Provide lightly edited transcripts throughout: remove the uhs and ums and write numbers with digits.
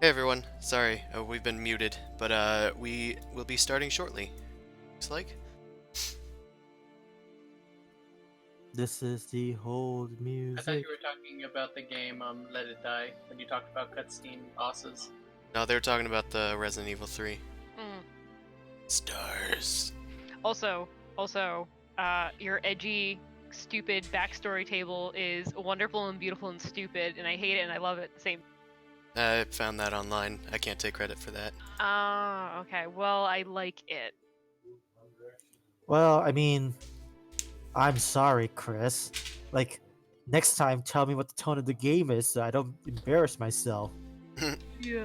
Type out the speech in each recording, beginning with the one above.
Hey everyone, sorry, we've been muted, but we will be starting shortly. Looks like. This is the hold I thought music. you were talking about the game Let It Die when you talked about cutscene bosses. No, they were talking about the Resident Evil 3. Mm. Stars. Also, your edgy, stupid backstory table is wonderful and beautiful and stupid, and I hate it and I love it at the same. I found that online. I can't take credit for that. Okay. Well, I like it. Well, I mean, I'm sorry, Chris. Like, next time, tell me what the tone of the game is so I don't embarrass myself. Yeah.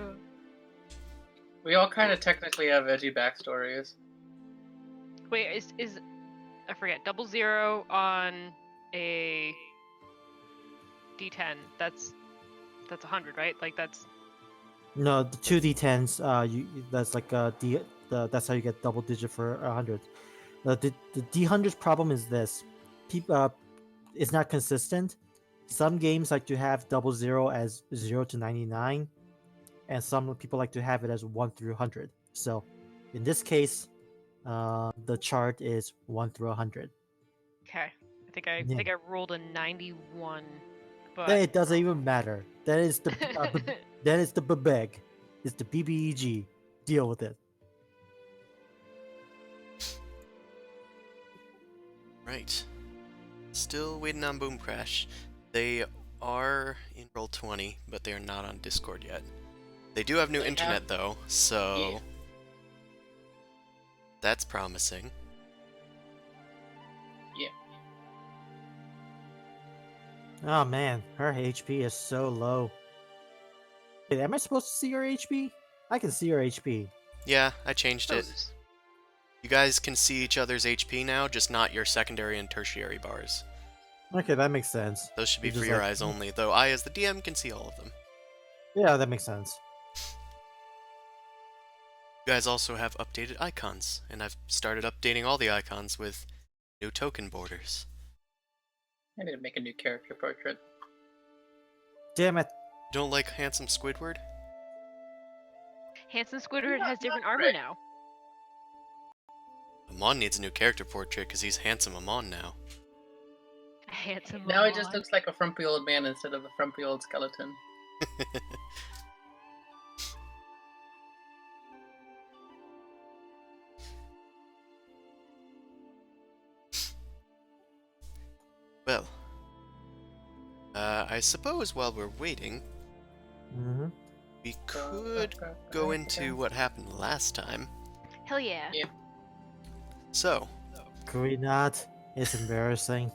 We all kind of technically have edgy backstories. Wait, is I forget 00 on a D10? That's 100, right? Like that's. No, the 2d10s. That's like that's how you get double digit for 100. The D100's problem is this: people, it's not consistent. Some games like to have 00 as 0 to 99, and some people like to have it as 1 through 100. So, in this case, the chart is 1 through 100. Okay. I Yeah. think I rolled a 91, Then but. it doesn't even matter. That is the that is the BBEG. It's the BBEG. Deal with it. Right. Still waiting on Boom Crash. They are in Roll20, but they are not on Discord yet. They do have new internet though, so Yeah. that's promising. Yeah. Oh man, her HP is so low. Wait, am I supposed to see her HP? I can see her HP. Yeah, I changed it. Pose. You guys can see each other's HP now, just not your secondary and tertiary bars. Okay, that makes sense. Those should be You're for just your like, eyes only, though I, as the DM, can see all of them. Yeah, that makes sense. You guys also have updated icons, and I've started updating all the icons with new token borders. I need to make a new character portrait. Damn it. You don't like handsome Squidward? Hanson Squidward has different not armor right. now. Amon needs a new character portrait because he's handsome Amon now. Handsome. Now he just Lamont. looks like a frumpy old man instead of a frumpy old skeleton. Well, I suppose while we're waiting, Mm-hmm. we could go into what happened last time. Hell yeah. Yeah. So, Could we not? It's embarrassing.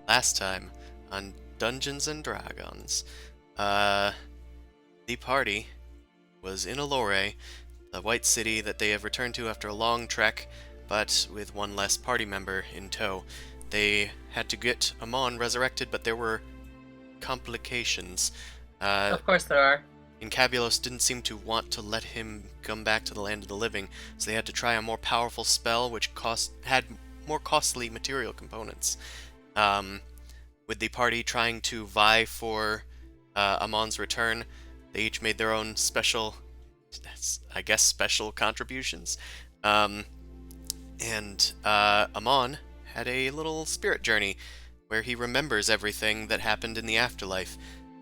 last time on Dungeons and Dragons, the party was in Allure, the white city that they have returned to after a long trek, but with one less party member in tow. They had to get Amon resurrected, but there were complications. Of course there are. Incabulos didn't seem to want to let him come back to the land of the living, so they had to try a more powerful spell which had more costly material components. With the party trying to vie for Amon's return, they each made their own special, I guess, special contributions. And Amon had a little spirit journey where he remembers everything that happened in the afterlife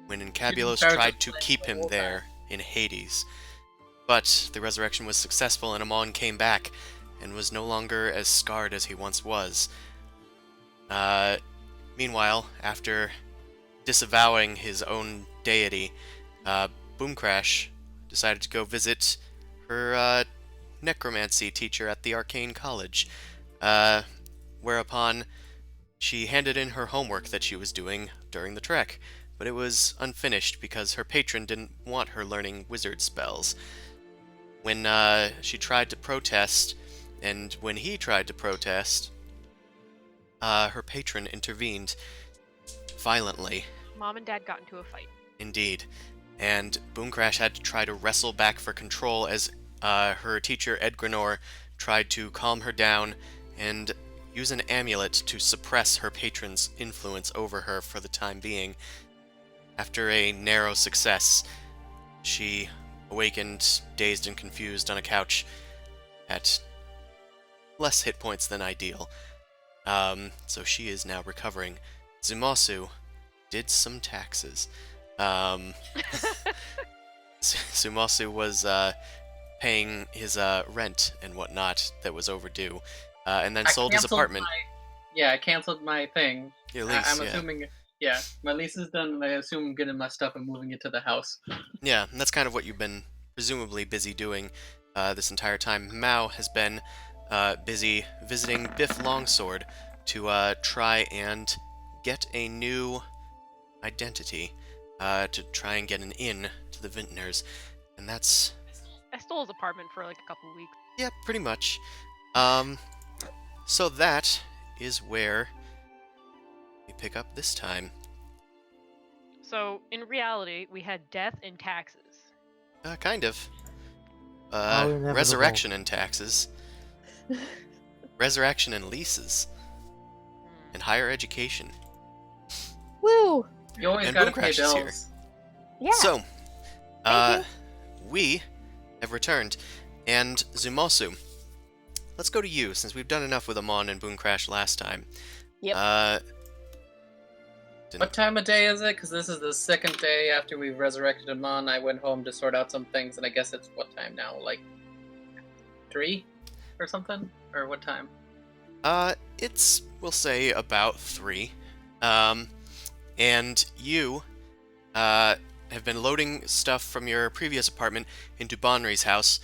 when Incabulos tried to keep him there in Hades. But the resurrection was successful and Amon came back and was no longer as scarred as he once was. Meanwhile, after disavowing his own deity, Boomcrash decided to go visit her necromancy teacher at the Arcane College, whereupon she handed in her homework that she was doing during the trek, but it was unfinished because her patron didn't want her learning wizard spells. When she tried to protest, and when he tried to protest, her patron intervened violently. Mom and Dad got into a fight. Indeed. And Boomcrash had to try to wrestle back for control as her teacher Edgrenor tried to calm her down and use an amulet to suppress her patron's influence over her for the time being. After a narrow success, She awakened, dazed and confused, on a couch at less hit points than ideal. So she is now recovering. Zumasu did some taxes. Zumasu was paying his rent and whatnot that was overdue, and then I sold his canceled apartment. Yeah, I canceled my thing. Your lease, I'm yeah. assuming. Yeah, my lease is done, and I assume I'm getting my stuff and moving it to the house. Yeah, and that's kind of what you've been presumably busy doing this entire time. Mao has been busy visiting Biff Longsword to try and get a new identity, to try and get an in to the Vintners, and that's, I stole his apartment for like a couple weeks. yeah, pretty much. So that is where we pick up this time. So in reality, we had death and taxes. Kind of. inevitable. Resurrection and taxes. Resurrection and leases. Hmm. And higher education. Woo! You always And gotta Boom pay Crash is here. bills. Yeah. So, Thank we have returned. And Zumosu, let's go to you, since we've done enough with Amon and Boom Crash last time. Yep. What time of day is it? Because this is the second day after we resurrected Amon. I went home to sort out some things, and I guess it's what time now? Like 3 or something? Or what time? It's, we'll say, about 3. And you, have been loading stuff from your previous apartment into Bonri's house,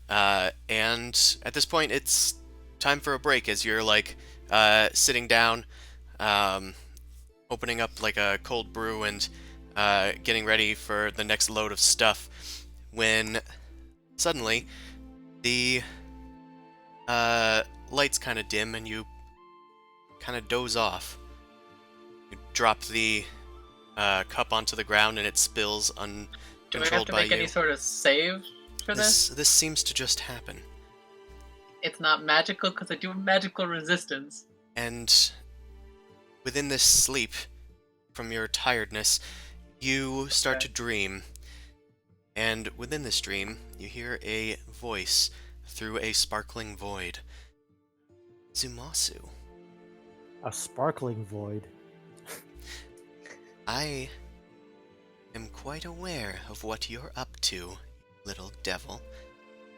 and at this point it's time for a break as you're, like, sitting down, opening up, like, a cold brew and, getting ready for the next load of stuff, when suddenly the, lights kind of dim and you kind of doze off. You drop the cup onto the ground and it spills Do I have uncontrolled to by make you. any sort of save for this? This seems to just happen. It's not magical because I do have magical resistance. And within this sleep, from your tiredness, you start Okay. to dream. And within this dream, you hear a voice through a sparkling void. Zumasu, A sparkling void. I am quite aware of what you're up to, little devil.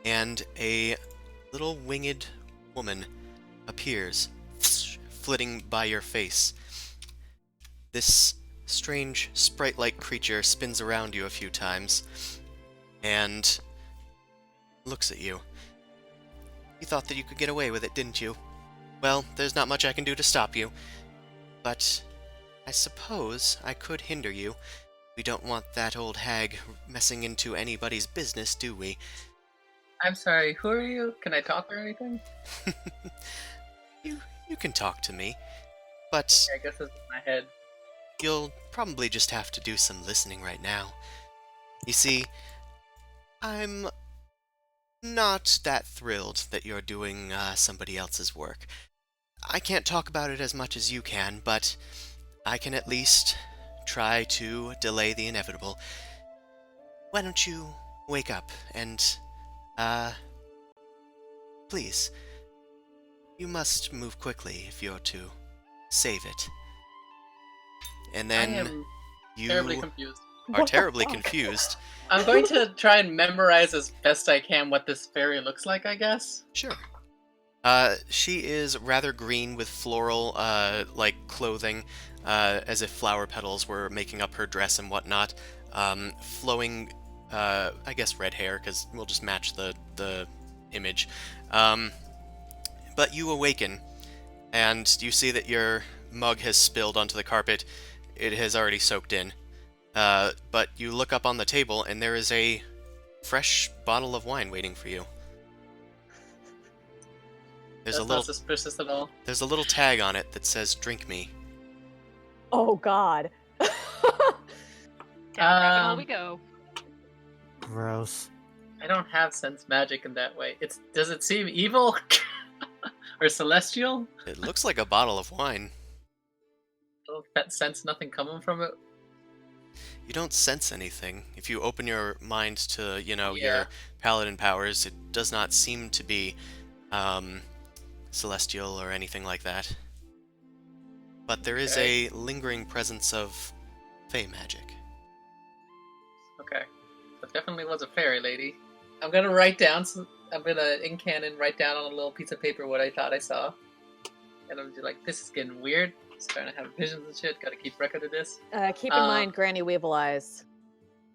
And a little winged woman appears, flitting by your face. This strange, sprite-like creature spins around you a few times, and looks at you. You thought that you could get away with it, didn't you? Well, there's not much I can do to stop you, but I suppose I could hinder you. We don't want that old hag messing into anybody's business, do we? I'm sorry, who are you? Can I talk or anything? You can talk to me, but I guess it's in my head. you'll probably just have to do some listening right now. You see, I'm not that thrilled that you're doing somebody else's work. I can't talk about it as much as you can, but I can at least try to delay the inevitable. Why don't you wake up and, please. You must move quickly if you're to save it. And I then am you terribly confused. are What the terribly fuck? confused. I'm going to try and memorize as best I can what this fairy looks like, I guess. Sure. She is rather green with floral, like clothing, as if flower petals were making up her dress and whatnot. Flowing, I guess red hair, because we'll just match the image. But you awaken, and you see that your mug has spilled onto the carpet. It has already soaked in. But you look up on the table, and there is a fresh bottle of wine waiting for you. That's not suspicious at all. There's a little tag on it that says "Drink me." Oh God. Down rabbit hole Um, we go. Gross. I don't have sense magic in that way. Does it seem evil? Or celestial? It looks like a bottle of wine. I don't sense nothing coming from it. You don't sense anything. If you open your mind to, Yeah. your paladin powers, it does not seem to be um, celestial or anything like that. But there is Okay. a lingering presence of fey magic. Okay. That definitely was a fairy lady. I'm gonna write down. I'm gonna in canon write down on a little piece of paper what I thought I saw, and I'm just like, this is getting weird. Starting to have visions and shit. Gotta keep record of this. Keep in mind, Granny Weevil eyes.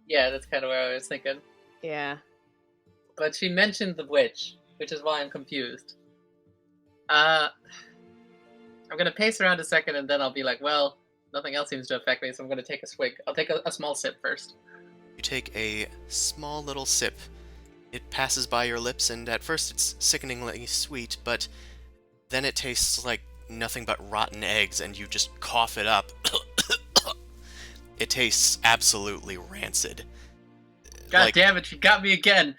Yeah, that's kind of where I was thinking. Yeah. But she mentioned the witch, which is why I'm confused. I'm gonna pace around a second, and then I'll be like, well, nothing else seems to affect me, so I'm gonna take a swig. I'll take a small sip first. You take a small little sip. It passes by your lips, and at first it's sickeningly sweet, but then it tastes like nothing but rotten eggs, and you just cough it up. It tastes absolutely rancid. God damn it, she got me again!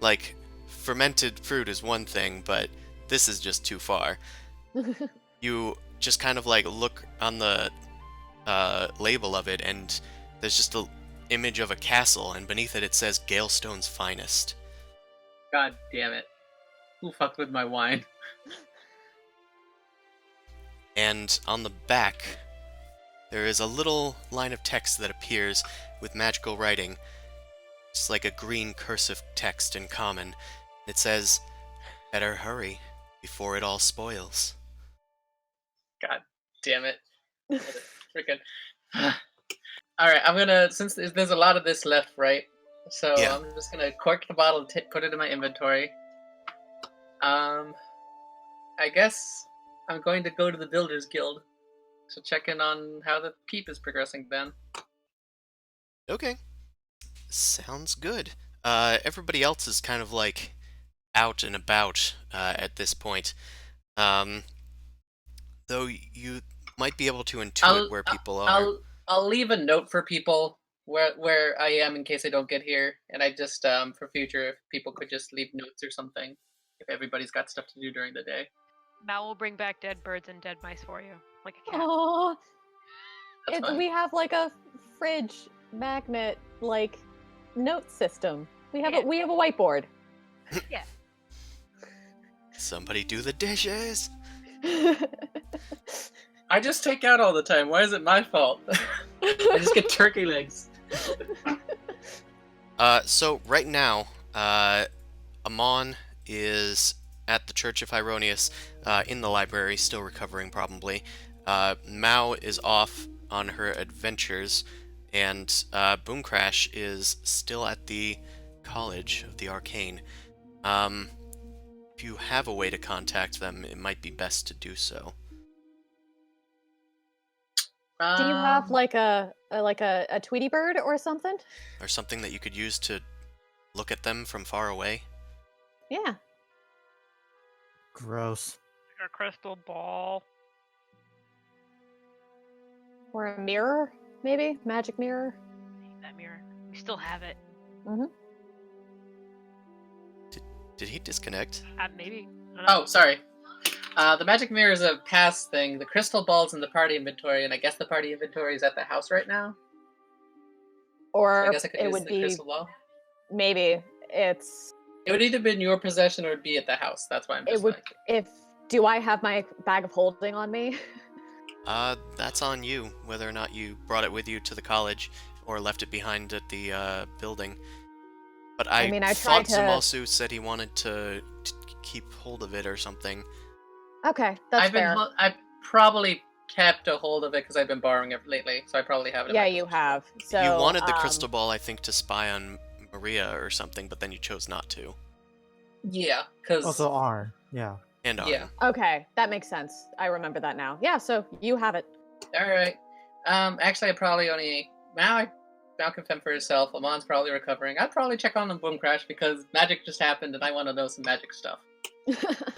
Like, fermented fruit is one thing, but this is just too far. You just kind of like look on the label of it, and there's just an image of a castle, and beneath it says Galestone's Finest. God damn it. Who fucked with my wine? And on the back, there is a little line of text that appears with magical writing. It's like a green cursive text in common. It says, "Better hurry before it all spoils." God damn it. Freaking. Alright, I'm gonna, since there's a lot of this left, right? So Yeah. I'm just gonna cork the bottle, put it in my inventory. I guess I'm going to go to the Builders Guild to check in on how the keep is progressing then. Okay. Sounds good. Everybody else is kind of like out and about at this point. Though you might be able to intuit where people are. I'll leave a note for people where I am in case I don't get here, and I just for future if people could just leave notes or something if everybody's got stuff to do during the day. Mal will bring back dead birds and dead mice for you, like a cat. Oh, That's fine. we have like a fridge magnet like note system. We have Yeah. we have a whiteboard. Yeah. Somebody do the dishes. I just take out all the time. Why is it my fault? I just get turkey legs. So right now, Amon is at the Church of Hieronius, in the library, still recovering probably. Mao is off on her adventures, and Boomcrash is still at the College of the Arcane. If you have a way to contact them, it might be best to do so. Do you have like a Tweety bird or something? Or something that you could use to look at them from far away. Yeah. Gross. A crystal ball. Or a mirror, maybe? Magic mirror. That mirror. We still have it. Mm-hmm. Did he disconnect? Maybe. I don't know. Oh, sorry. The magic mirror is a past thing. The crystal ball's in the party inventory, and I guess the party inventory is at the house right now. Or I guess I could it use would the be crystal ball. maybe it's It would either be in your possession or it'd be at the house. That's why I'm just it would like, if do I have my bag of holding on me? That's on you, whether or not you brought it with you to the college or left it behind at the building. But I mean, I thought tried to- Zamasu said he wanted to keep hold of it or something. Okay, that's fair. I probably kept a hold of it because I've been borrowing it lately, so I probably have it. in Yeah, my you collection. have. So You wanted the crystal ball, I think, to spy on Maria or something, but then you chose not to. Yeah, because Also Arn. Yeah. And Yeah. Arn. Okay, that makes sense. I remember that now. Yeah, so you have it. all right. Actually, I probably only now can fend for herself. Amon's probably recovering. I'd probably check on the Boom Crash because magic just happened, and I want to know some magic stuff.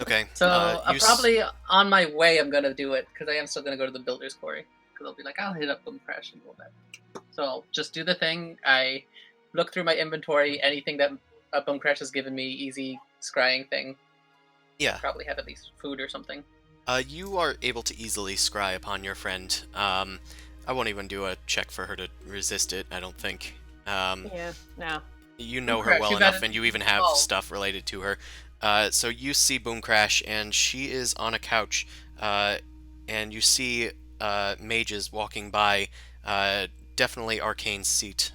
Okay. So you probably on my way, I'm gonna do it because I am still gonna go to the Builder's Quarry because I'll be like, I'll hit up Boom Crash and all that. So I'll just do the thing. I look through my inventory. Anything that Boom Crash has given me, easy scrying thing. Yeah. Probably have at least food or something. You are able to easily scry upon your friend. I won't even do a check for her to resist it, I don't think. Yeah, no. You know her Crash, well you got enough, it. and you even have Oh. stuff related to her. So you see Boom Crash, and she is on a couch, and you see mages walking by, definitely arcane seat,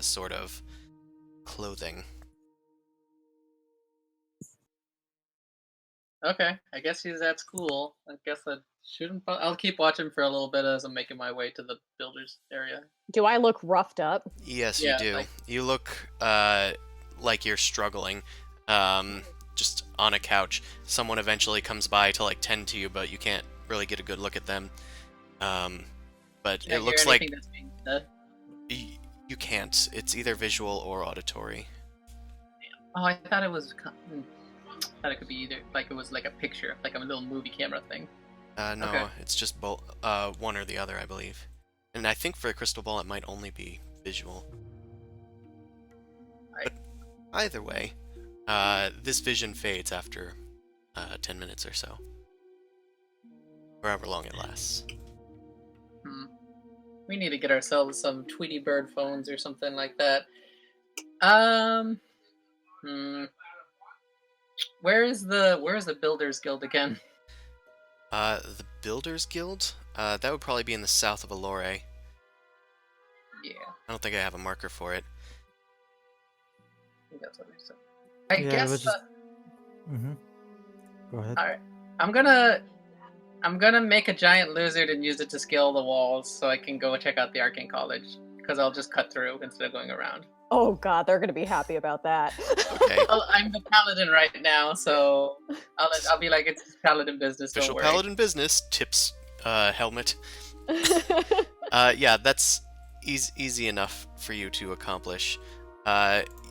sort of clothing. Okay, I guess he's at school. I guess I shouldn't. I'll keep watching for a little bit as I'm making my way to the builders area. Do I look roughed up? Yes, you Yeah, do. like You look like you're struggling, just on a couch. Someone eventually comes by to like tend to you, but you can't really get a good look at them. Um, but can I it hear looks anything like that's being said? you can't. It's either visual or auditory. Oh, I thought it was. I thought it could be either like it was like a picture, like a little movie camera thing. No, Okay. it's just one or the other, I believe. And I think for a crystal ball, it might only be visual. But either way, this vision fades after 10 minutes or so. Or however long it lasts. Hmm. We need to get ourselves some Tweety Bird phones or something like that. Hmm. Where's the Builders Guild again? The Builders Guild? That would probably be in the south of Allure. Yeah, I don't think I have a marker for it. I think that's what we said. I Yeah, it guess. was just. Mm-hmm. Go ahead. All right. I'm gonna make a giant lizard and use it to scale the walls so I can go check out the Arcane College because I'll just cut through instead of going around. Oh god, they're gonna be happy about that. Okay. Well, I'm the paladin right now, so I'll be like, it's paladin business. Official Don't worry. Paladin business. Tips helmet. Yeah, that's easy enough for you to accomplish.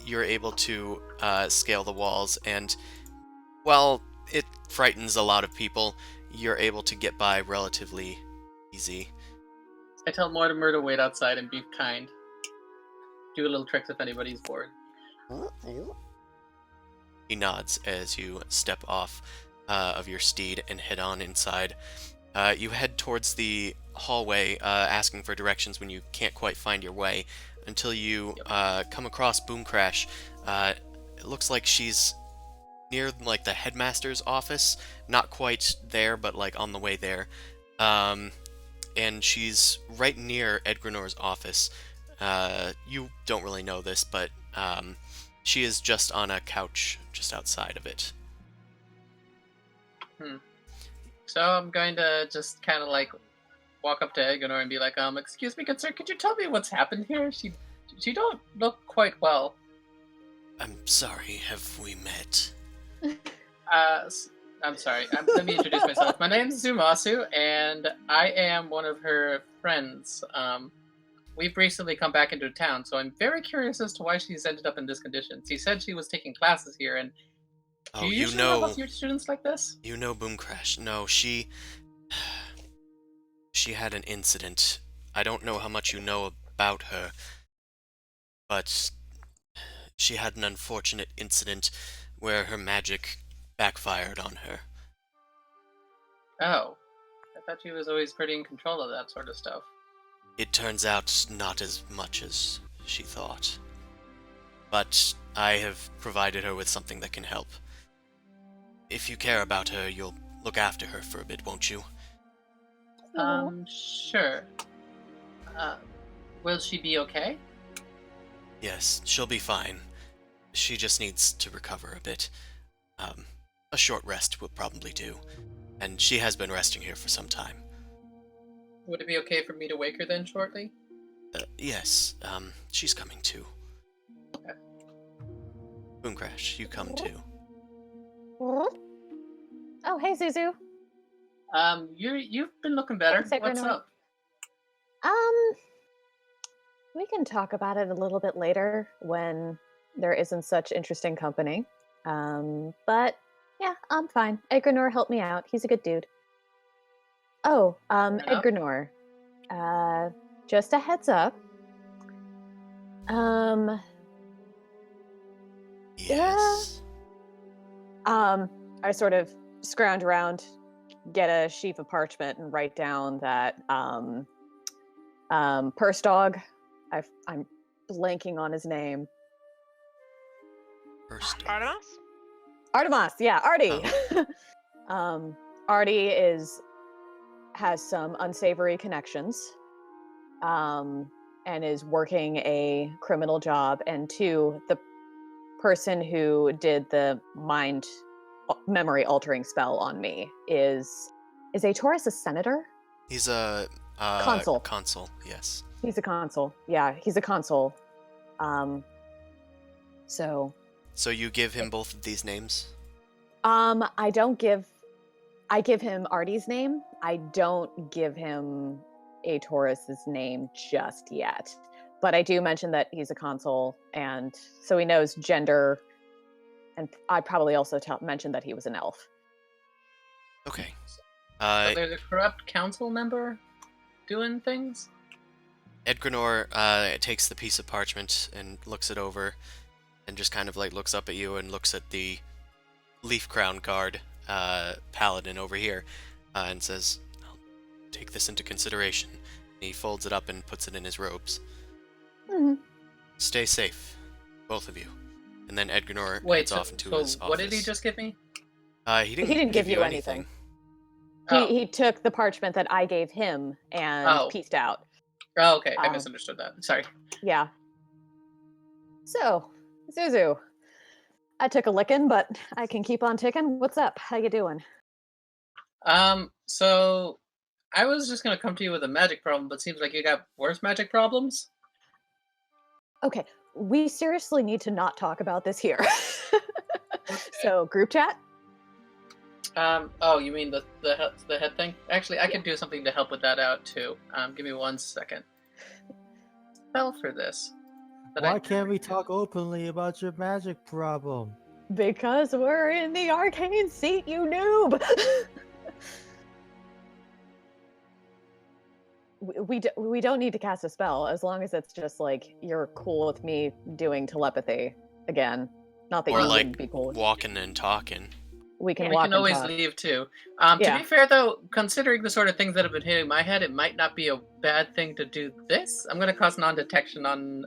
You're able to scale the walls, and while it frightens a lot of people, you're able to get by relatively easy. I tell Mortimer to wait outside and be kind. Do a little tricks if anybody's bored. He nods as you step off of your steed and head on inside. You head towards the hallway, asking for directions when you can't quite find your way, until you come across Boom Crash. It looks like she's near like the headmaster's office, not quite there, but like on the way there. And she's right near Edgranor's office. You don't really know this, but she is just on a couch just outside of it. So I'm going to just kind of like walk up to Eganor and be like, excuse me, good sir, could you tell me what's happened here? She don't look quite well. I'm sorry, have we met? I'm sorry. Let me introduce myself. My name's Zumasu, and I am one of her friends. We've recently come back into town, so I'm very curious as to why she's ended up in this condition. She said she was taking classes here, and do you usually have your students like this? You know Boom Crash. No, she had an incident. I don't know how much you know about her, but she had an unfortunate incident where her magic backfired on her. Oh. I thought she was always pretty in control of that sort of stuff. It turns out not as much as she thought. But I have provided her with something that can help. If you care about her, you'll look after her for a bit, won't you? Sure. Will she be okay? Yes, she'll be fine. She just needs to recover a bit. A short rest will probably do. And she has been resting here for some time. Would it be okay for me to wake her then shortly? Yes, she's coming too. Okay. Boom Crash, you come too. Oh, hey, Zuzu. You've been looking better. Thanks, What's Equinox. up? We can talk about it a little bit later when there isn't such interesting company. But yeah, I'm fine. Edgranor helped me out. He's a good dude. Oh, enough. Edgranor. Just a heads up. Yes. I sort of scrounge around, get a sheaf of parchment, and write down that Purse Dog. I'm blanking on his name. First. Artemis? Artemis, yeah, Artie. Oh. Artie has some unsavory connections, and is working a criminal job. And two, the person who did the memory altering spell on me is a Taurus a senator? He's a Consul. Consul, yes. He's a consul. Yeah, he's a consul. So you give him both of these names? I give him Artie's name. I don't give him a Taurus's name just yet. But I do mention that he's a consul, and so he knows gender, and I probably also mentioned that he was an elf. Okay. So there's a corrupt council member doing things? Edgrenor takes the piece of parchment and looks it over, and just kind of like looks up at you and looks at the Leaf Crown Guard paladin over here, and says, "I'll take this into consideration." He folds it up and puts it in his robes. Mm-hmm. Stay safe, both of you. And then Edgrenor heads Wait, off into his office. what did he just give me? He didn't give you anything. He took the parchment that I gave him and pieced out. Oh, okay. I misunderstood that. Sorry. Yeah. So, Zuzu, I took a licking, but I can keep on ticking. What's up? How you doing? So I was just gonna come to you with a magic problem, but seems like you got worse magic problems. Okay, we seriously need to not talk about this here. So, group chat? Oh, you mean the head thing? Actually, I can do something to help with that out too. Give me 1 second. Spell for this. Why can't we talk openly about your magic problem? Because we're in the arcane seat, you noob! we don't need to cast a spell, as long as it's just like you're cool with me doing telepathy again. Not that Or you like wouldn't be cool with walking and talking. We can We walk can and always talk. leave too. Yeah. To be fair though, considering the sort of things that have been hitting my head, it might not be a bad thing to do this. I'm gonna cause non-detection on.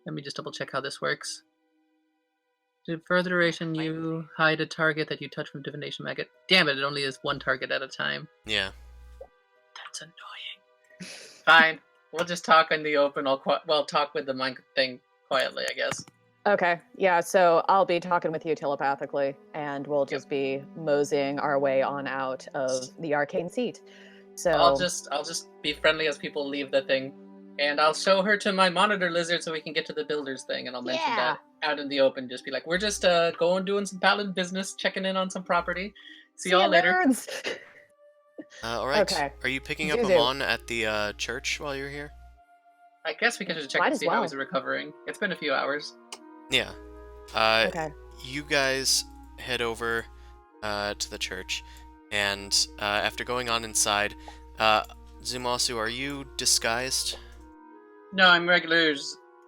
Let me just double check how this works. For duration, you hide a target that you touch from divination maggot. Damn it! It only is one target at a time. Yeah. That's annoying. Fine, we'll just talk in the open. I'll talk with the mic thing quietly, I guess. Okay, yeah, so I'll be talking with you telepathically, and we'll just be moseying our way on out of the arcane seat. So I'll just be friendly as people leave the thing, and I'll show her to my monitor lizard so we can get to the builders thing, and I'll mention that out in the open. Just be like, we're just doing some paladin business, checking in on some property. See y'all later. Nerds! All right. Okay. Are you picking up Zuzu. Amon at the church while you're here? I guess we can just check Might and as see how well. he's recovering. It's been a few hours. Yeah. Okay. You guys head over to the church, and after going on inside, Zumasu, are you disguised? No, I'm regular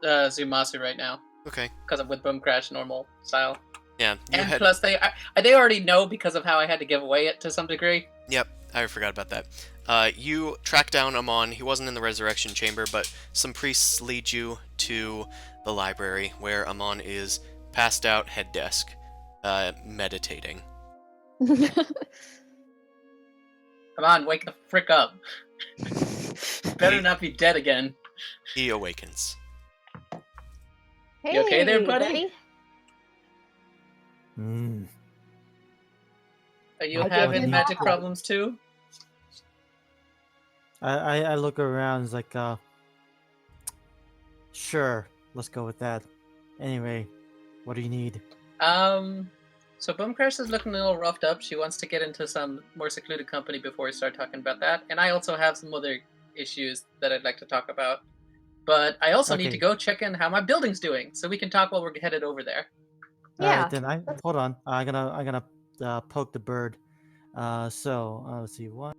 Zumasu right now Okay. because I'm with Boom Crash normal style. Yeah. You And head. plus, they already know because of how I had to give away it to some degree. Yep. I forgot about that. You track down Amon. He wasn't in the resurrection chamber, but some priests lead you to the library where Amon is passed out, head desk, meditating. Come on, wake the frick up. Better not be dead again. He awakens. Hey, You okay there, buddy? Mm. Are you I having don't magic know. problems too? I look around, it's like, sure, let's go with that. Anyway, what do you need? So Boom Crash is looking a little roughed up. She wants to get into some more secluded company before we start talking about that. And I also have some other issues that I'd like to talk about. But I also need Okay. to go check in how my building's doing, so we can talk while we're headed over there. Yeah. Alright, then hold on. I'm gonna poke the bird. So let's see, 1,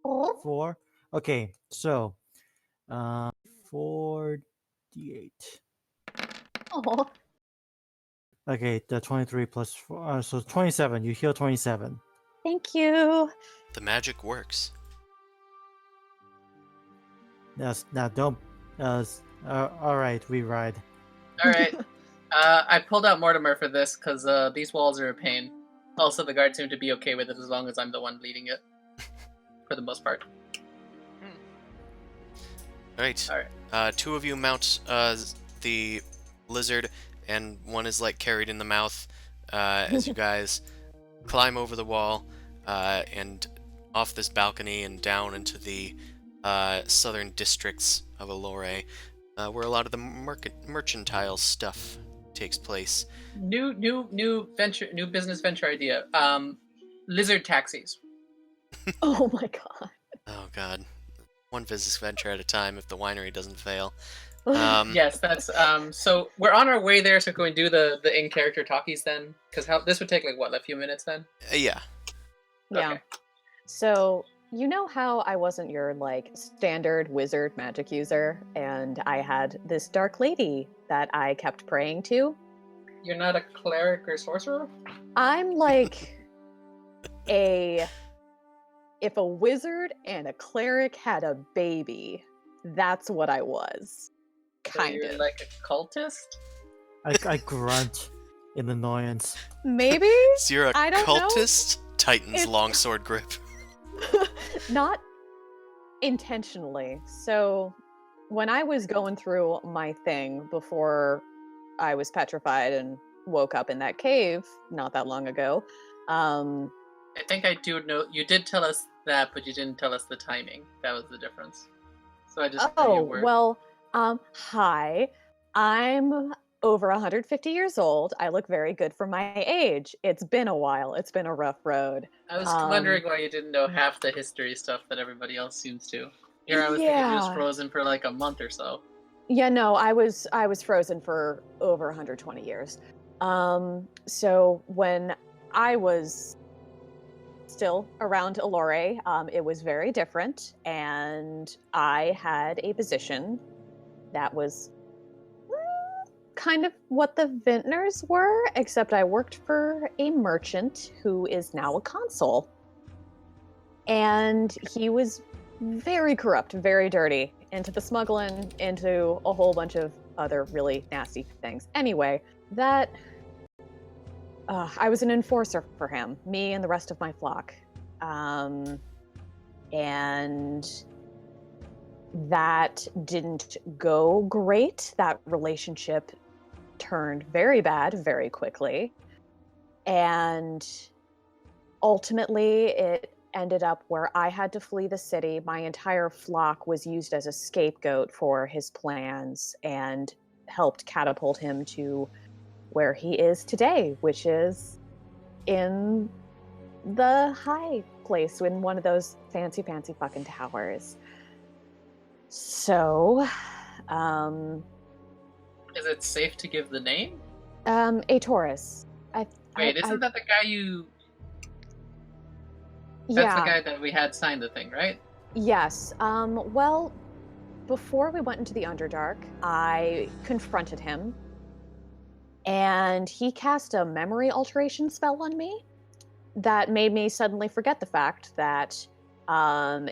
4. Okay, so 4d8. Oh, Okay, the 23 plus 4, so 27. You heal 27. thank you. The magic works. Now don't. All right, we ride. All right. I pulled out Mortimer for this because these walls are a pain. Also, the guards seem to be okay with it as long as I'm the one leading it, for the most part. Alright. Two of you mount the lizard, and one is like carried in the mouth as you guys climb over the wall and off this balcony and down into the southern districts of Allure, where a lot of the mercantile stuff takes place. New business venture idea. Lizard taxis. Oh my god. Oh god. One business venture at a time if the winery doesn't fail. Yes, that's so we're on our way there, so can we do the in-character talkies then? Because this would take like what, a few minutes then? Yeah. Yeah. Okay. So, you know how I wasn't your like standard wizard magic user and I had this dark lady that I kept praying to? You're not a cleric or sorcerer? I'm like if a wizard and a cleric had a baby, that's what I was. So Kind you're of. like a cultist? I grunt in annoyance. Maybe? So you're a I don't know. cultist? Titan's It's- longsword grip. Not intentionally. So when I was going through my thing before I was petrified and woke up in that cave not that long ago, I think I do know. You did tell us that, but you didn't tell us the timing. That was the difference. So I just knew you were. well, hi. I'm over 150 years old. I look very good for my age. It's been a while. It's been a rough road. I was wondering why you didn't know half the history stuff that everybody else seems to. Here I was thinking you was Yeah. frozen for like a month or so. Yeah, no, I was frozen for over 120 years. So when I was still around Allure, it was very different, and I had a position that was kind of what the vintners were, except I worked for a merchant who is now a consul. And he was very corrupt, very dirty, into the smuggling, into a whole bunch of other really nasty things. Anyway, that I was an enforcer for him, me and the rest of my flock. And that didn't go great. That relationship turned very bad very quickly. And ultimately, it ended up where I had to flee the city. My entire flock was used as a scapegoat for his plans and helped catapult him to where he is today, which is in the high place in one of those fancy fucking towers. So, Is it safe to give the name? a Taurus. Wait, isn't that the guy you... That's yeah. the guy that we had sign the thing, right? Yes. Well, before we went into the Underdark, I confronted him, and he cast a memory alteration spell on me that made me suddenly forget the fact that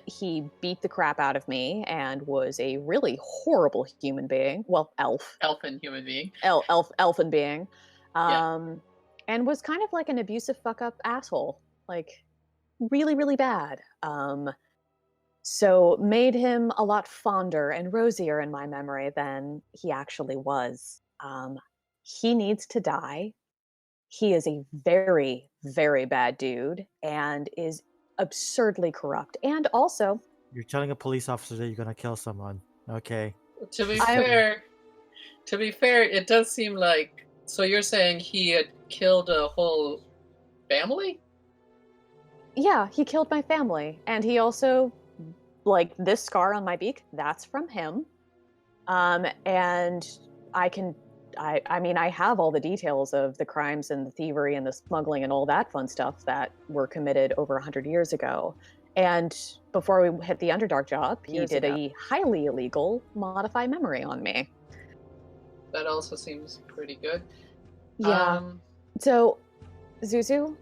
he beat the crap out of me and was a really horrible human being. Well, elf. Elfin human being. Elfin being. Yeah. And was kind of like an abusive fuck-up asshole. Like, really, really bad. So made him a lot fonder and rosier in my memory than he actually was. He needs to die. He is a very, very bad dude and is absurdly corrupt. And also, You're telling a police officer that you're gonna kill someone. Okay. To be fair, it does seem like... So you're saying he had killed a whole family? yeah, he killed my family. And he also, like, this scar on my beak, that's from him. And I mean, I have all the details of the crimes and the thievery and the smuggling and all that fun stuff that were committed over 100 years ago. And before we hit the Underdark job, he did a highly illegal modify memory on me. That also seems pretty good. Yeah. So, Zuzu,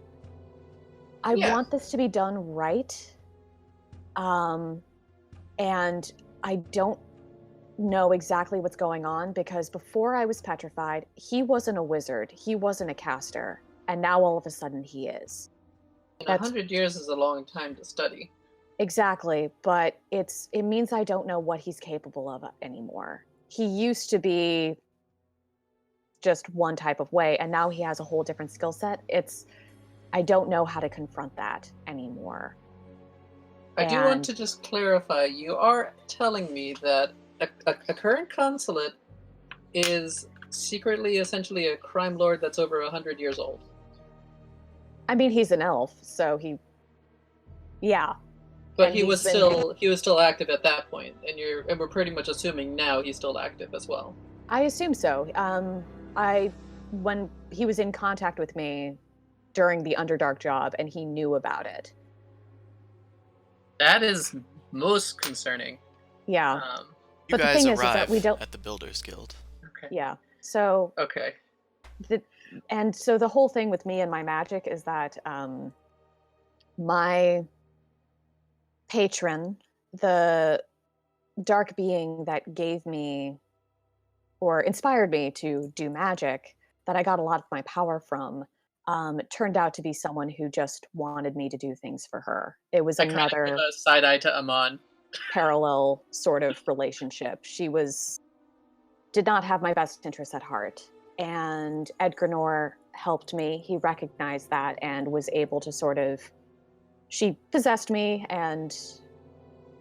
I want this to be done right. And I don't know exactly what's going on because before I was petrified, he wasn't a wizard, he wasn't a caster, and now all of a sudden he is. And That's 100 years is a long time to study. exactly, but it means I don't know what he's capable of anymore. He used to be just one type of way, and now he has a whole different skill set. I don't know how to confront that anymore. I do want And to just clarify, you are telling me that a current consulate is secretly essentially a crime lord that's over 100 years old. I mean, he's an elf, so yeah. But And he was he's been- still active at that point, and we're pretty much assuming now he's still active as well. I assume so. When he was in contact with me during the Underdark job, and he knew about it. That is most concerning. Yeah. You But the guys thing is that arrive we don't- at the Builders Guild. Okay. Yeah. So Okay. so the whole thing with me and my magic is that my patron, the dark being that gave me or inspired me to do magic, that I got a lot of my power from, turned out to be someone who just wanted me to do things for her. It was I kind of another give a side eye to Amon. parallel sort of relationship. She did not have my best interests at heart. And Edgrenor helped me. He recognized that and was able to she possessed me, and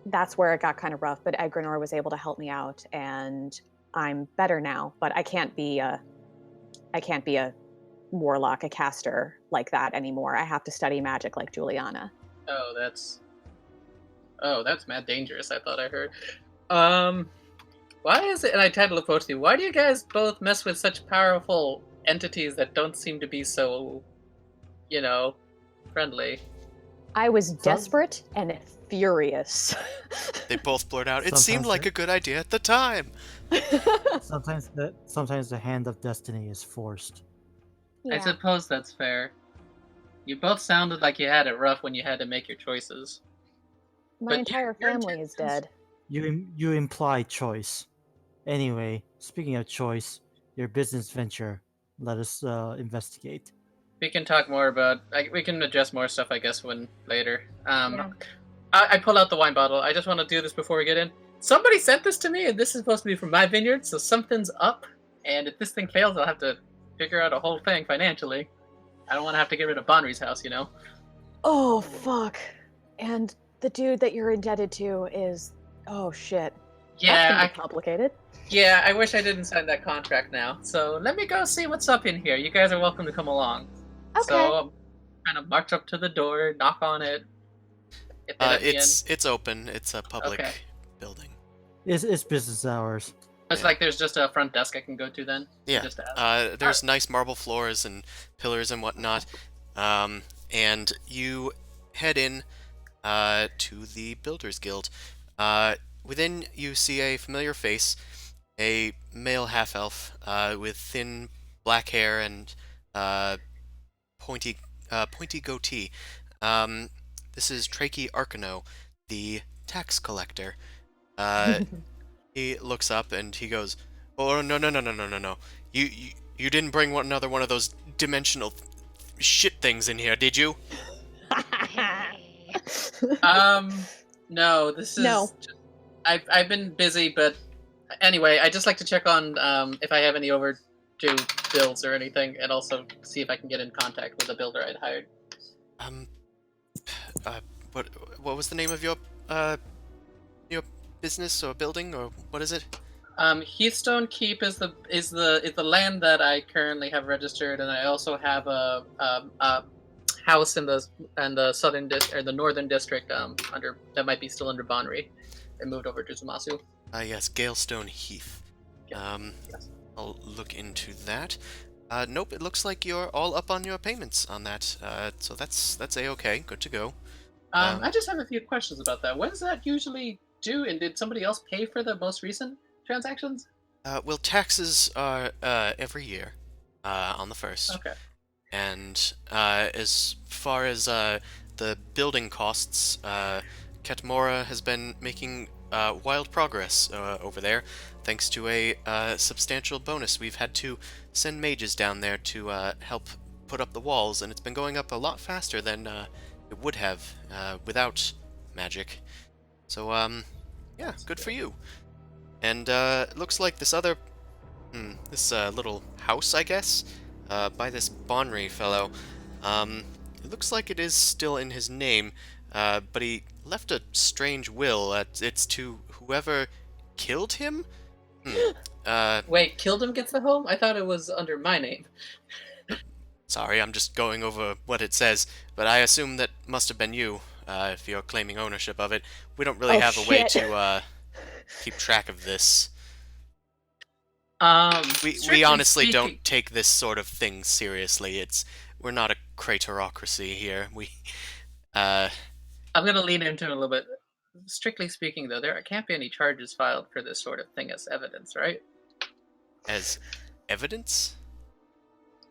that's where it got kind of rough. But Edgrenor was able to help me out, and I'm better now. But I can't be a warlock, a caster like that anymore. I have to study magic like Juliana. Oh, that's mad dangerous. I thought I heard. Why is it? And I tried to look both of you. Why do you guys both mess with such powerful entities that don't seem to be so, friendly? So- I was desperate and furious. They both blurt out, "It seemed Sometimes like it- a good idea at the time." Sometimes the hand of destiny is forced. I suppose that's fair. You both sounded like you had it rough when you had to make your choices. My But entire your family is intentions- dead. You imply choice. Anyway, speaking of choice, your business venture. Let us investigate. We can talk more about. We can address more stuff, I guess, when later. Yeah. I pull out the wine bottle. I just want to do this before we get in. Somebody sent this to me, and this is supposed to be from my vineyard, so something's up. And if this thing fails, I'll have to figure out a whole thing financially. I don't want to have to get rid of Bonry's house, Oh, fuck. And the dude that you're indebted to is... Oh, shit. That's Yeah, gonna be complicated. I wish I didn't sign that contract now. So let me go see what's up in here. You guys are welcome to come along. Okay. So I'm kind of march up to the door, knock on it. If they let me in. It's open. It's a public Okay. building. It's business hours. It's like there's just a front desk I can go to then. Yeah. Just to ask. There's nice marble floors and pillars and whatnot. And you head in to the Builders Guild. Within, you see a familiar face, a male half-elf with thin black hair and pointy goatee. This is Trachey Arkano, the tax collector. He looks up and he goes, "Oh, no. You didn't bring another one of those dimensional shit things in here, did you?" No, this is... No. I've been busy, but anyway, I just like to check on if I have any overdue bills or anything, and also see if I can get in contact with the builder I'd hired. What was the name of your business or building, or what is it? Heathstone Keep is the land that I currently have registered, and I also have a house in the southern or the northern district under that might be still under Bonry. I moved over to Zumasu. Yes, Galestone Heath. Yes. I'll look into that. Nope, it looks like you're all up on your payments on that. So that's a-okay. Good to go. I just have a few questions about that. When does that usually due, and did somebody else pay for the most recent transactions? Well, taxes are every year on the 1st. Okay. And as far as the building costs Ketmora has been making wild progress over there, thanks to a substantial bonus. We've had to send mages down there to help put up the walls, and it's been going up a lot faster than it would have without magic. So, yeah, good for you. And it looks like this other, this little house, I guess, by this Bonry fellow, it looks like it is still in his name, but he left a strange will. It's to whoever killed him? Wait, killed him gets the home? I thought it was under my name. Sorry, I'm just going over what it says, but I assume that must have been you, if you're claiming ownership of it. We don't really have a way to keep track of this. We honestly don't take this sort of thing seriously. We're not a craterocracy here. I'm gonna lean into it a little bit. Strictly speaking, though, there can't be any charges filed for this sort of thing as evidence, right? As evidence?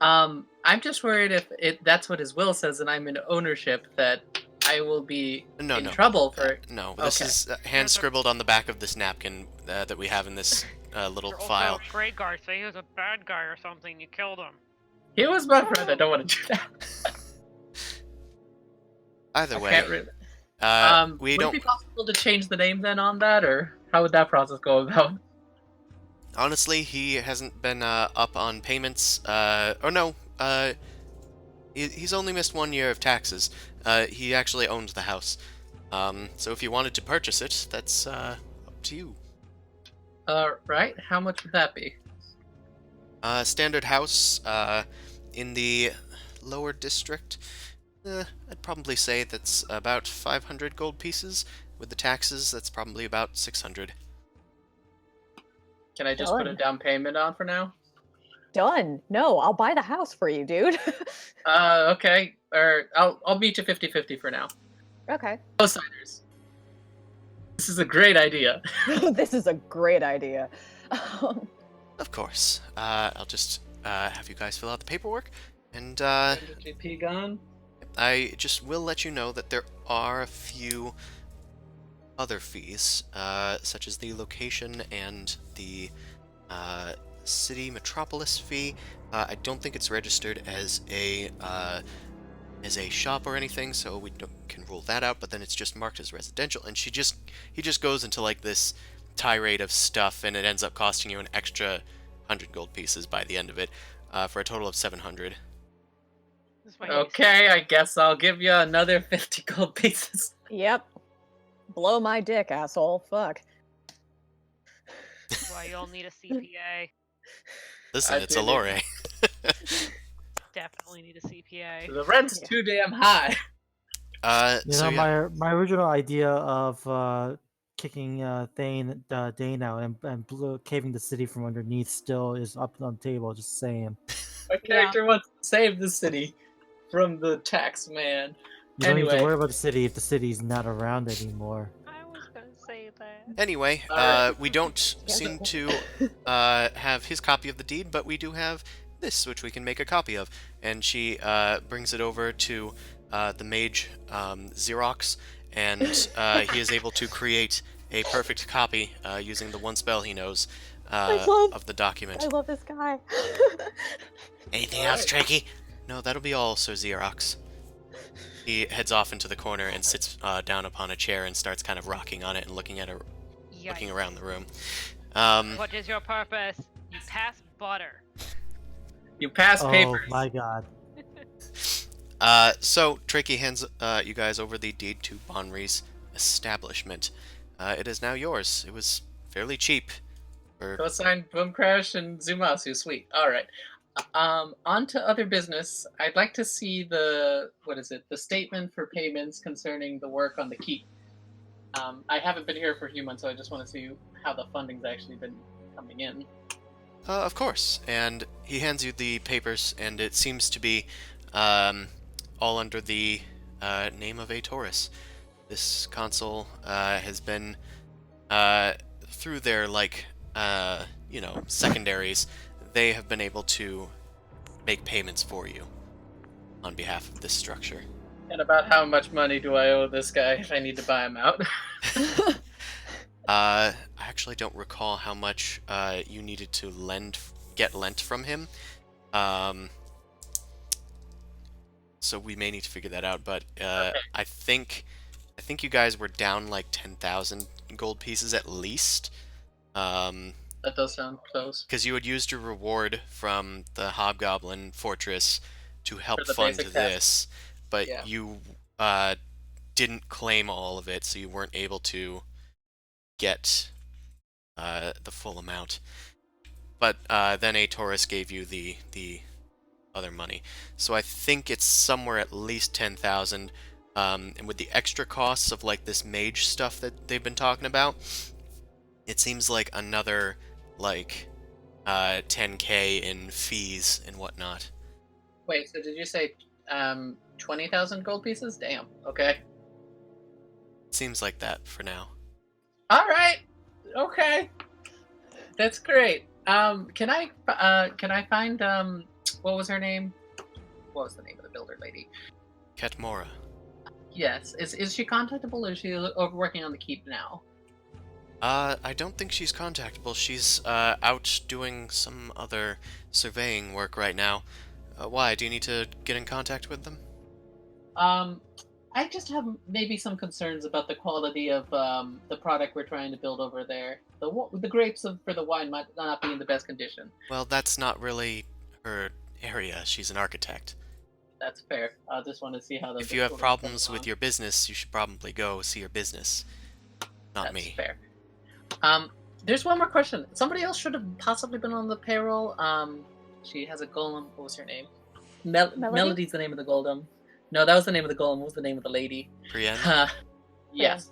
I'm just worried if that's what his will says and I'm in ownership, that I will be in trouble for... no, this is hand-scribbled on the back of this napkin that we have in this little file. Great guy, say he was a bad guy or something, you killed him. He was my friend, I don't want to do that. Either way, would we it don't... be possible to change the name then on that, or how would that process go about? Honestly, he hasn't been up on payments. He's only missed 1 year of taxes. He actually owns the house. So if you wanted to purchase it, that's up to you. Right? How much would that be? Standard house in the lower district. I'd probably say that's about 500 gold pieces. With the taxes, that's probably about 600. Can I just put a down payment on for now? Done. No, I'll buy the house for you, dude. Okay. Or I'll meet you 50-50 for now. Okay. No siders. This is a great idea. This is a great idea. Of course. I'll just have you guys fill out the paperwork, and GP gone. I just will let you know that there are a few other fees, such as the location and the city metropolis fee. I don't think it's registered as a shop or anything, so we can rule that out. But then it's just marked as residential, and he just goes into like this tirade of stuff, and it ends up costing you an extra 100 gold pieces by the end of it, for a total of 700. Okay, I guess I'll give you another 50 gold pieces. Yep. Blow my dick, asshole. Fuck. That's why you'll need a CPA. Listen, it's Allure. Definitely need a CPA. The rent's too damn high. My original idea of kicking Dane out and caving the city from underneath still is up on the table. Just saying. My character wants to save the city from the tax man. You don't need to worry about the city if the city's not around anymore. I was gonna say that. Anyway, we don't seem to have his copy of the deed, but we do have this, which we can make a copy of. And she brings it over to the mage Xerox, and he is able to create a perfect copy using the one spell he knows of the document. I love this guy. Anything else, Tricky? No, that'll be all, Sir Xerox. He heads off into the corner and sits down upon a chair and starts kind of rocking on it and looking around the room. What is your purpose? You pass butter. You pass papers. Oh my god. So Tricky hands you guys over the deed to Bonry's establishment. It is now yours. It was fairly cheap. Co-signed Boom Crash and Zumasu. Sweet. All right. On to other business. I'd like to see the statement for payments concerning the work on the keep. I haven't been here for a few months, so I just want to see how the funding's actually been coming in. Of course. And he hands you the papers, and it seems to be all under the name of a Taurus. This consul has been through their secondaries. They have been able to make payments for you on behalf of this structure. And about how much money do I owe this guy if I need to buy him out? I actually don't recall how much you needed to get lent from him. So we may need to figure that out. But Okay. I think you guys were down like 10,000 gold pieces at least. That does sound close. Because you had used your reward from the Hobgoblin Fortress to help For the fund basic this, but Yeah. you didn't claim all of it, so you weren't able to get the full amount. But then a Taurus gave you the other money, so I think it's somewhere at least 10,000. And with the extra costs of like this mage stuff that they've been talking about, it seems like another like 10k in fees and whatnot. Wait, so did you say 20,000 gold pieces? Damn. Okay. Seems like that for now. All right. Okay. That's great. Can I find what was her name? What was the name of the builder lady? Ketmora. Yes. Is she contactable, or is she working on the keep now? I don't think she's contactable. She's out doing some other surveying work right now. Why? Do you need to get in contact with them? I just have maybe some concerns about the quality of the product we're trying to build over there. The grapes for the wine might not be in the best condition. Well, that's not really her area. She's an architect. That's fair. I just want to see how the. If you have problems with your business, you should probably go see your business, not That's me. fair. There's one more question. Somebody else should have possibly been on the payroll. She has a golem. What was her name? Melody? Melody's the name of the golem. No, that was the name of the golem. What was the name of the lady? Brienne? Yes.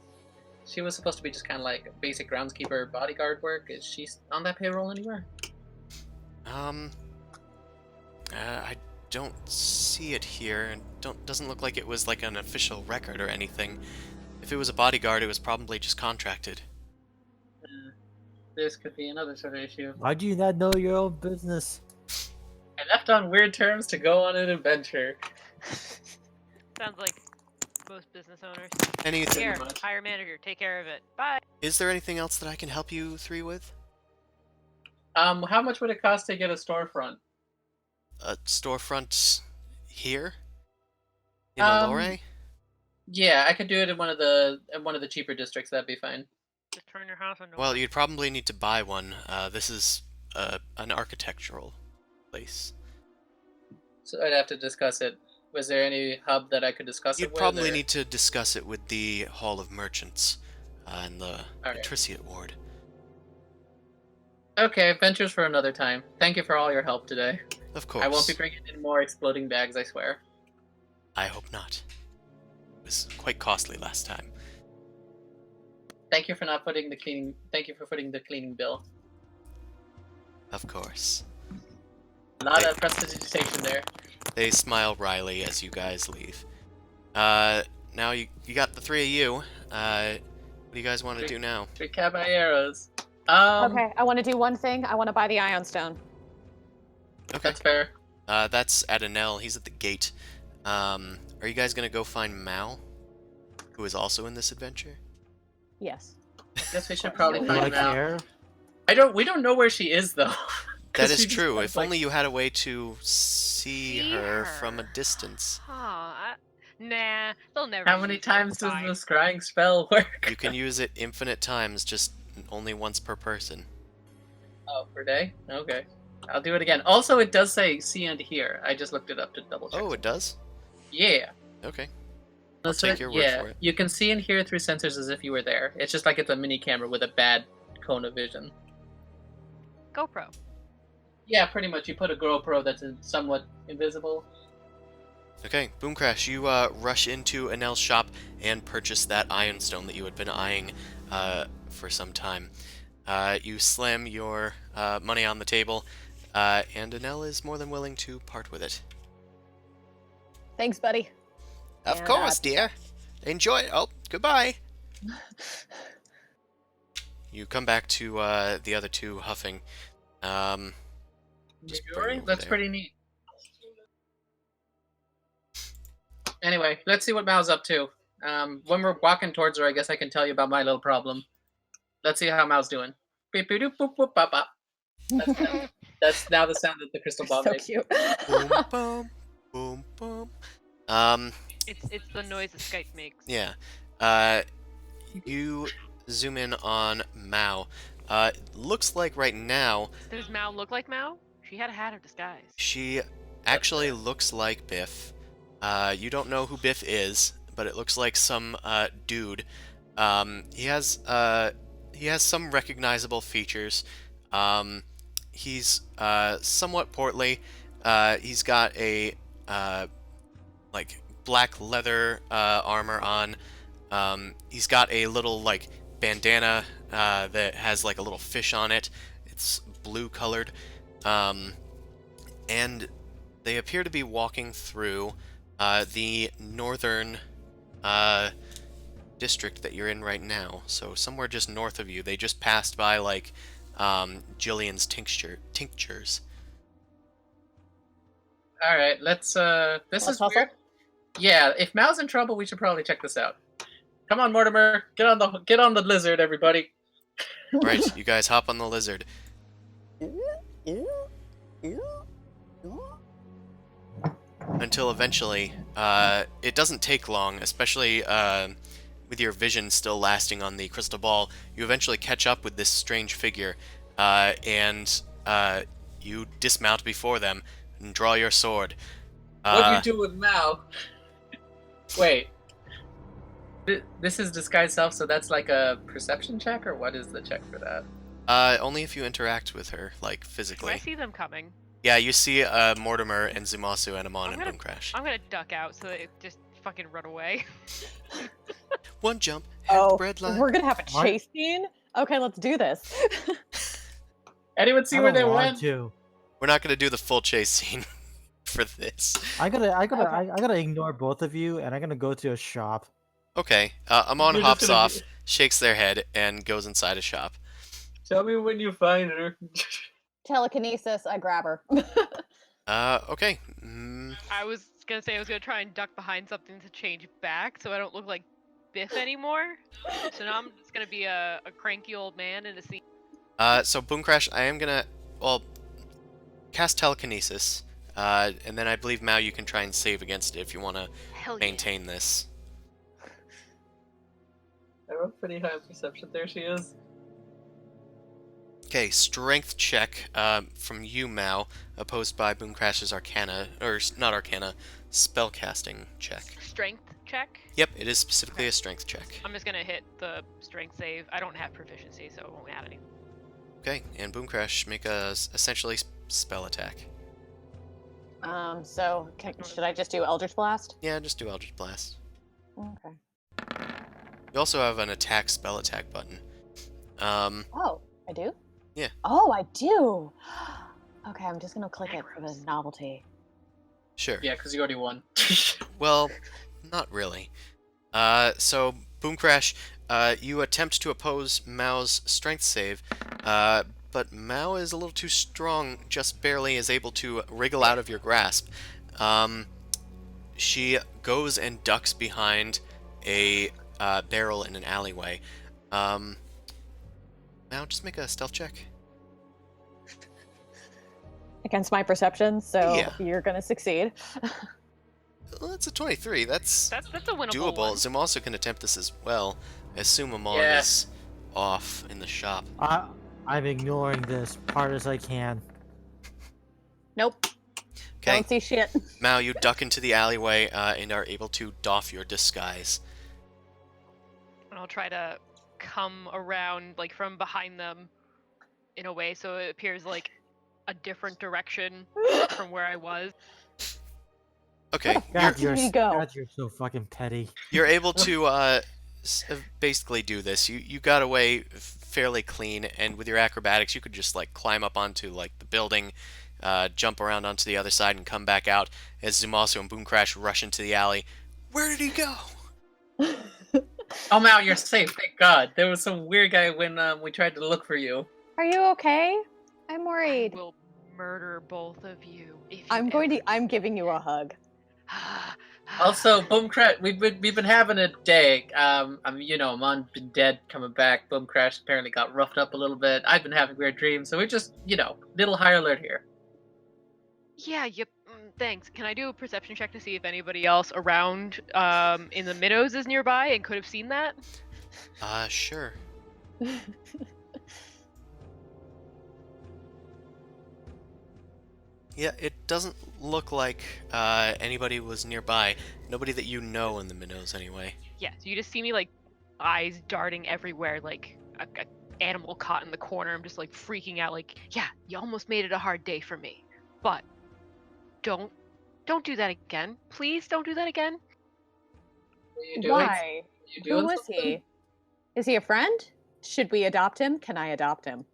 She was supposed to be just kind of like basic groundskeeper bodyguard work. Is she on that payroll anywhere? I don't see it here, and doesn't look like it was like an official record or anything. If it was a bodyguard, it was probably just contracted. This could be another sort of issue. Why do you not know your own business? I left on weird terms to go on an adventure. Sounds like most business owners. Anything? Here, much. hire manager, take care of it. Bye. Is there anything else that I can help you three with? How much would it cost to get a storefront? A storefront here in Um, Allure? Yeah, I could do it in one of the cheaper districts. That'd be fine. Just turn your house into Well, you'd probably need to buy one. This is an architectural place. So I'd have to discuss it. Was there any hub that I could discuss it You'd with? probably or- need to discuss it with the Hall of Merchants and the Okay. Patriciate Ward. Okay, ventures for another time. Thank you for all your help today. Of course. I won't be bringing in more exploding bags, I swear. I hope not. It was quite costly last time. Thank you for not putting the cleaning. Thank you for putting the cleaning bill. Of course. A lot of prestidigitation there. They smile wryly as you guys leave. Now you got the three of you. What do you guys want to do now? Three caballeros. Okay, I want to do one thing. I want to buy the Ion Stone. Okay. That's fair. That's Adenel. He's at the gate. Are you guys gonna go find Mal, who is also in this adventure? Yes. I guess we should probably Do find I him out. care? We don't know where she is though. That 'Cause is she just true. sounds If like- only you had a way to see See her from a her. distance. Nah, they'll never. How many use it, times it's does fine. the scrying spell work? You can use it infinite times, just only once per person. Oh, per day? Okay. I'll do it again. Also, it does say see and hear. I just looked it up to double check. Oh, it does? Yeah. Okay. I'll take your word for it. You can see and hear through sensors as if you were there. It's just like it's a mini camera with a bad cone of vision. GoPro. Yeah, pretty much. You put a GoPro that's somewhat invisible. Okay, Boomcrash, you rush into Anel's shop and purchase that Iron Stone that you had been eyeing for some time. You slam your money on the table, and Anel is more than willing to part with it. Thanks, buddy. Of And, course, dear. Enjoy it. Oh, goodbye. You come back to the other two huffing. Just bring it over That's there. pretty neat. Anyway, let's see what Mao's up to. When we're walking towards her, I guess I can tell you about my little problem. Let's see how Mao's doing. Beep, boop, boop, boop, boop, bop, bop. That's now the sound that the crystal ball So makes. cute. Boom, boom, boom, boom. It's the noise that Skype makes. Yeah. You zoom in on Mao. Looks like right now Does Mao look like Mao? She had a hat of disguise. she actually looks like Biff. You don't know who Biff is, but it looks like some dude. He has some recognizable features. He's somewhat portly. He's got a like black leather armor on. He's got a little like bandana that has like a little fish on it. It's blue colored. And they appear to be walking through the northern district that you're in right now. So somewhere just north of you. They just passed by like Jillian's tinctures. All right, let's. This Let's is hustle. weird. Yeah, if Mao's in trouble, we should probably check this out. Come on, Mortimer, get on the lizard, everybody. Right, you guys hop on the lizard. Until eventually, it doesn't take long, especially with your vision still lasting on the crystal ball. You eventually catch up with this strange figure, and you dismount before them and draw your sword. What do you do with Mao? Wait. This is disguised self, so that's like a perception check, or what is the check for that? Only if you interact with her, like I physically. see them coming. Yeah, you see Mortimer and Zumasu and Amon and Boomcrash. I'm gonna duck out so they just fucking run away. One jump, head Oh, bread line. we're gonna have a What? chase scene. Okay, let's do this. Anyone see I where don't they want went? to. We're not gonna do the full chase scene for this. I gotta ignore both of you, and I'm gonna go to a shop. Okay, Amon You're just hops gonna off, be- shakes their head, and goes inside a shop. Tell me when you find her. Telekinesis. I grab her. Okay. I was gonna say I was gonna try and duck behind something to change back so I don't look like Biff anymore. So now I'm just gonna be a cranky old man in a scene. So Boomcrash, I am gonna, well, cast telekinesis, and then I believe Mao you can try and save against it if you want to Hell yeah. maintain this. I rolled pretty high on perception. There she is. Okay, strength check from you, Mao, opposed by Boomcrash's Arcana, or not Arcana, spellcasting check. Strength check. Yep, it is specifically a strength check. I'm just gonna hit the strength save. I don't have proficiency, so it won't add any. Okay, and Boomcrash, make a essentially spell attack. So should I just do Eldritch Blast? Yeah, just do Eldritch Blast. Okay. You also have an attack spell attack button. Oh, I do? Yeah. Oh, I do. Okay, I'm just gonna click it for the novelty. Sure. Yeah, because you already won. Well, not really. So, Boomcrash, you attempt to oppose Mao's strength save, but Mao is a little too strong, just barely is able to wriggle out of your grasp. She goes and ducks behind a barrel in an alleyway. Mao, just make a stealth check. Against my perception, so Yeah. you're gonna succeed. Well, it's a 23. That's That's a winnable doable. one. Zoom also can attempt this as well. I assume Amon Yeah. is off in the shop. I'm ignoring this hard as I can. Nope. Okay, Don't see shit. Mao, you duck into the alleyway and are able to doff your disguise. And I'll try to come around like from behind them in a way so it appears like a different direction from where I was. Okay, God, Here you go. God, you're so fucking petty. you're able to basically do this. You got away fairly clean, and with your acrobatics, you could just like climb up onto like the building, jump around onto the other side, and come back out as Zumasu and Boomcrash rush into the alley. Where did he go? Oh, Mao, you're safe. Thank God. There was some weird guy when we tried to look for you. Are you okay? I'm I worried. will murder both of you. If you I'm ever... I'm giving you a hug. Also, Boomcrash, we've been having a day. Mon been dead, coming back. Boomcrash apparently got roughed up a little bit. I've been having weird dreams, so we're just, little higher alert here. Yeah, yep. Thanks. Can I do a perception check to see if anybody else around in the Minnows is nearby and could have seen that? Sure. Yeah, it doesn't look like anybody was nearby. Nobody that you know in the Minnows, anyway. Yeah, so you just see me like eyes darting everywhere, like a animal caught in the corner. I'm just like freaking out, like, yeah, you almost made it a hard day for me, but don't do that again. Please don't do that again. What are you doing? Why? You doing Who is something? he? Is he a friend? Should we adopt him? Can I adopt him?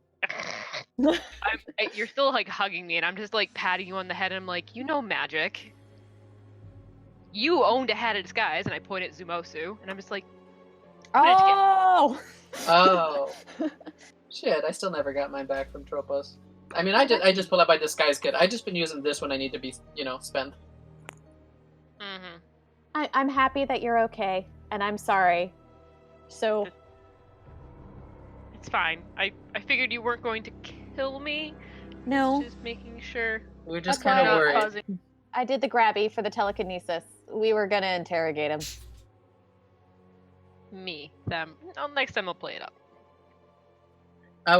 You're still like hugging me, and I'm just like patting you on the head, and I'm like, you know magic. You owned a hat of disguise, and I point at Zumosu, and I'm just like, Oh! Oh. Shit, I still never got mine back from Tropos. I mean, I just pulled out my disguise kit. I just been using this when I need to be, spent. mm-hmm. I'm happy that you're okay, and I'm sorry. So, It's fine. I figured you weren't going to kill me. no. Just making sure. We were just That's kind of why- worried. Causing... I did the grabby for the telekinesis. We were gonna interrogate him. Me, them. Oh, next time I'll play it up.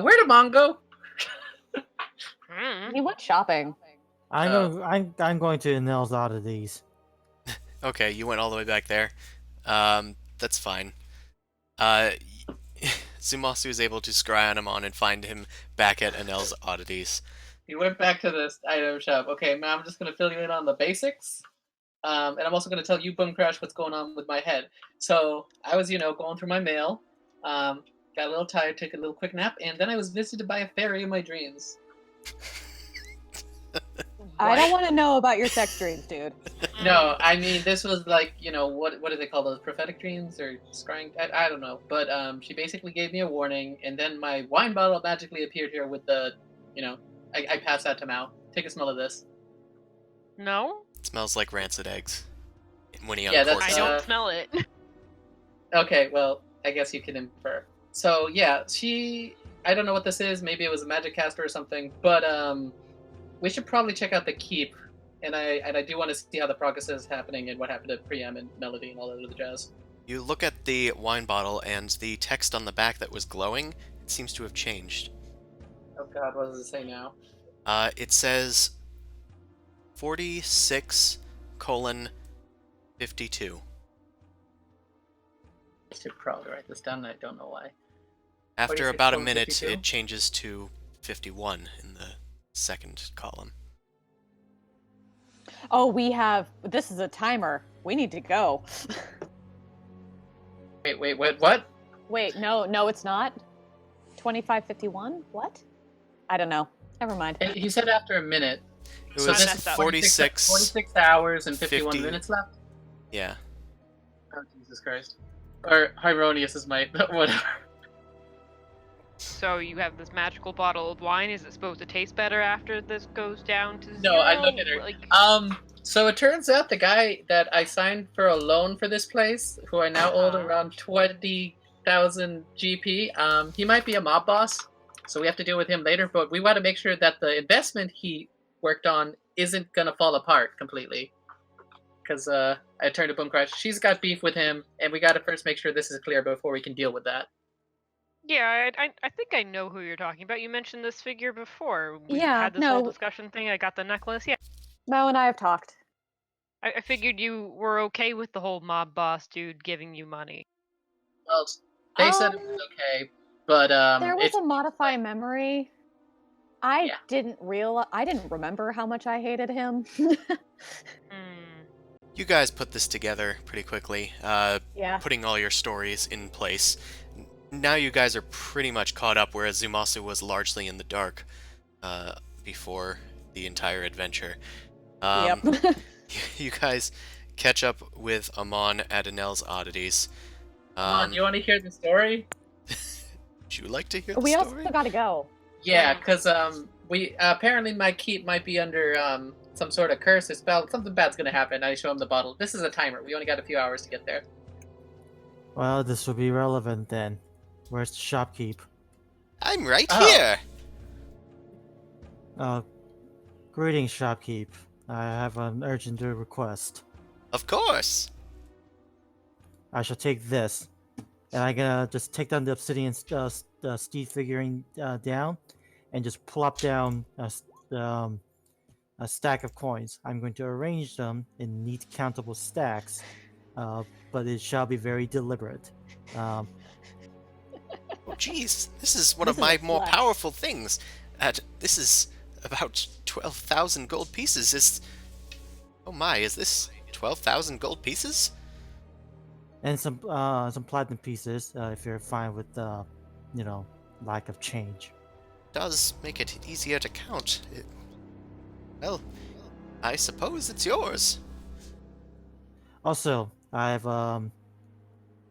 Where did Mon go? Mm. He went shopping. I'm going to Nell's Oddities. Okay, you went all the way back there. That's fine. Zumasu is able to scry on him and find him back at Anel's Oddities. He went back to this item shop. Okay, man, I'm just going to fill you in on the basics. And I'm also going to tell you, Boomcrash, what's going on with my head. So I was, going through my mail, got a little tired, took a little quick nap, and then I was visited by a fairy in my dreams. I don't want to know about your sex dreams, dude. No, I mean, this was like, what do they call those? Prophetic dreams or scrying? I don't know. But she basically gave me a warning, and then my wine bottle magically appeared here with the, I passed that to Mao. Take a smell of this. No, It smells like rancid eggs. When he Yeah, that's, uncorks I it. don't smell it. Okay, well, I guess you can infer. So, yeah, I don't know what this is. Maybe it was a magic caster or something. But we should probably check out the keep. And I do want to see how the progress is happening and what happened to Priam and Melody and all that other jazz. You look at the wine bottle, and the text on the back that was glowing, it seems to have changed. Oh god, what does it say now? It says 46:52. I should probably write this down, and I don't know why. After about a 46:52? minute, it changes to 51 in the second column. Oh, this is a timer. We need to go. Wait, what? Wait, no, it's not. 25:51? What? I don't know. Never mind. He said after a minute. It So was this is 46. 46 hours and 51 50. minutes left? Yeah. Oh, Jesus Christ. Or Hieronius is my... whatever. So you have this magical bottle of wine. Is it supposed to taste better after this goes down to No, zero? I look at her. Like, So it turns out the guy that I signed for a loan for this place, who I now owe around 20,000 GP, he might be a mob boss, so we have to deal with him later, but we want to make sure that the investment he worked on isn't going to fall apart completely. Because I turned to Boomcrash. She's got beef with him, and we got to first make sure this is clear before we can deal with that. yeah, I think I know who you're talking about. You mentioned this figure before. We Yeah, had this whole no. discussion thing. I got the necklace. Yeah, Mo and I have talked. I figured you were okay with the whole mob boss dude giving you money. Well, they said it was okay, but There was it's a modify memory. I Yeah. didn't remember how much I hated him. You guys put this together pretty quickly, Yeah. putting all your stories in place. Now you guys are pretty much caught up, whereas Zumasu was largely in the dark before the entire adventure. Yep. You guys catch up with Amon at Anel's Oddities. Come on, you want to hear the story? Would you like to hear the We story? also gotta go. Yeah, because we apparently my keep might be under some sort of curse or spell. Something bad's gonna happen. I show him the bottle. This is a timer. We only got a few hours to get there. Well, this will be relevant then. Where's the shopkeep? I'm right Oh. here. Greetings, shopkeep. I have an urgent request. Of course. I shall take this, and I'm gonna just take down the obsidian steed figurine down, and just plop down a stack of coins. I'm going to arrange them in neat, countable stacks, but it shall be very deliberate. Oh, geez, this is one This of is my a more flex. powerful things. This is about 12,000 gold pieces. Oh my, is this 12,000 gold pieces? And some platinum pieces, if you're fine with lack of change. Does make it easier to count. Well, I suppose it's yours. Also,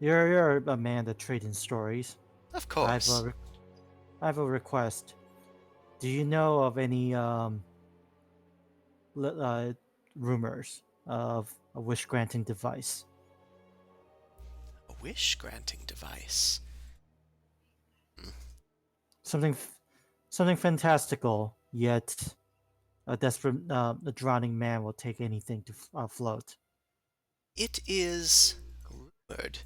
you're a man that trades in stories. Of I have course. I have a request. Do you know of any rumors of a wish granting device? A wish-granting device. Something fantastical, yet a drowning man will take anything to float. It is rumored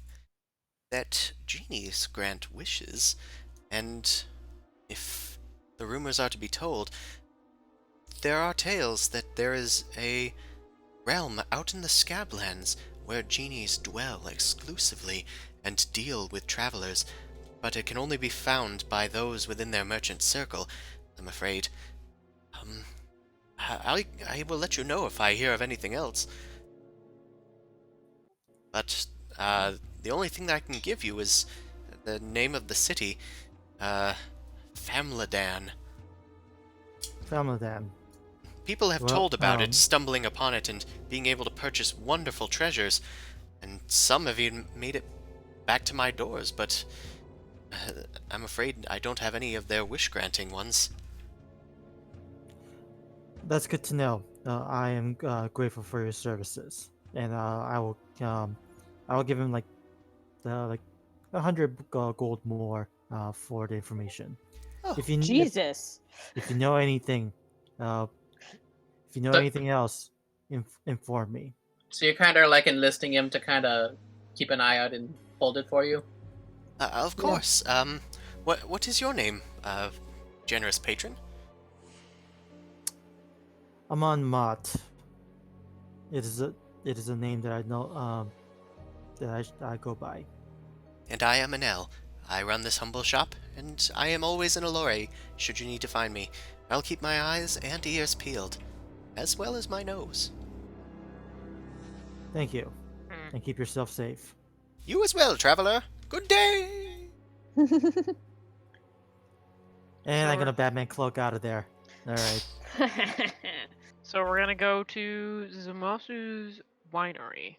that genies grant wishes, and if the rumors are to be told, there are tales that there is a realm out in the Scablands where genies dwell exclusively and deal with travelers, but it can only be found by those within their merchant circle, I'm afraid. I will let you know if I hear of anything else. But the only thing that I can give you is the name of the city, Famladan. Famladan. People have Well, told about it, stumbling upon it and being able to purchase wonderful treasures, and some have even made it back to my doors, but I'm afraid I don't have any of their wish-granting ones. That's good to know. I am grateful for your services, and I will give him like 100 gold more for the information. Oh, If you Jesus. if you know anything, if you know So- anything else, inform me. So you're kind of like enlisting him to kind of keep an eye out and hold it for you. of Yeah. course. What is your name, generous patron? Amon Mott. It is a name that I know that I go by. And I am Anel. I run this humble shop, and I am always in Allure, should you need to find me. I'll keep my eyes and ears peeled, as well as my nose. Thank you, Hmm. and keep yourself safe. You as well, traveler. Good day! And I'm Sure. gonna Batman cloak out of there. All right. So we're gonna go to Zumasu's winery.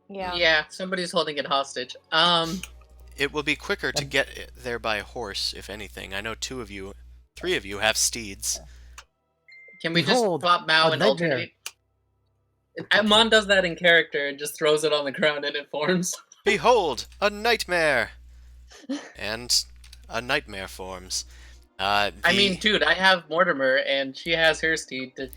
Yeah. Yeah, somebody's holding it hostage. It will be quicker to And- get there by horse, if anything. I know 3 of you have steeds. Can we Behold, just swap Mao a and nightmare. alternate? Amon does that in character and just throws it on the ground and it forms. Behold, a nightmare! And a nightmare forms. I mean, dude, I have Mortimer and she has her steed. My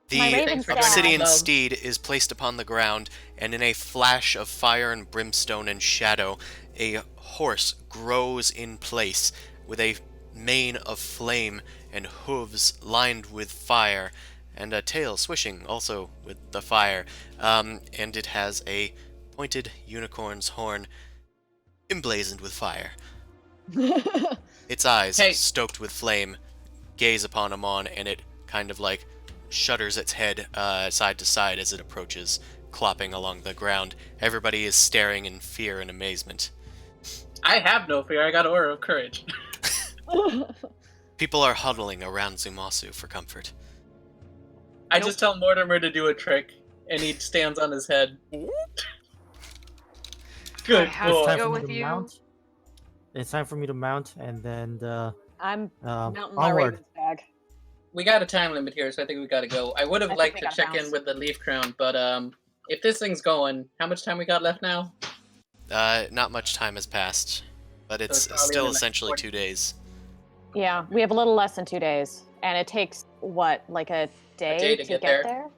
The raven Thanks for staff. obsidian Love. steed is placed upon the ground, and in a flash of fire and brimstone and shadow, a horse grows in place with a mane of flame and hooves lined with fire, and a tail swishing also with the fire. And it has a pointed unicorn's horn emblazoned with fire. Its eyes, Hey. stoked with flame, gaze upon Amon, and it kind of like shudders its head side to side as it approaches, clopping along the ground. Everybody is staring in fear and amazement. I have no fear. I got Aura of Courage. People are huddling around Zumasu for comfort. I just tell Mortimer to do a trick, and he stands on his head. Good have It's to time boy. go for me with to you. mount. It's time for me to mount, and then I'm mounting my onward. Raven's bag. we got a time limit here, so I think we gotta go. I would have I think liked we to gotta check in bounce. with the leaf crown, but if this thing's going, how much time we got left now? Not much time has passed, but it's it's probably still only like essentially 40. 2 days. Yeah, we have a little less than 2 days, and it takes what, like a day, to to get get there. there? I think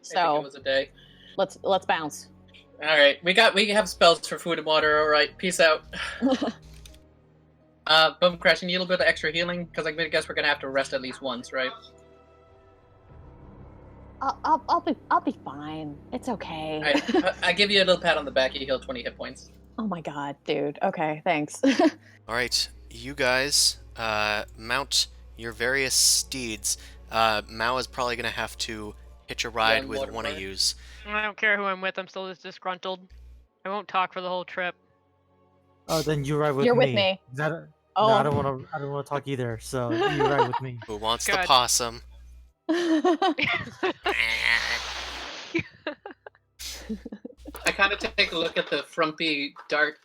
it So was a day. let's bounce. All right, we have spells for food and water. All right, peace out. Bum Crash, you need a little bit of extra healing because I guess we're gonna have to rest at least once, right? I'll be fine. It's okay. All right, I give you a little pat on the back. You heal 20 hit points. Oh my god, dude. Okay, thanks. All right, you guys mount your various steeds. Mao is probably gonna have to hitch a ride One with water one of ride. yous. I don't care who I'm with. I'm still just disgruntled. I won't talk for the whole trip. Oh, then you ride with You're me. with me. Is that a- Oh. No, I don't want to talk either. So you ride with me. Who wants the God. possum? I kind of take a look at the frumpy, dark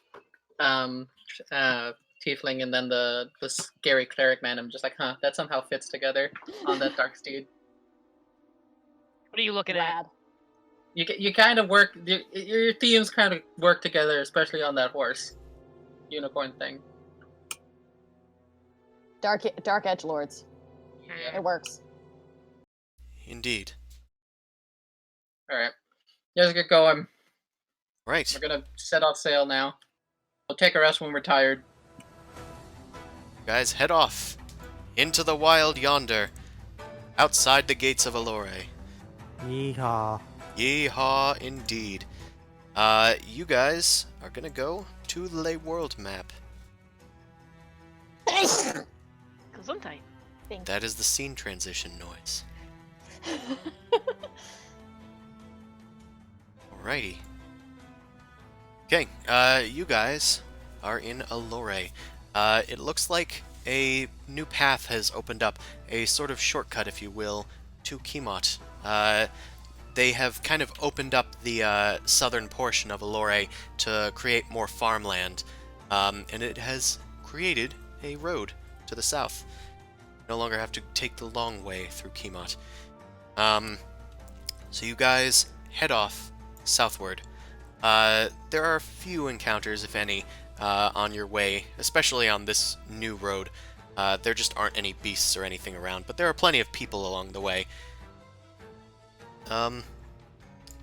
tiefling and then the scary cleric man. I'm just like, huh, that somehow fits together on that dark steed. What are you looking at? Rad. You kind of work, your themes kind of work together, especially on that horse. Unicorn thing. Dark edge lords. It works. Indeed. Alright. Let's get going. Right. We're gonna set off sail now. We'll take a rest when we're tired. Guys, head off into the wild yonder, outside the gates of Allure. Yeehaw. Yeehaw, indeed. You guys are gonna go to the Lay World map. Gesundheit. That is the scene transition noise. Alrighty. Okay, you guys are in Allure. It looks like a new path has opened up, a sort of shortcut, if you will, to Kimot. They have kind of opened up the southern portion of Allure to create more farmland, and it has created a road to the south. No longer have to take the long way through Kimot. So you guys head off southward. There are few encounters, if any, on your way, especially on this new road. There just aren't any beasts or anything around, but there are plenty of people along the way. I'm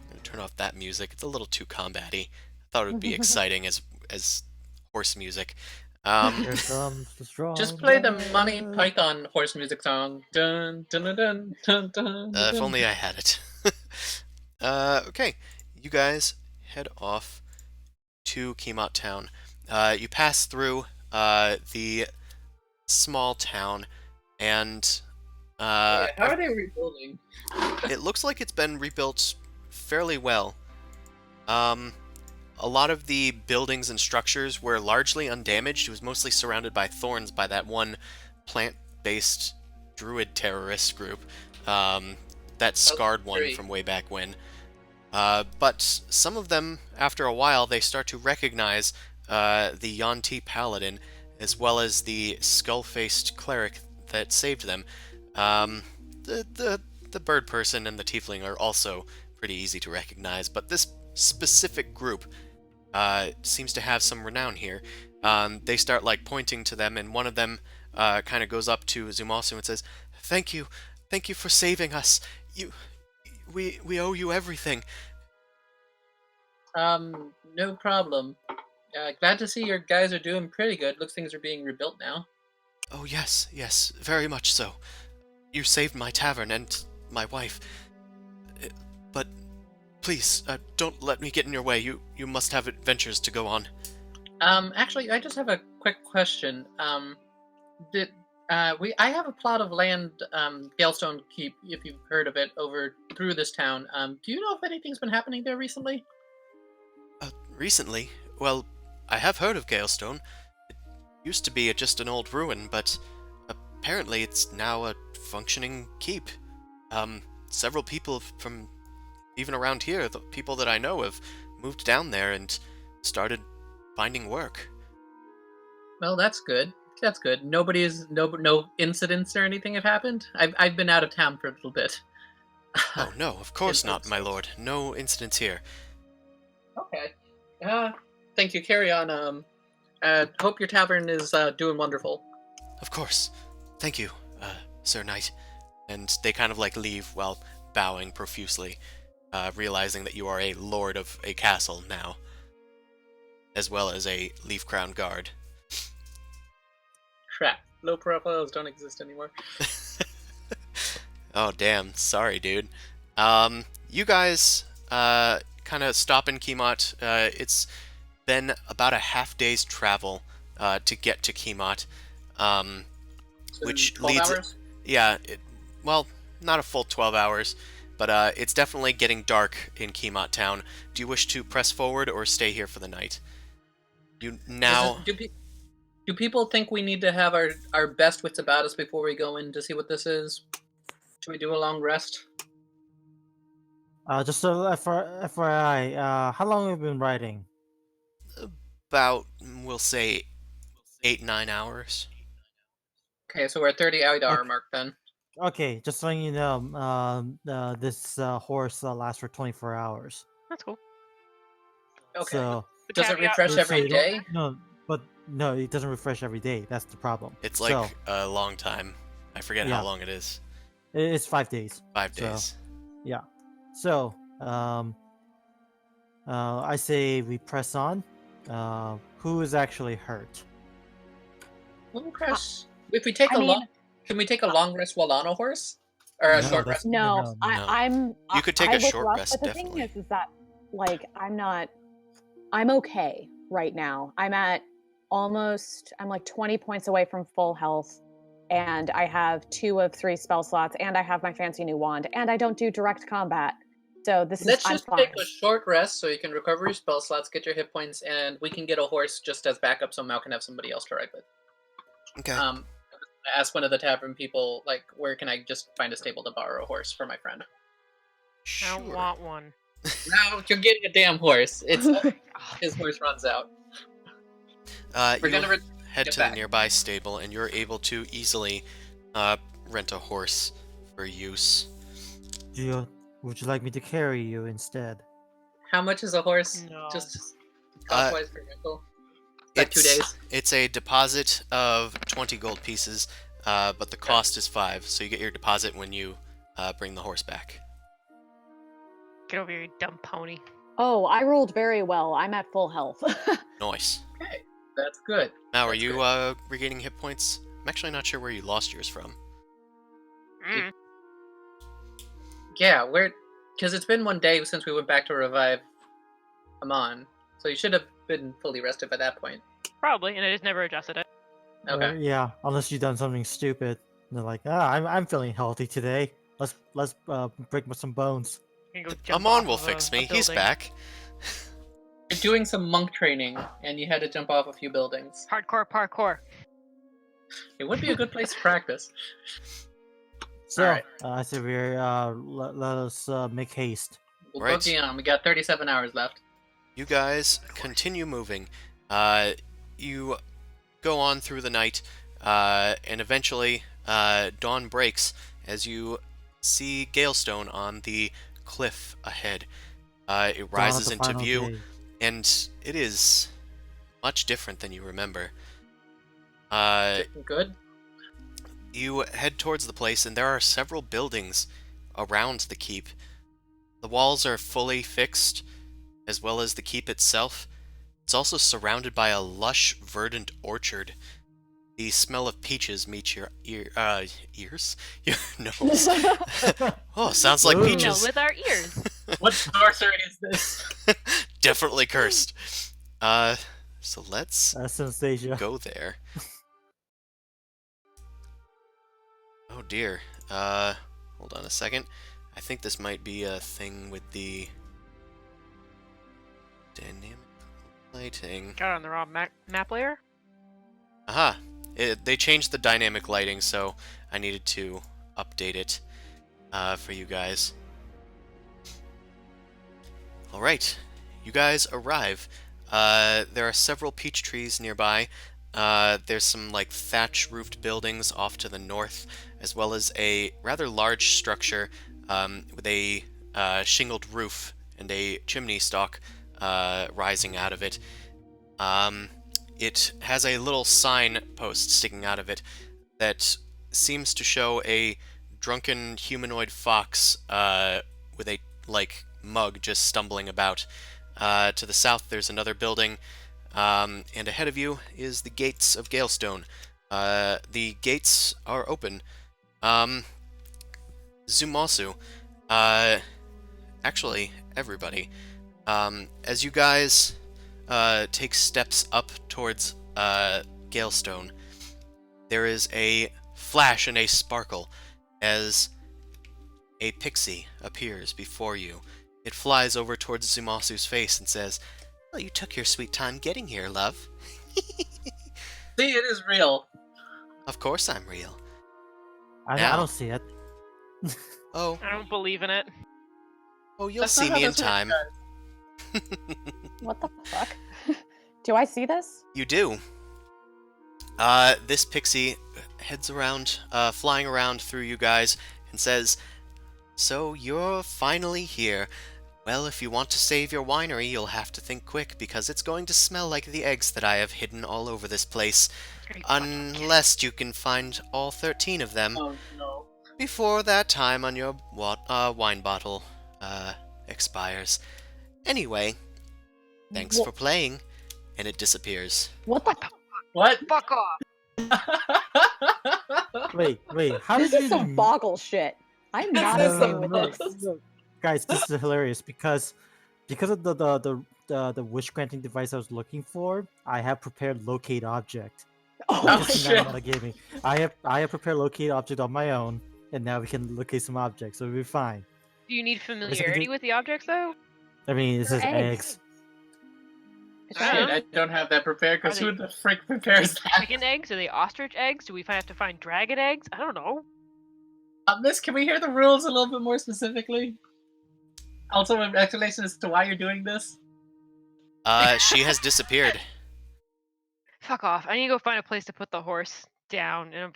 gonna turn off that music. It's a little too combat-y. I thought it would be exciting as horse music. Here comes the strong. Just play the man. Monty Python horse music song. Dun dun dun dun dun dun. If only I had it. Okay, you guys head off to Kimot Town. You pass through the small town, and How are they rebuilding? it looks like it's been rebuilt fairly well. A lot of the buildings and structures were largely undamaged. It was mostly surrounded by thorns by that one plant-based druid terrorist group. That scarred one great. from way back when. But some of them, after a while, they start to recognize the Yanti paladin, as well as the skull-faced cleric that saved them. The bird person and the tiefling are also pretty easy to recognize, but this specific group seems to have some renown here. They start like pointing to them, and one of them kind of goes up to Zumasu and says, "Thank you for saving us. We owe you everything." No problem. Glad to see your guys are doing pretty good. Looks things are being rebuilt now. Oh yes, very much so. You saved my tavern and my wife. But please, don't let me get in your way. You must have adventures to go on. Actually, I just have a quick question. I have a plot of land, Galestone Keep, if you've heard of it, over through this town. Do you know if anything's been happening there recently? Recently? Well, I have heard of Galestone. It used to be just an old ruin, but apparently it's now a functioning keep. Several people from even around here, the people that I know, have moved down there and started finding work. Well, that's good. That's good. No incidents or anything have happened. I've been out of town for a little bit. Oh, no, of course not, my lord. No incidents here. Okay. Thank you. Carry on. Hope your tavern is doing wonderful. Of course. Thank you, Sir Knight. And they kind of like leave while bowing profusely, realizing that you are a lord of a castle now, as well as a leaf-crowned guard. Crap. Low profiles don't exist anymore. Oh, damn. Sorry, dude. You guys, kind of stop in Kiemot. It's been about a half day's travel, to get to Kiemot, So which 12 leads... hours? Yeah, well, not a full 12 hours, but it's definitely getting dark in Kiemot Town. Do you wish to press forward or stay here for the night? You now... Do people think we need to have our best wits about us before we go in to see what this is? Should we do a long rest? Just so FYI, how long have you been writing? About, we'll say, 8-9 hours. Okay, so we're at 30 hour Okay. mark then. Okay, just letting you know, this horse lasts for 24 hours. That's cool. Okay. So, The Does it caveat- refresh so every you don't- day? No, but no, it doesn't refresh every day. That's the problem. It's So, like a long time. I forget Yeah. how long it is. it's 5 days. 5 So- days. Yeah. So, I say we press on. Who is actually hurt? We'll press. If we take I a mean- long, can we take a long rest while on a horse, or a No, short that's- rest? No, No. I'm. You could take I a look short rough, rest, but the definitely. thing is that like I'm okay right now. I'm at almost. I'm like 20 points away from full health, and I have 2 of 3 spell slots, and I have my fancy new wand, and I don't do direct combat. So this Let's is. I'm just fine. take a short rest so you can recover your spell slots, get your hit points, and we can get a horse just as backup so Mal can have somebody else to ride with. Okay. I asked one of the tavern people, like, where can I just find a stable to borrow a horse for my friend? I don't Sure. want one. Now you're getting a damn horse. It's his horse runs out. We're You gonna head get to the back. nearby stable, and you're able to easily rent a horse for use. Would you like me to carry you instead? How much is a horse? No. Just cost-wise for rental? Like 2 It's- days? It's a deposit of 20 gold pieces, but the cost is 5, so you get your deposit when you bring the horse back. Get over here, you dumb pony. Oh, I rolled very well. I'm at full health. Nice. Okay, that's good. Now, are That's you good. regaining hit points? I'm actually not sure where you lost yours from. Mm. Yeah, because it's been 1 day since we went back to revive Amon, so you should have been fully rested by that point. Probably, and I just never adjusted it. Okay. Yeah, unless you've done something stupid. And they're like, I'm feeling healthy today. Let's break some bones. You can go jump Amon off will of fix a me. He's building. back. You're doing some monk training, and you had to jump off a few buildings. Hardcore parkour. It would be a good place to practice. So, Alright. I say we let us make haste. We'll Right. book you on. We got 37 hours left. You guys continue moving. You go on through the night, and eventually dawn breaks as you see Galestone on the cliff ahead. It rises Dawn of the into final view, day. and it is much different than you remember. Good. You head towards the place, and there are several buildings around the keep. The walls are fully fixed, as well as the keep itself. It's also surrounded by a lush, verdant orchard. The smell of peaches meets your ears? Your nose. Oh, sounds like Ooh. No, peaches. with our ears. What sorcery is this? Definitely cursed. So let's Synesthesia. go there. Oh dear. Hold on a second. I think this might be a thing with the dynamic lighting. Got it on the wrong map layer. Aha! They changed the dynamic lighting, so I needed to update it for you guys. Alright, you guys arrive. There are several peach trees nearby. There's some like thatch-roofed buildings off to the north, as well as a rather large structure with a shingled roof and a chimney stalk rising out of it. It has a little sign post sticking out of it that seems to show a drunken humanoid fox with a like mug just stumbling about. To the south, there's another building, and ahead of you is the gates of Galestone. The gates are open. Zumasu, actually, everybody, as you guys take steps up towards Galestone, there is a flash and a sparkle as a pixie appears before you. It flies over towards Zumasu's face and says, "Well, you took your sweet time getting here, love." See, it is real. Of course I'm real. I Now. don't see it. Oh, I don't believe in it. you'll That's not see how me in this works, time. guys. What the fuck? Do I see this? You do. This pixie heads around, flying around through you guys, and says, "So you're finally here. Well, if you want to save your winery, you'll have to think quick, because it's going to smell like the eggs that I have hidden all over this place. Great fucking kid. Unless you can find all 13 of them Oh no. before that time on your wine bottle expires. Anyway, thanks Wha- for playing," and it disappears. What the? What? Fuck off. Wait, how This did is you some boggle shit. I'm not This is okay some with boggle this. guys? This is hilarious because of the wish granting device I was looking for. I have prepared locate object. Oh, Oh, my Just shit. not metagaming. I have prepared locate object on my own, and now we can locate some objects, so we'll be fine. Do you need Basically, familiarity with the objects, though? I mean, this is They're eggs. eggs. Shit, I don't have that prepared because Are who the frick prepares that? Chicken eggs? Are they ostrich eggs? Do we have to find dragon eggs? I don't know. Miss, can we hear the rules a little bit more specifically? Also, an explanation as to why you're doing this. She has disappeared. Fuck off. I need to go find a place to put the horse down. And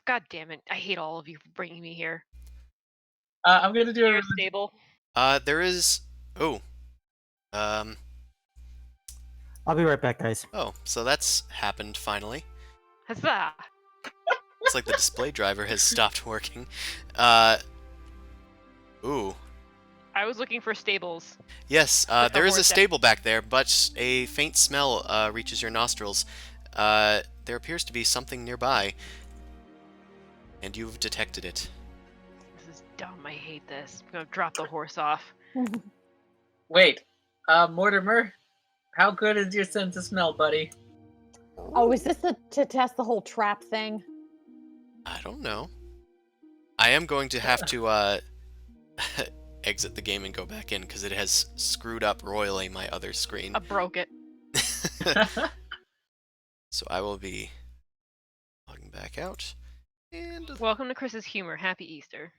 God damn it. I hate all of you for bringing me here. I'm gonna do You're a a stable. There is... Oh. I'll be right back, guys. Oh, so that's happened finally. Huzzah! Looks like the display driver has stopped working. Ooh. I was looking for stables. Yes, With the there is a horse down. stable back there, but a faint smell reaches your nostrils. There appears to be something nearby, and you've detected it. This is dumb. I hate this. I'm gonna drop the horse off. Wait, Mortimer, how good is your sense of smell, buddy? Oh, is this to test the whole trap thing? I don't know. I am going to have to exit the game and go back in because it has screwed up royally my other screen. I broke it. So I will be logging back out. And Welcome to Chris's humor. Happy Easter.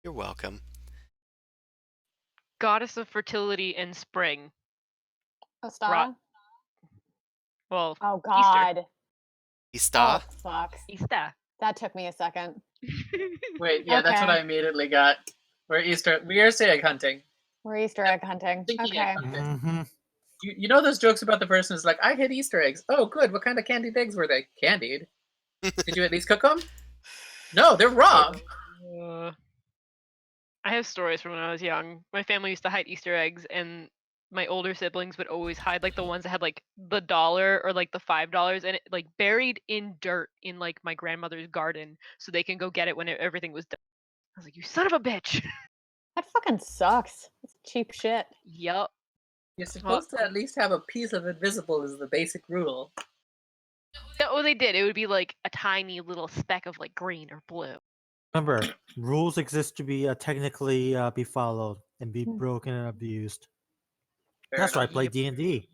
you're welcome. Goddess of fertility and spring. Ostara? Rot. Well, Oh God. Ista? Oh fuck. Easter. That took me a second. Wait, yeah, that's what Okay. I immediately got. We are Easter egg hunting. We're Easter egg hunting. Thinking Okay. egg hunting. Mm-hmm. You know those jokes about the person who's like, I hid Easter eggs. Oh, good. What kind of candied eggs were they? Candied. Did you at least cook them? No, they're raw. I have stories from when I was young. My family used to hide Easter eggs, and my older siblings would always hide like the ones that had like the $1 or like the $5, and it like buried in dirt in like my grandmother's garden, so they can go get it when everything was done. I was like, "You son of a bitch!" That fucking sucks. It's cheap shit. Yup. You're supposed to at least have a piece of invisible is the basic rule. Oh, they did. It would be like a tiny little speck of like green or blue. Remember, rules exist to be technically be followed and be Hmm. broken and abused. Fair That's why I enough. play D&D.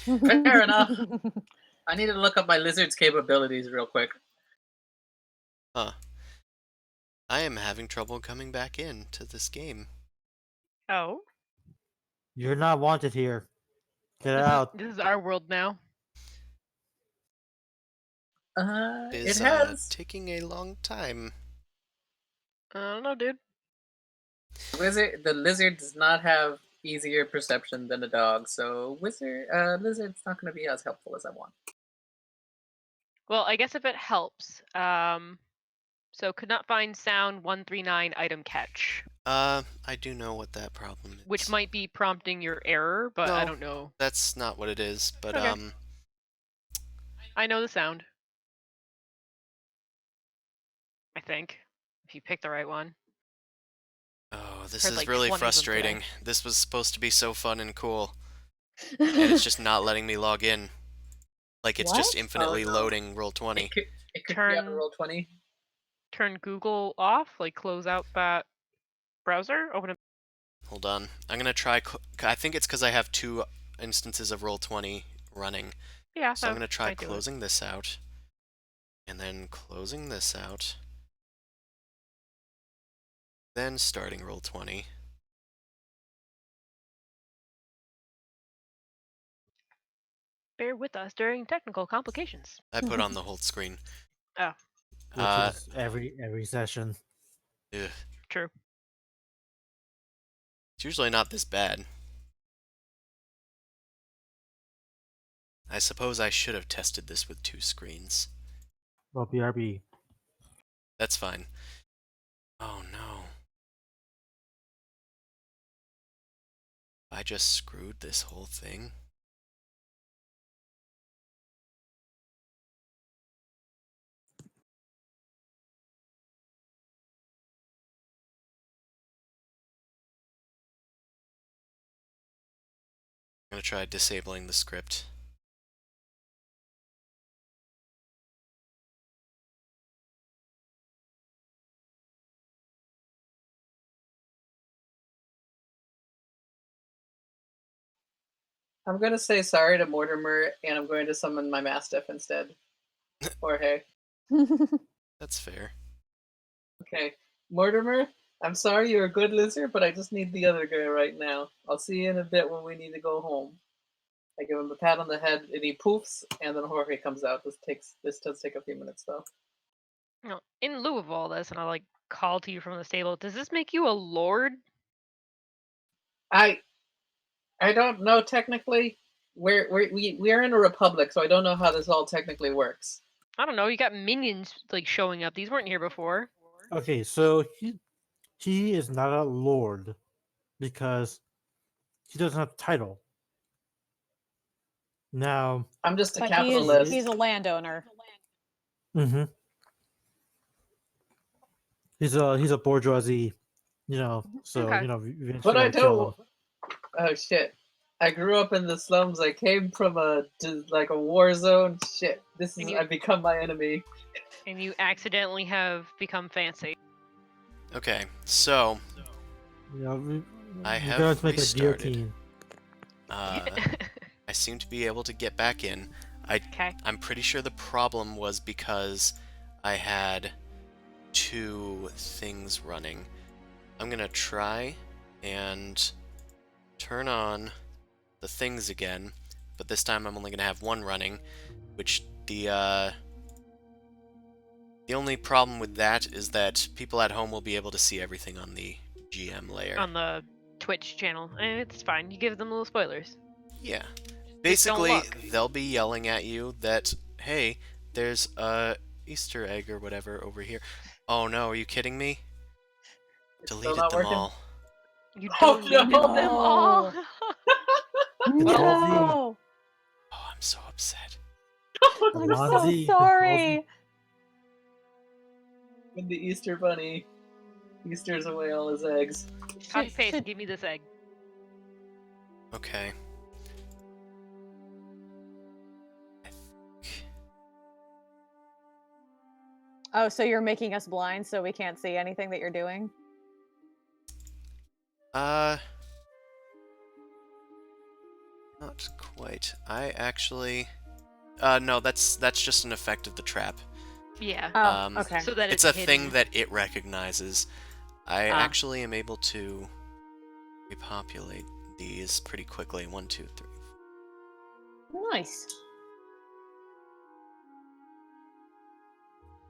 Fair enough. I need to look up my lizard's capabilities real quick. Huh. I am having trouble coming back in to this game. Oh, You're not wanted here. Get out. this is our world now. It Is has. taking a long time. I don't know, dude. The lizard does not have easier perception than a dog, so lizard's not going to be as helpful as I want. Well, I guess if it helps. So could not find sound 139 item catch, I do know what that problem which is. might be prompting your error, but I No, don't know. that's not what it is, but Okay. I know the sound. I think if you pick the right one. oh, this Heard is like really 20 of them frustrating. today. This was supposed to be so fun and cool, and it's just not letting me log in. Like it's just What? infinitely Oh, no. loading Roll20. It could be on Turn roll 20. turn Google off, like close out that browser, open it. Hold on. I'm gonna try. I think it's because I have 2 instances of Roll20 running. Yeah, So I'm that gonna try might do it. closing this out, and then closing this out, then starting Roll20. Bear with us during technical complications. I put on the whole screen. Oh, Which is every session. Ugh. true. It's usually not this bad. I suppose I should have tested this with 2 screens. Well, BRB. That's fine. Oh no. I just screwed this whole thing. I'm gonna try disabling the script. I'm going to say sorry to Mortimer, and I'm going to summon my Mastiff instead. Jorge. That's fair. Okay. Mortimer, I'm sorry you're a good lizard, but I just need the other guy right now. I'll see you in a bit when we need to go home. I give him a pat on the head, and he poofs, and then Jorge comes out. This does take a few minutes, though. You know, in lieu of all this, and I like call to you from the stable. Does this make you a lord? I don't know technically. We're in a republic, so I don't know how this all technically works. I don't know. You got minions like showing up. These weren't here before. Okay, so he is not a lord because he doesn't have a title. Now, I'm just a But capitalist. he's a landowner. mm-hmm. He's a bourgeoisie, so Okay. eventually But I gotta kill don't. him. Oh shit! I grew up in the slums. I came from a war zone. Shit! I become my enemy. And you accidentally have become fancy. Okay, so I we're have going to make a restarted. guillotine. I seem to be able to get back in. Okay. I'm pretty sure the problem was because I had 2 things running. I'm gonna try and turn on the things again, but this time I'm only gonna have 1 running, which the only problem with that is that people at home will be able to see everything on the GM layer. On the Twitch channel. It's fine. You give them little spoilers. Yeah. Just don't Basically, look. they'll be yelling at you that, hey, there's a Easter egg or whatever over here. Oh no, are you kidding me? It's still Deleted not them working? all. You Oh, deleted no! them all. Control Z. No, Oh, I'm so upset. I'm Command so Z, sorry. When the Easter Bunny Easters away all his eggs. Copy paste and give me this egg. Okay. Oh, so you're making us blind so we can't see anything that you're doing? Not quite. I actually... no, that's just an effect of the trap. Yeah. Oh, okay. So that It's it's a hidden. thing that it recognizes. I actually am able to repopulate these pretty quickly. 1, 2, 3. Nice.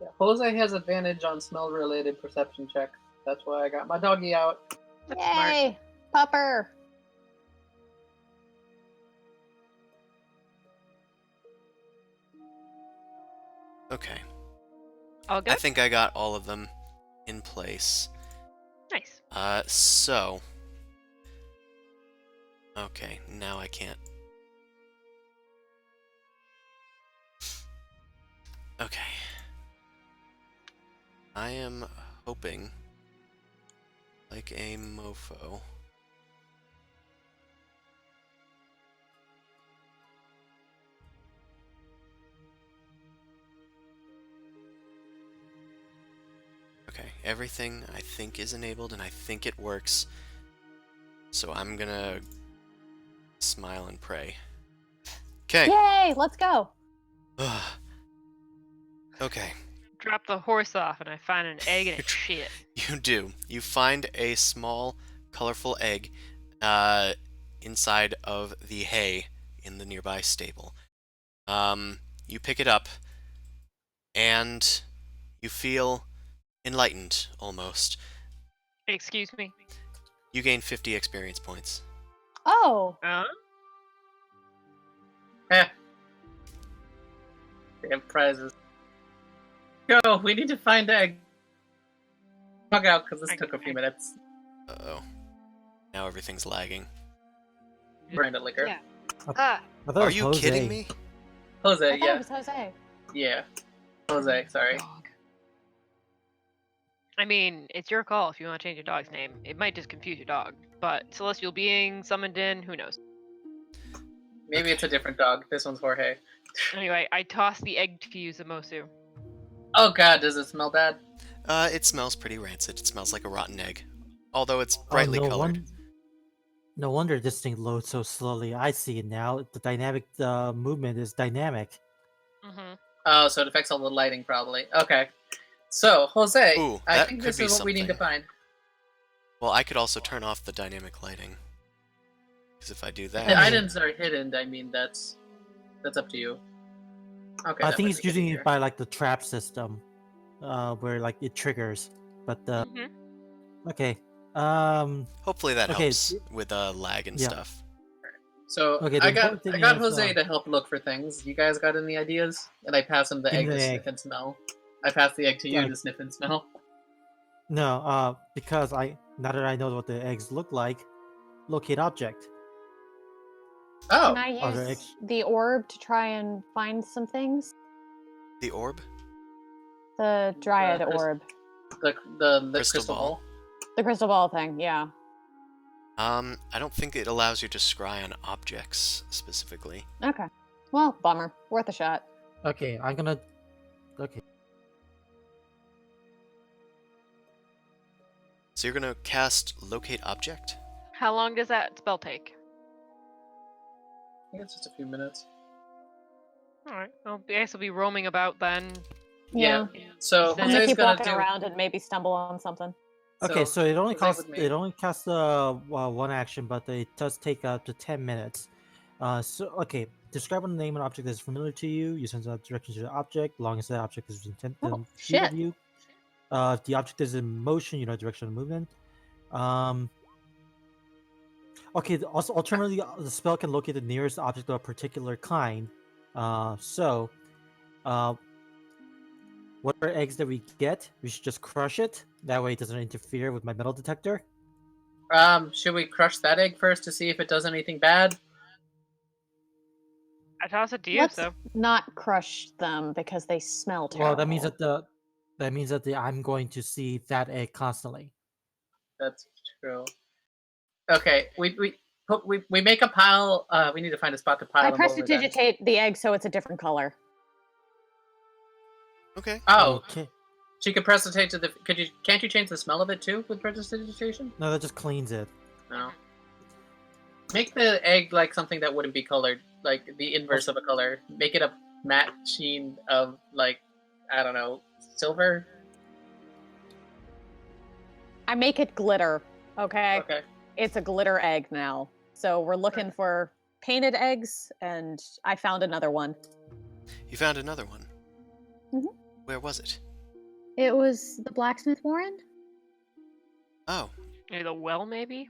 Yeah, Jose has advantage on smell-related perception checks. That's why I got my doggy out. That's smart. Yay! Pupper! Okay. All good? I think I got all of them in place. Nice. So. Okay, now I can't. Okay. I am hoping, like a mofo. Okay, everything I think is enabled and I think it works. So I'm gonna smile and pray. Okay. Yay! Let's go. Okay. Drop the horse off and I find an egg and it's shit. You do. You find a small, colorful egg inside of the hay in the nearby stable. You pick it up, and you feel enlightened, almost. Excuse me. You gain 50 experience points. Oh, Eh. We have prizes. Go! We need to find egg. Bug out, because this took a few minutes. Uh-oh. Now everything's lagging. Brand of liquor. Yeah. I thought it Are was you Jose. kidding me? Jose, I thought yeah. it was Jose. Yeah. Jose, sorry. Dog. I mean, it's your call if you want to change your dog's name. It might just confuse your dog. But celestial being summoned in, who knows? Maybe it's a different dog. This one's Jorge. Anyway, I tossed the egg to Yuzumosu. Oh god, does it smell bad? It smells pretty rancid. It smells like a rotten egg. Although it's brightly no colored. No wonder this thing loads so slowly. I see it now. The dynamic movement is dynamic. Mm-hmm. Oh, so it affects all the lighting, probably. Okay. So, Jose, Ooh, I that think could this be is what we need to something. find. Well, I could also turn off the dynamic lighting. Because if I do The that... items are hidden, I mean, that's up to you. Okay. I that think might he's make using easier. it by like the trap system, where like it triggers. But Mm-hmm. okay, Hopefully that okay, helps with lag and yeah. stuff. So Okay, the I got important thing is, Jose to help look for things. You guys got any ideas? And I pass him the Give egg me to the sniff egg. and smell. I pass the egg to you Yeah. to sniff and smell. no, because now that I know what the eggs look like, locate object. Oh, Can I Are there use the orb to try and find some things? The orb? The dryad crys- orb. the Crystal crystal ball. ball. The crystal ball thing, yeah. I don't think it allows you to scry on objects, specifically. Okay. Well, bummer. Worth a shot. Okay, I'm gonna. Okay, So you're gonna cast Locate Object? How long does that spell take? I think it's just a few minutes. Alright. Well, I guess we'll be roaming about then. Yeah. So I'm I'm gonna Jose's keep gonna walking do. around and maybe stumble on something. okay. So it only Jose costs with me. it only costs one action, but it does take up to 10 minutes. So okay, describe when the name of an object is familiar to you. You send out directions to the object, long as the object is within 10 Oh, feet shit. of you. If the object is in motion, you know direction of movement. Okay. Also, alternatively, the spell can locate the nearest object of a particular kind. Whatever eggs that we get, we should just crush it. That way, it doesn't interfere with my metal detector. Should we crush that egg first to see if it does anything bad? I toss it to you, Let's so. not crush them because they smell terrible. Well, that means that I'm going to see that egg constantly. That's true. Okay, we make a pile. We need to find a spot to pile I them over. then. prestidigitate the egg so it's a different color. Okay. Oh, Okay. she could prestidigitate to the. Can't you change the smell of it too with prestidigitation? No, that just cleans it. No. Make the egg like something that wouldn't be colored, like the inverse of a color. Make it a matte sheen of like, I don't know, silver. I make it glitter. Okay. Okay. It's a glitter egg now. So we're looking for painted eggs, and I found another one. You found another one. Mhm. Where was it? It was the blacksmith warren? Oh. Near the well, maybe?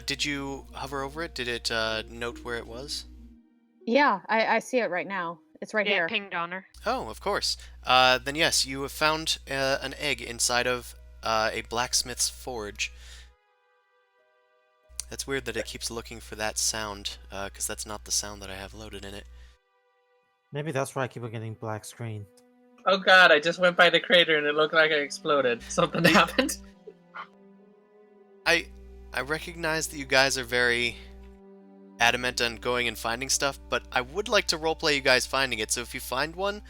Did you hover over it? Did it note where it was? Yeah, I see it right now. It's right Yeah, here. it pinged on her. Oh, of course. Then yes, you have found an egg inside of a blacksmith's forge. That's weird that it keeps looking for that sound, because that's not the sound that I have loaded in it. Maybe that's why I keep on getting black screen. Oh god, I just went by the crater and it looked like it exploded. Something happened. I recognize that you guys are very adamant on going and finding stuff, but I would like to roleplay you guys finding it, so if you find one,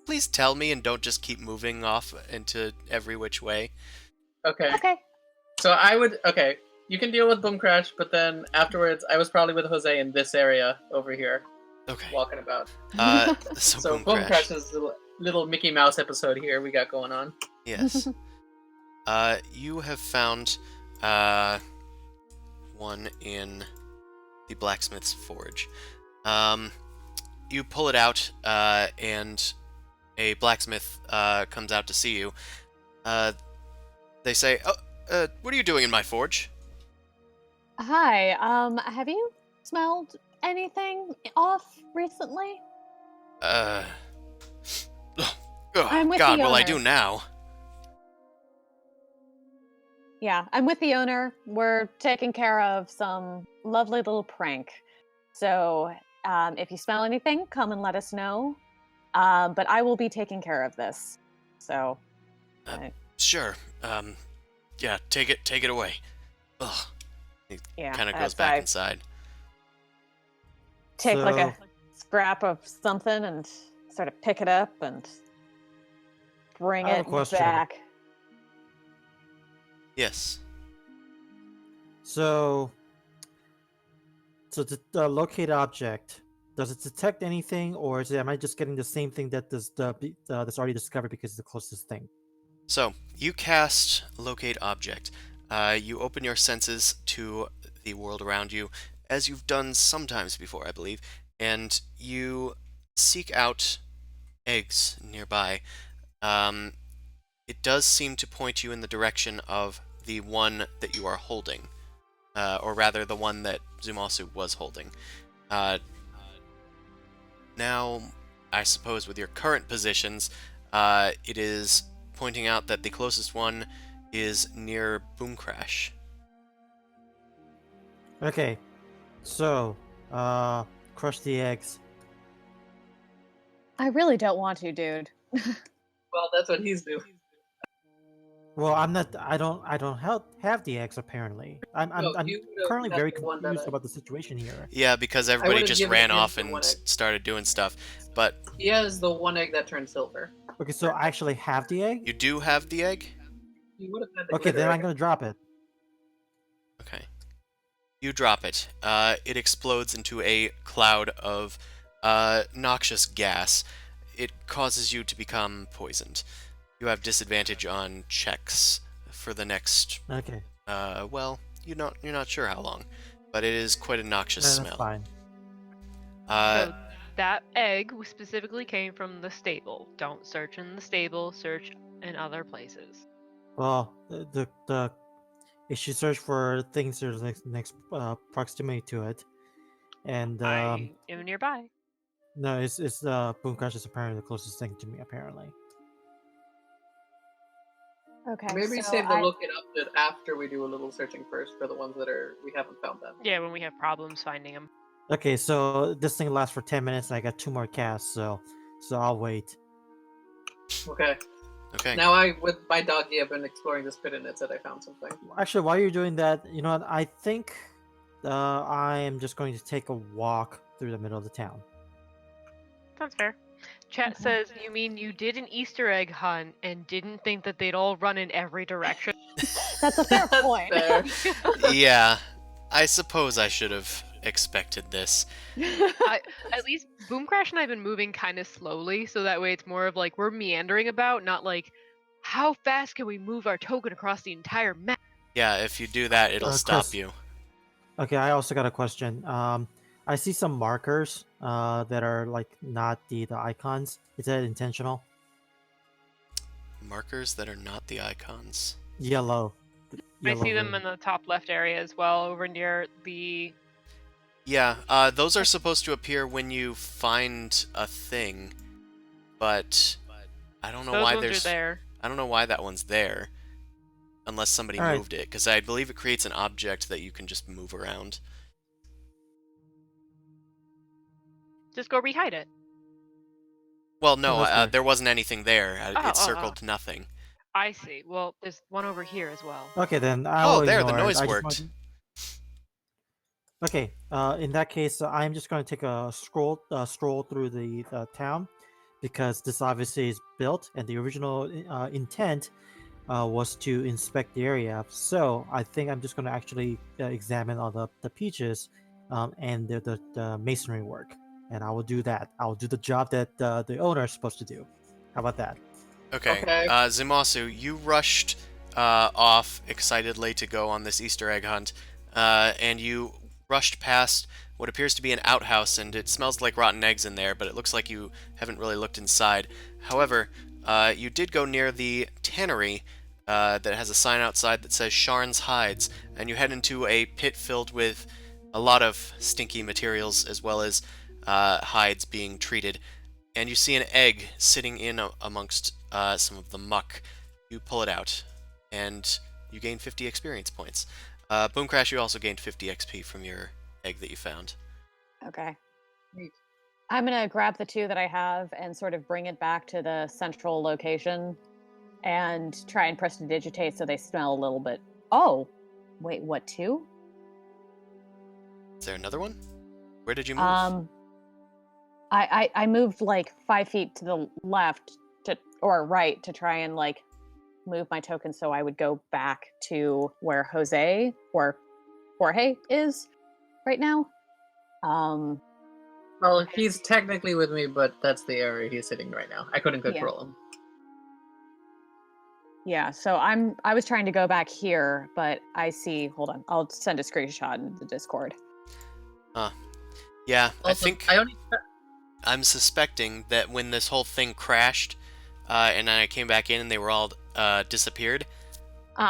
please tell me and don't just keep moving off into every which way. Okay. Okay. So okay, you can deal with Boom Crash, but then afterwards, I was probably with Jose in this area over here, Okay. walking about. So So Boom Crash is a little Mickey Mouse episode here we got going on. Yes. You have found one in the blacksmith's forge. You pull it out, and a blacksmith comes out to see you. They say, "Oh, what are you doing in my forge?" Hi. Have you smelled anything off recently? Oh, I'm with God, the well, I owner. do now. Yeah, I'm with the owner. We're taking care of some lovely little prank. So, if you smell anything, come and let us know. But I will be taking care of this. So, Sure. Yeah, take it away. Ugh. He yeah, kind of goes as back I inside. take like a So- scrap of something and sort of pick it up and bring I have it a question. back. Yes. So the locate object, does it detect anything, or am I just getting the same thing that that's already discovered because it's the closest thing? So, you cast Locate Object. You open your senses to the world around you, as you've done sometimes before, I believe, and you seek out eggs nearby. It does seem to point you in the direction of the one that you are holding, or rather, the one that Zumasu was holding. Now, I suppose with your current positions, it is pointing out that the closest one is near Boom Crash. Okay, so crush the eggs. I really don't want to, dude. Well, that's what he's doing. Well, I'm not. I don't have the eggs apparently. I'm No, I'm you would've currently had very the one that confused I- about the situation here. Yeah, because everybody would've just given ran him off the and one egg. started doing stuff. But He has the one egg that turned silver. Okay, so I actually have the egg. you do have the egg? You would have had the Okay, glitter then I'm egg. gonna drop it. Okay. You drop it. It explodes into a cloud of noxious gas. It causes you to become poisoned. You have disadvantage on checks for the next, Okay, well, you're not sure how long, but it is quite a noxious that's smell. fine. So that egg specifically came from the stable. Don't search in the stable, search in other places. Well, the it should search for things that are next proximity to it, and I am nearby. no, it's Boom Crash is apparently the closest thing to me apparently. Okay. Maybe so save the I- look it up bit after we do a little searching first for the ones that we haven't found them. Yeah, when we have problems finding them. Okay, so this thing lasts for 10 minutes, and I got 2 more casts, so I'll wait. Okay. Okay. Now with my doggy, I've been exploring this pit and it said I found something. Actually, while you're doing that, you know what? I think I am just going to take a walk through the middle of the town. Sounds fair. Chat Okay. says, you mean you did an Easter egg hunt and didn't think that they'd all run in every direction? That's a fair That's point. fair. Yeah, I suppose I should have expected this. At least Boom Crash and I have been moving kind of slowly, so that way it's more of like we're meandering about, not like how fast can we move our token across the entire map? Yeah, if you do that, it'll stop Chris. you. Okay, I also got a question. I see some markers that are like not the icons. Is that intentional? markers that are not the icons. Yellow. I see them ring. in the top left area as well, over near the. Yeah, those are supposed to appear when you find a thing, but I don't know Those why ones there's. are there. I don't know why that one's there, unless somebody All right. moved it, because I believe it creates an object that you can just move around. Just go rehide it. Well, Oh, no, that's weird. there wasn't anything there. Oh, It circled nothing. I see. Well, there's one over here as well. Okay, then I Oh, will there, the ignore it. noise I just worked. wanted- Okay, in that case, I'm just going to take a stroll through the town, because this obviously is built, and the original intent was to inspect the area. So I think I'm just going to actually examine all the peaches and the masonry work, and I will do that. I will do the job that the owner is supposed to do. How about that? Okay. Okay. Zumasu, you rushed off excitedly to go on this Easter egg hunt, and you rushed past what appears to be an outhouse, and it smells like rotten eggs in there, but it looks like you haven't really looked inside. However, you did go near the tannery that has a sign outside that says Sharn's Hides, and you head into a pit filled with a lot of stinky materials as well as hides being treated. And you see an egg sitting in amongst some of the muck. You pull it out, and you gain 50 experience points. Boom Crash, you also gained 50 XP from your egg that you found. Okay. Neat. I'm gonna grab the 2 that I have and sort of bring it back to the central location and try and prestidigitate so they smell a little bit. Oh, wait, what 2? Is there another one? Where did you move? I moved like 5 feet to the left or right to try and like move my token so I would go back to where Jorge is right now. Well, he's technically with me, but that's the area he's sitting right now. I couldn't control him. Yeah, so I was trying to go back here, but I see. Hold on, I'll send a screenshot in the Discord. Yeah, I Also, think I only I'm suspecting that when this whole thing crashed, and then I came back in and they were all disappeared,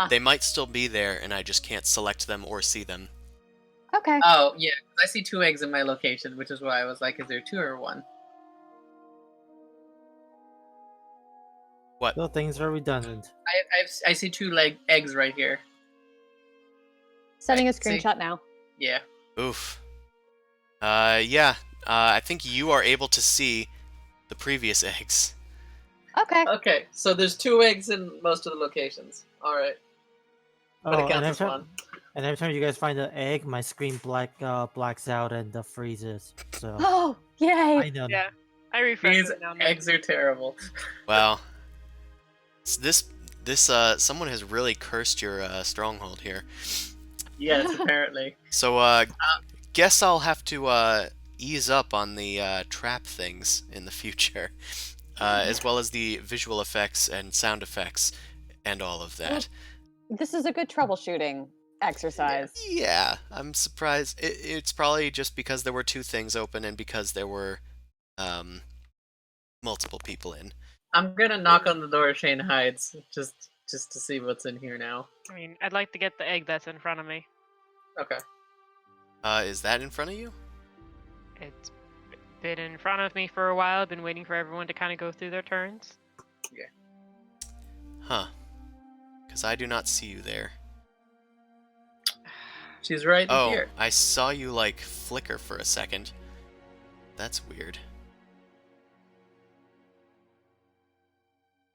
they might still be there, and I just can't select them or see them. Okay. Oh yeah, 'cause I see 2 eggs in my location, which is why I was like, is there 2 or 1? What? Well, things are redundant. I see 2 eggs right here. Sending a see. screenshot now. Yeah. Oof. Yeah. I think you are able to see the previous eggs. Okay. Okay, so there's 2 eggs in most of the locations. All right, but it Oh, counts as 1. and every time you guys find an egg, my screen blacks out and freezes. So Oh, yay! I know. Yeah, I refresh These it now and then. eggs are terrible. Wow. This someone has really cursed your stronghold here. Yes, apparently. So guess I'll have to ease up on the trap things in the future, as well as the visual effects and sound effects and all of that. This is a good troubleshooting exercise. Yeah, I'm surprised. It's probably just because there were 2 things open and because there were multiple people in. I'm gonna knock on the door of Shane Hides just to see what's in here now. I mean, I'd like to get the egg that's in front of me. Okay. Is that in front of you? It's been in front of me for a while. I've been waiting for everyone to kind of go through their turns. Huh. Because I do not see you there. She's right Oh, here. I saw you, like, flicker for a second. That's weird.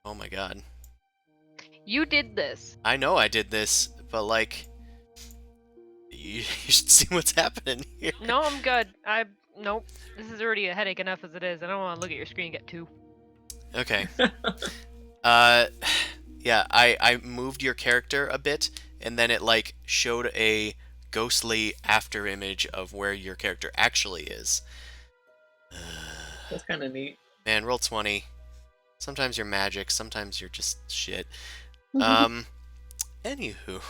Oh my god. You did this. I know I did this, but, like... You should see what's happening here. No, I'm good. Nope. This is already a headache enough as it is. I don't want to look at your screen and get 2. Okay. Yeah, I moved your character a bit, and then it, like, showed a ghostly after image of where your character actually is. That's kind of neat. Man, roll 20. Sometimes you're magic, sometimes you're just shit. Anywho.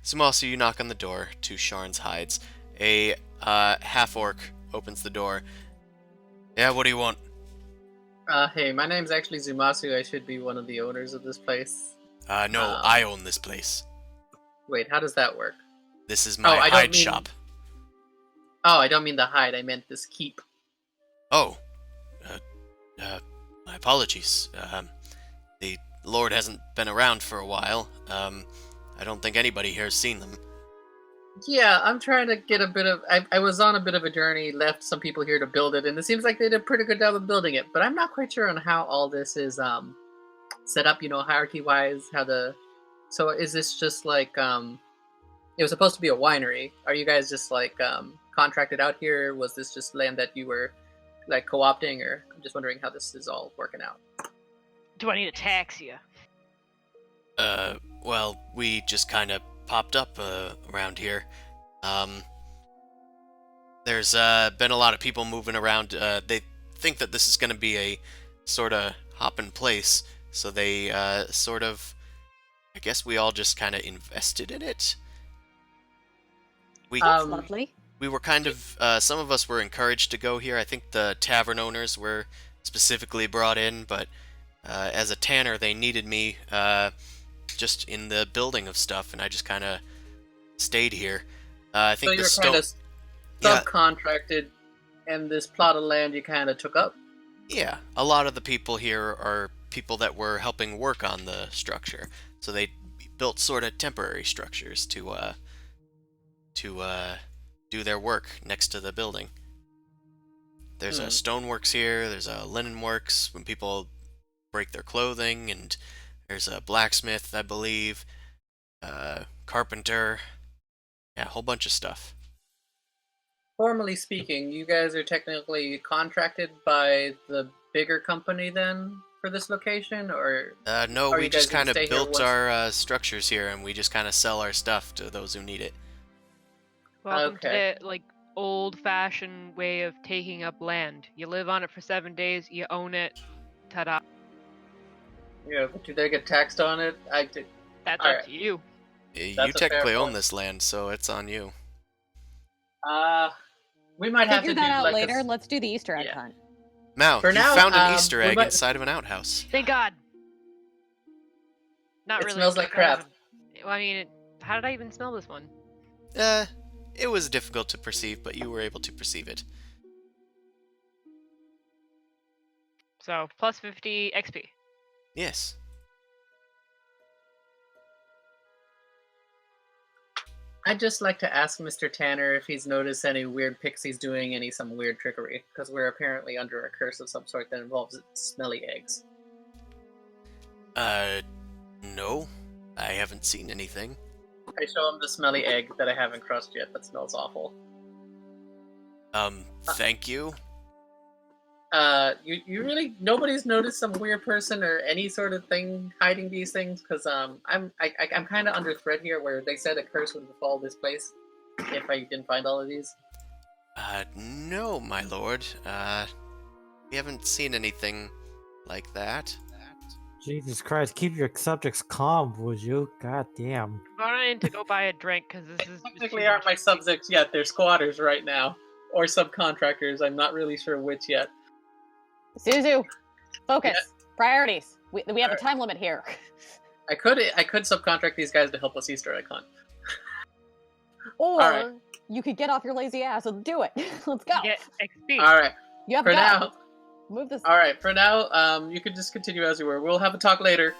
Zumasu, you knock on the door to Sharn's Hides. A half-orc opens the door. Yeah, what do you want? Hey, my name's actually Zumasu. I should be one of the owners of this place. No, I own this place. Wait, how does that work? This is my I don't hide mean- shop. Oh, I don't mean the hide. I meant this keep. Oh, my apologies. The Lord hasn't been around for a while. I don't think anybody here has seen them. Yeah, I'm trying to get a bit of. I was on a bit of a journey, left some people here to build it, and it seems like they did a pretty good job of building it. But I'm not quite sure on how all this is set up. Hierarchy wise, how the. So is this just like It was supposed to be a winery. Are you guys just like contracted out here? Was this just land that you were like co-opting, or I'm just wondering how this is all working out. Do I need a taxi? Well, we just kind of popped up around here. There's been a lot of people moving around. They think that this is going to be a sort of hopping place, so they sort of, I guess we all just kind of invested in it. That's lovely. We were kind of, some of us were encouraged to go here. I think the tavern owners were specifically brought in, but as a tanner, they needed me just in the building of stuff, and I just kind of stayed here. I think so you the were stone. kind of subcontracted, and this plot of land you kind of took up. Yeah, a lot of the people here are people that were helping work on the structure, so they built sort of temporary structures to do their work next to the building. There's a stoneworks here, there's a linen works when people break their clothing, and there's a blacksmith, I believe, carpenter, yeah, a whole bunch of stuff. Formally speaking, you guys are technically contracted by the bigger company then for this location, or No, are we you guys just gonna kind of stay here built once- our structures here, and we just kind of sell our stuff to those who need it. Welcome Okay. to the old-fashioned way of taking up land. You live on it for 7 days, you own it. Ta-da! Yeah, but do they get taxed on it? That's All up right. to you. You That's a fair technically own point. this land, so it's on you. We might have Figure to that do out like later. a, Let's do the Easter egg yeah. hunt. Mal, For you now, found an Easter we egg might- inside of an outhouse. Thank God. Not It really. smells like crap. I mean, how did I even smell this one? It was difficult to perceive, but you were able to perceive it. So, plus 50 XP. Yes. I'd just like to ask Mr. Tanner if he's noticed any weird pixies doing some weird trickery, because we're apparently under a curse of some sort that involves smelly eggs. No. I haven't seen anything. I show him the smelly egg that I haven't crushed yet that smells awful. Thank you. You really nobody's noticed some weird person or any sort of thing hiding these things? Because I'm kind of under threat here, where they said a curse would befall this place if I didn't find all of these. No, my lord. We haven't seen anything like that. Jesus Christ, keep your subjects calm, would you? God damn. I'm going to go buy a drink because this is. Technically, aren't my subjects yet? They're squatters right now, or subcontractors. I'm not really sure which yet. Suzu, focus. Yeah. Priorities. We have a Alright. time limit here. I could subcontract these guys to help us Easter egg hunt. Or Alright. you could get off your lazy ass and do it. Let's go. Get XP. All right, You have for to go. now. Move this. All right, for now. You can just continue as you were. We'll have a talk later.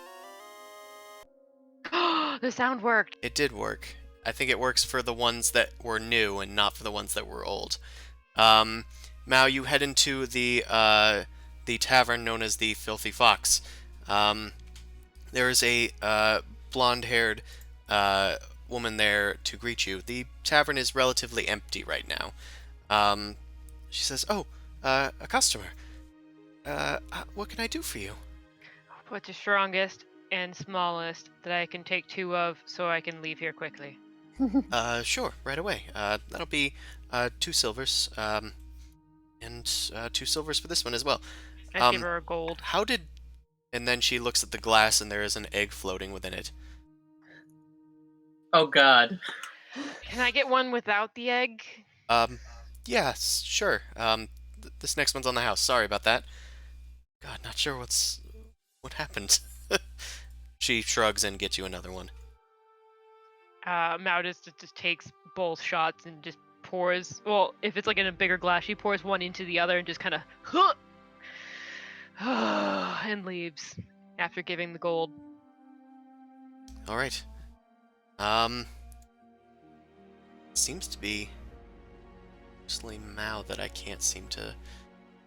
The sound worked. It did work. I think it works for the ones that were new and not for the ones that were old. Mao, you head into the tavern known as the Filthy Fox. There is a blonde-haired woman there to greet you. The tavern is relatively empty right now. She says, "Oh, a customer. What can I do for you?" What's your strongest and smallest that I can take 2 of so I can leave here quickly? Sure, right away. That'll be 2 silvers, and 2 silvers for this one as well. I give her a gold. How did... And then she looks at the glass and there is an egg floating within it. Oh God. Can I get one without the egg? Yeah, sure. This next one's on the house. Sorry about that. God, not sure what happened. She shrugs and gets you another one. Mao just takes both shots and just pours. Well, if it's like in a bigger glass, she pours one into the other and just kind of and leaves after giving the gold. All right. Seems to be mostly Mao that I can't seem to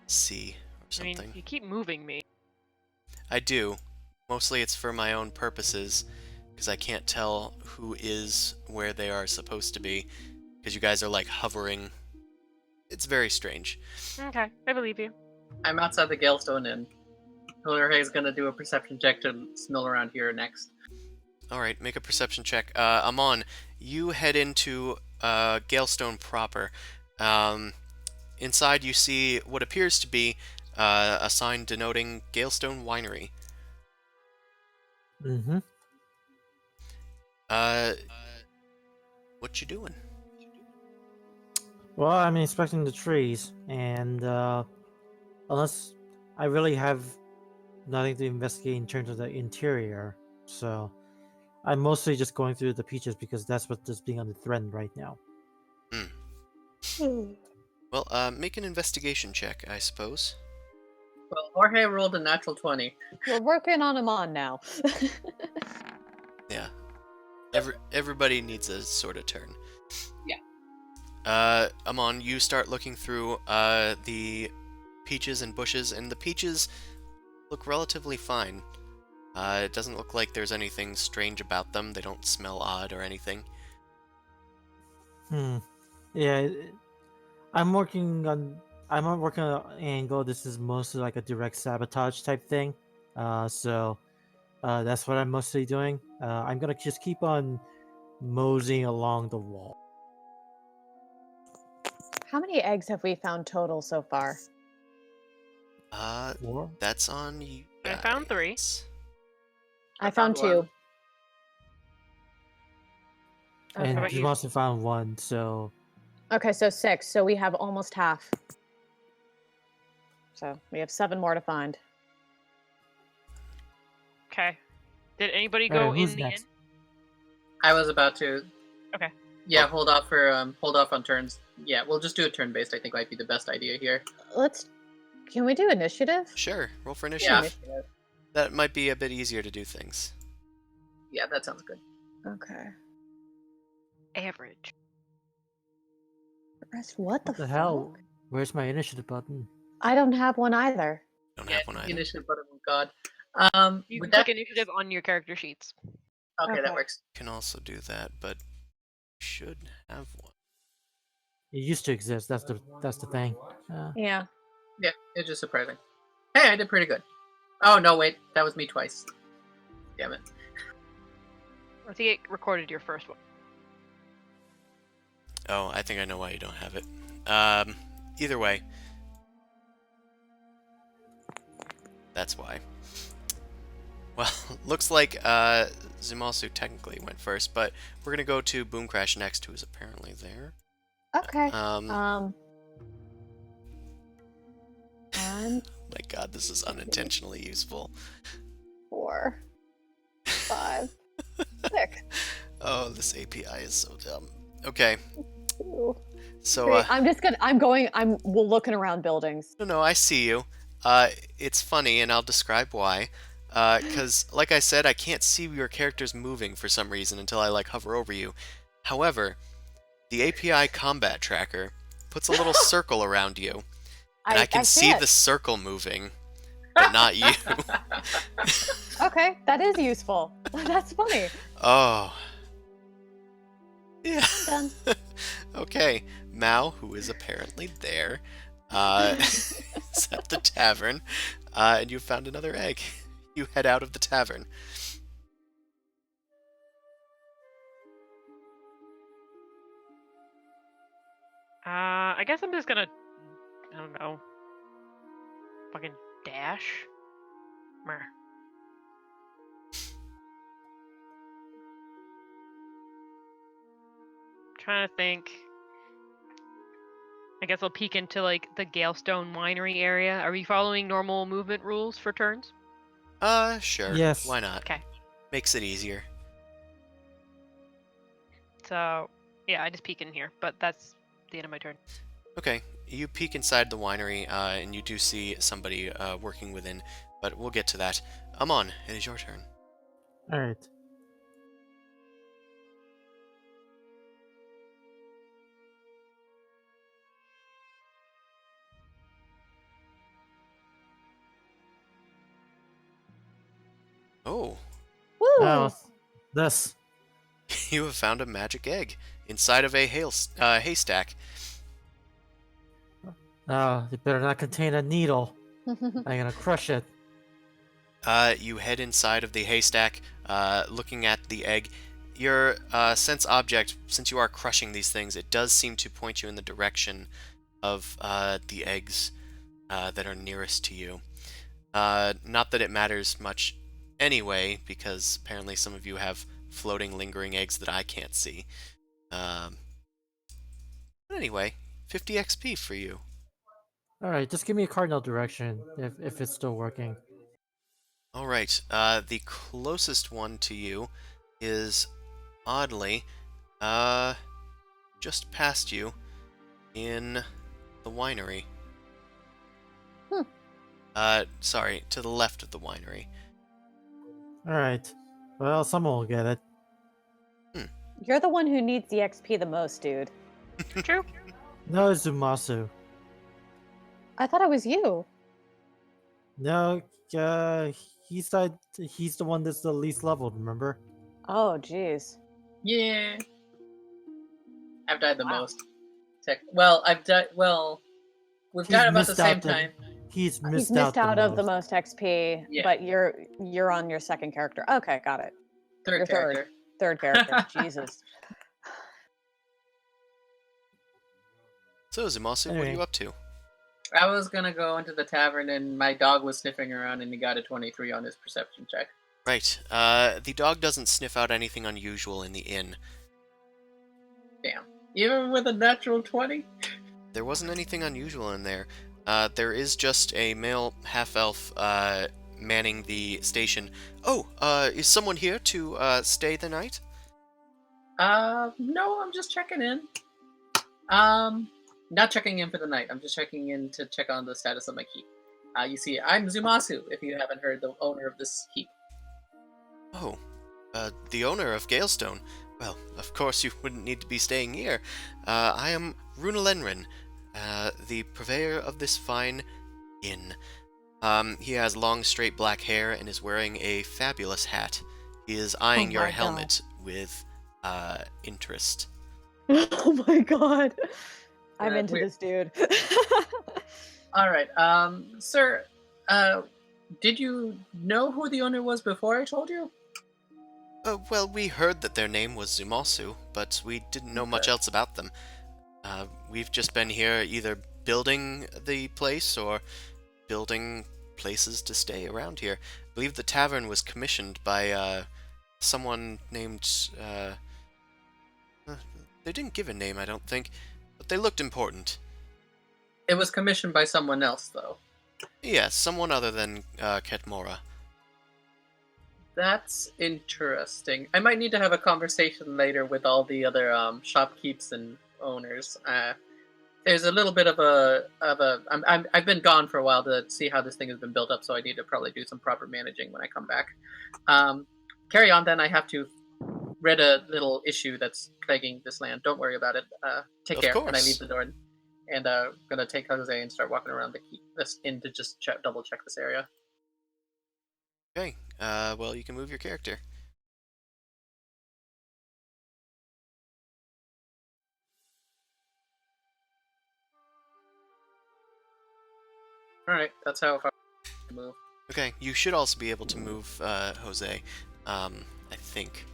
see or I something. mean, you keep moving me. I do. Mostly it's for my own purposes, because I can't tell who is where they are supposed to be, because you guys are like hovering. It's very strange. Okay, I believe you. I'm outside the Galestone Inn. Jorge's gonna do a perception check to smell around here next. All right, make a perception check. Amon, you head into Galestone proper. Inside, you see what appears to be a sign denoting Galestone Winery. Mm-hmm. What you doing? Well, I'm inspecting the trees, and unless I really have nothing to investigate in terms of the interior, so I'm mostly just going through the peaches because that's what's just being on the thread right now. Well, make an investigation check, I suppose. Well, Jorge rolled a natural 20. We're working on him on now. Yeah. Everybody needs a sort of turn. Yeah. Amon, you start looking through the peaches and bushes, and the peaches look relatively fine. It doesn't look like there's anything strange about them. They don't smell odd or anything. Yeah, I'm working on. I'm working on an angle. This is mostly like a direct sabotage type thing. So that's what I'm mostly doing. I'm gonna just keep on moseying along the wall. How many eggs have we found total so far? Four? That's on you I found 3. guys. I found one. 2. And about you you? also found one, so Okay, so 6. So we have almost half. So we have 7 more to find. Okay. Did anybody Alright, go in who's the next? inn? I was about to. Okay. Yeah, hold off on turns. Yeah, we'll just do a turn based. I think might be the best idea here. Can we do initiative? Sure, roll for Yeah. initiative. That might be a bit easier to do things. Yeah, that sounds good. Okay. Average. Rest, what What the fuck? hell? Where's my initiative button? I don't have one either. Don't Yeah, have one either. initiative button. Oh God. You Would can that click initiative on your character sheets. Okay, that Okay. works. Can also do that, but should have one. It used to exist. That's the thing. Yeah. Yeah, it's just surprising. Hey, I did pretty good. Oh no, wait, that was me twice. Damn it. I think it recorded your first one. Oh, I think I know why you don't have it. Either way. That's why. Well, looks like Zumasu technically went first, but we're gonna go to Boom Crash next, who is apparently there. Okay. My One, God, this is unintentionally useful. 4, 5, 6. Oh, this API is so dumb. Okay, 2, so 3. I'm looking around buildings. no, I see you. It's funny, and I'll describe why. Because, like I said, I can't see your characters moving for some reason until I, like, hover over you. However, the API combat tracker puts a little circle around you, and I can see it. the circle moving, but not you. Okay, that is useful. That's funny. Oh. Yeah. Done. Okay, Mao, who is apparently there, is at the tavern, and you found another egg. You head out of the tavern. I guess I'm just gonna, I don't know, fucking dash. Meh. Trying to think. I guess I'll peek into like the Galestone Winery area. Are we following normal movement rules for turns? Sure. Yes. Why not? Okay. Makes it easier. So yeah, I just peek in here, but that's the end of my turn. Okay, you peek inside the winery, and you do see somebody working within, but we'll get to that. Amon, it is your turn. All right. Oh, Woo! Now, this. you have found a magic egg inside of a haystack. It better not contain a needle. I'm gonna crush it. You head inside of the haystack, looking at the egg. Your sense object, since you are crushing these things, it does seem to point you in the direction of the eggs that are nearest to you. Not that it matters much anyway, because apparently some of you have floating, lingering eggs that I can't see. But anyway, 50 XP for you. All right, just give me a cardinal direction if it's still working. All right, the closest one to you is oddly just past you in the winery. Sorry, to the left of the winery. All right. Well, someone will get it. You're the one who needs the XP the most, dude. True. No, it's Zumasu. I thought it was you. No, he's the one that's the least leveled. Remember? Oh, jeez. Yeah. I've died the Wow. most. Well, I've died. Well, we've died about the same time. He's He's missed missed out the of the most. most XP, Yeah. but you're on your second character. Okay, got it. Third Your character. Third character. Jesus. So, Zumasu, what are Anyway. you up to? I was gonna go into the tavern and my dog was sniffing around and he got a 23 on his perception check. Right. The dog doesn't sniff out anything unusual in the inn. Damn. Even with a natural 20? There wasn't anything unusual in there. There is just a male half-elf manning the station. Oh, is someone here to stay the night? No, I'm just checking in. Not checking in for the night. I'm just checking in to check on the status of my keep. You see, I'm Zumasu, if you haven't heard, the owner of this keep. Oh, the owner of Galestone. Well, of course you wouldn't need to be staying here. I am Runalenrin, the purveyor of this fine inn. He has long, straight black hair and is wearing a fabulous hat. He is eyeing Oh your my helmet with interest. Oh my god. I'm into weird. this dude. Alright, sir, did you know who the owner was before I told you? Well, we heard that their name was Zumasu, but we didn't know much Okay. else about them. We've just been here either building the place or building places to stay around here. I believe the tavern was commissioned by someone named... they didn't give a name, I don't think, but they looked important. It was commissioned by someone else, though. Yes, someone other than Ketmora. That's interesting. I might need to have a conversation later with all the other shopkeepers and owners. There's a little bit of I've been gone for a while to see how this thing has been built up, so I need to probably do some proper managing when I come back. Carry on, then. I have to read a little issue that's plaguing this land. Don't worry about it. Take Of care. And I course. leave the door, and gonna take Jose and start walking around this inn to just double check this area. Okay, well, you can move your character. All right, that's how I move. Okay, you should also be able to move Jose. I think.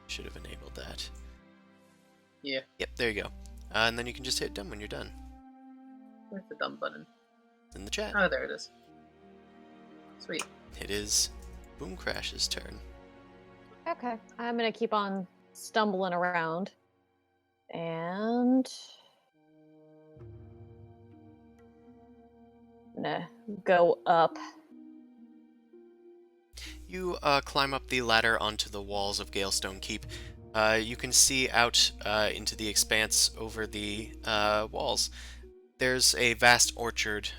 Should have enabled that. Yeah. Yep, there you go. And then you can just hit done when you're done. Where's the dumb button? In the chat. Oh, there it is. Sweet. It is Boom Crash's turn. Okay. I'm gonna keep on stumbling around. And gonna go up. You climb up the ladder onto the walls of Galestone Keep. You can see out into the expanse over the walls. There's a vast orchard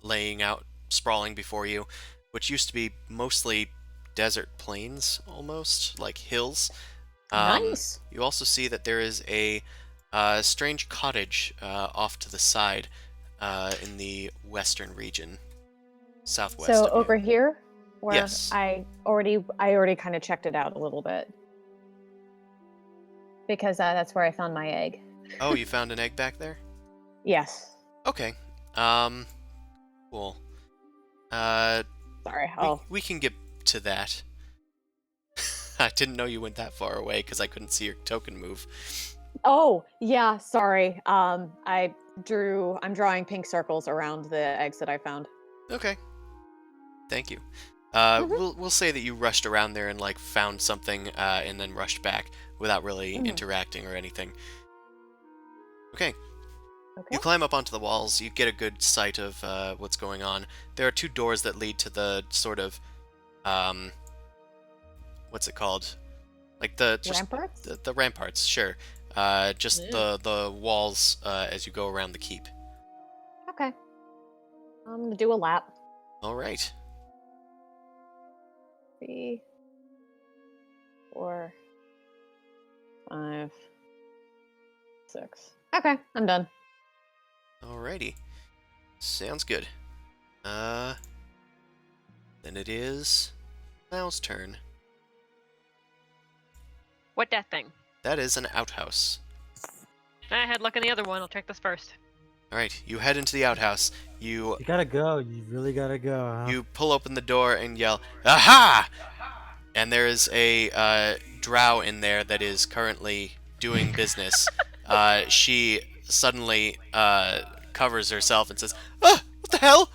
laying out, sprawling before you, which used to be mostly desert plains, almost, like hills. Nice. You also see that there is a strange cottage off to the side in the western region, southwest So of you. over here, where Yes. I already kind of checked it out a little bit because that's where I found my egg. Oh, you found an egg back there? Yes. Okay. Cool. Sorry. We can get to that. I didn't know you went that far away because I couldn't see your token move. Oh, yeah. Sorry. I'm drawing pink circles around the eggs that I found. Okay. Thank you. Mhm. We'll say that you rushed around there and like found something and then rushed back without really Mhm. interacting or anything. Okay. Okay. You climb up onto the walls. You get a good sight of what's going on. There are two doors that lead to the sort of what's it called? Like the Ramparts? the ramparts, sure. Just Yeah. the walls as you go around the keep. Okay. I'm gonna do a lap. All right. 3, 4, 5, 6. Okay, I'm done. Alrighty. Sounds good. Then it is Mal's turn. What that thing? That is an outhouse. I had luck in the other one. I'll check this first. Alright, you head into the outhouse. You You gotta go. You really gotta go. Huh? you pull open the door and yell, "Aha!" And there is a drow in there that is currently doing business. She suddenly covers herself and says, "Ah, what the hell?"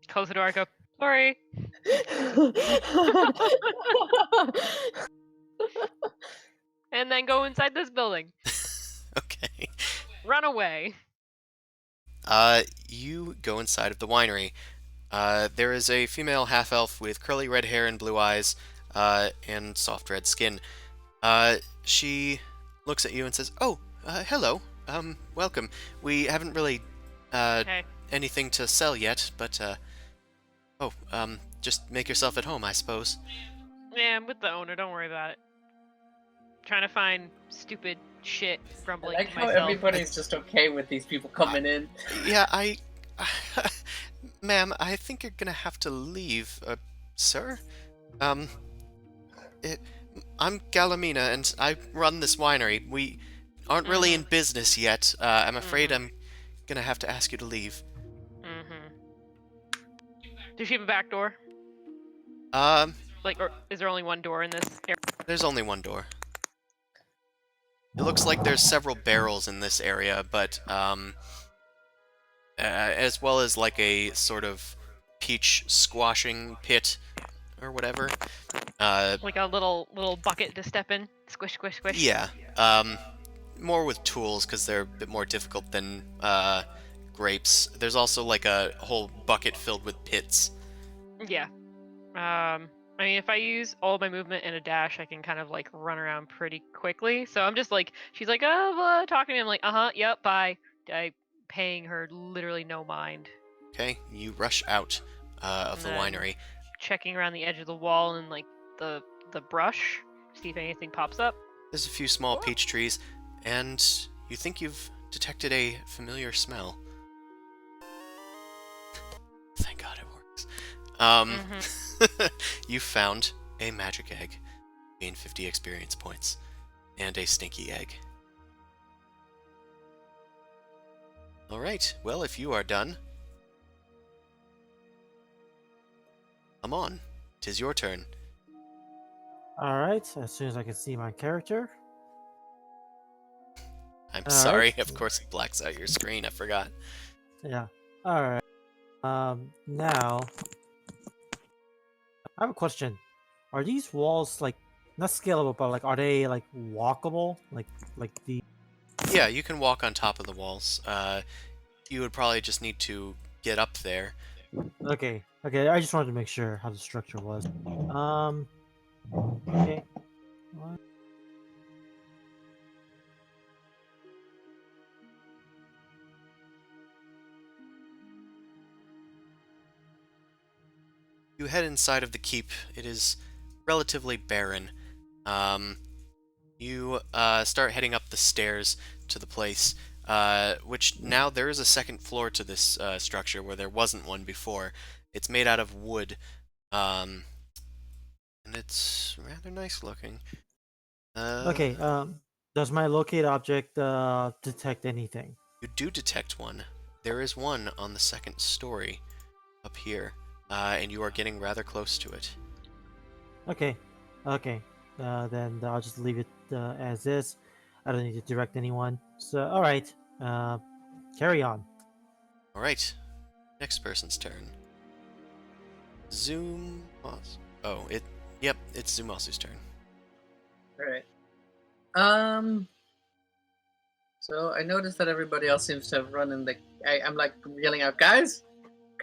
Close the door. I go, sorry. And then go inside this building. Okay. Run away. You go inside of the winery. There is a female half-elf with curly red hair and blue eyes, and soft red skin. She looks at you and says, "Oh, hello. Welcome. We haven't really, Okay. anything to sell yet, but, just make yourself at home, I suppose." Yeah, I'm with the owner. Don't worry about it. Trying to find stupid shit I grumbling like to how myself. everybody's just okay with these people coming in. Yeah, Ma'am, I think you're gonna have to leave, sir. I'm Galamina, and I run this winery. We aren't really in business yet. I'm afraid I'm gonna have to ask you to leave. Does she have a back door? Like, or is there only one door in this area? There's only one door. It looks like there's several barrels in this area, but, as well as like a sort of peach squashing pit or whatever. Like a little bucket to step in? Squish, squish, squish? Yeah. More with tools because they're a bit more difficult than grapes. There's also like a whole bucket filled with pits. Yeah. I mean, if I use all my movement and a dash, I can kind of like run around pretty quickly. So I'm just like, she's like, oh, blah, talking to me. I'm like, yep, bye. I paying her literally no mind. Okay, you rush out of the And then winery. Checking around the edge of the wall and like the brush, see if anything pops up. There's a few small peach trees, and you think you've detected a familiar smell. Thank God it works. You found a magic egg. Gain 50 experience points. And a stinky egg. Alright, well, if you are done, come on. 'Tis your turn. All right. As soon as I can see my character. I'm All sorry, right. of course it blacks out your screen, I forgot. Yeah. All right. Now I have a question. Are these walls like not scalable, but like are they like walkable? Like the Yeah, you can walk on top of the walls. You would probably just need to get up there. Okay. Okay. I just wanted to make sure how the structure was. Okay. What? You head inside of the keep. It is relatively barren. Um, you start heading up the stairs to the place, which now there is a second floor to this structure where there wasn't one before. It's made out of wood, um, and it's rather nice looking. Okay. Does my locate object detect anything? You do detect one. There is one on the second story up here, and you are getting rather close to it. Okay. Okay. Then I'll just leave it as is. I don't need to direct anyone. So, all right. Carry on. All right, next person's turn. Zoom. Oh, it. Yep, it's Zumasu's turn. All right. So I noticed that everybody else seems to have run in the. I'm like yelling out, guys,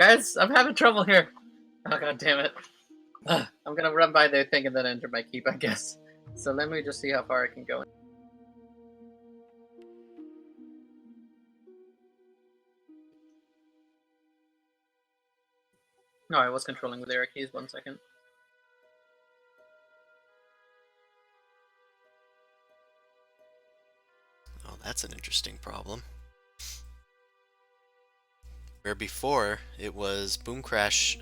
I'm having trouble here. Oh god damn it! I'm gonna run by their thing and then enter my keep, I guess. So let me just see how far I can go. No, I was controlling with arrow keys. 1 second. Oh, that's an interesting problem. Where before it was Boom Crash's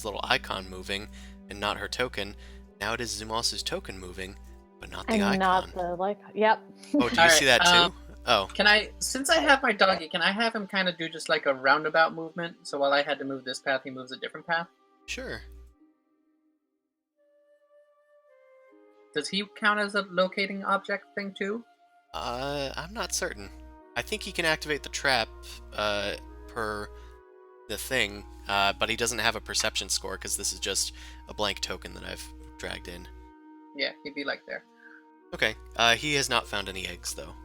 little icon moving, and not her token. Now it is Zumasu's token moving, but not the And icon. not the like. Yep. Oh, do you see that too? Oh, Can I, since I have my doggy, can I have him kind of do just like a roundabout movement? So while I had to move this path, he moves a different path. sure. Does he count as a locating object thing too? I'm not certain. I think he can activate the trap, per the thing, but he doesn't have a perception score because this is just a blank token that I've dragged in. Yeah, he'd be like there. Okay, he has not found any eggs though.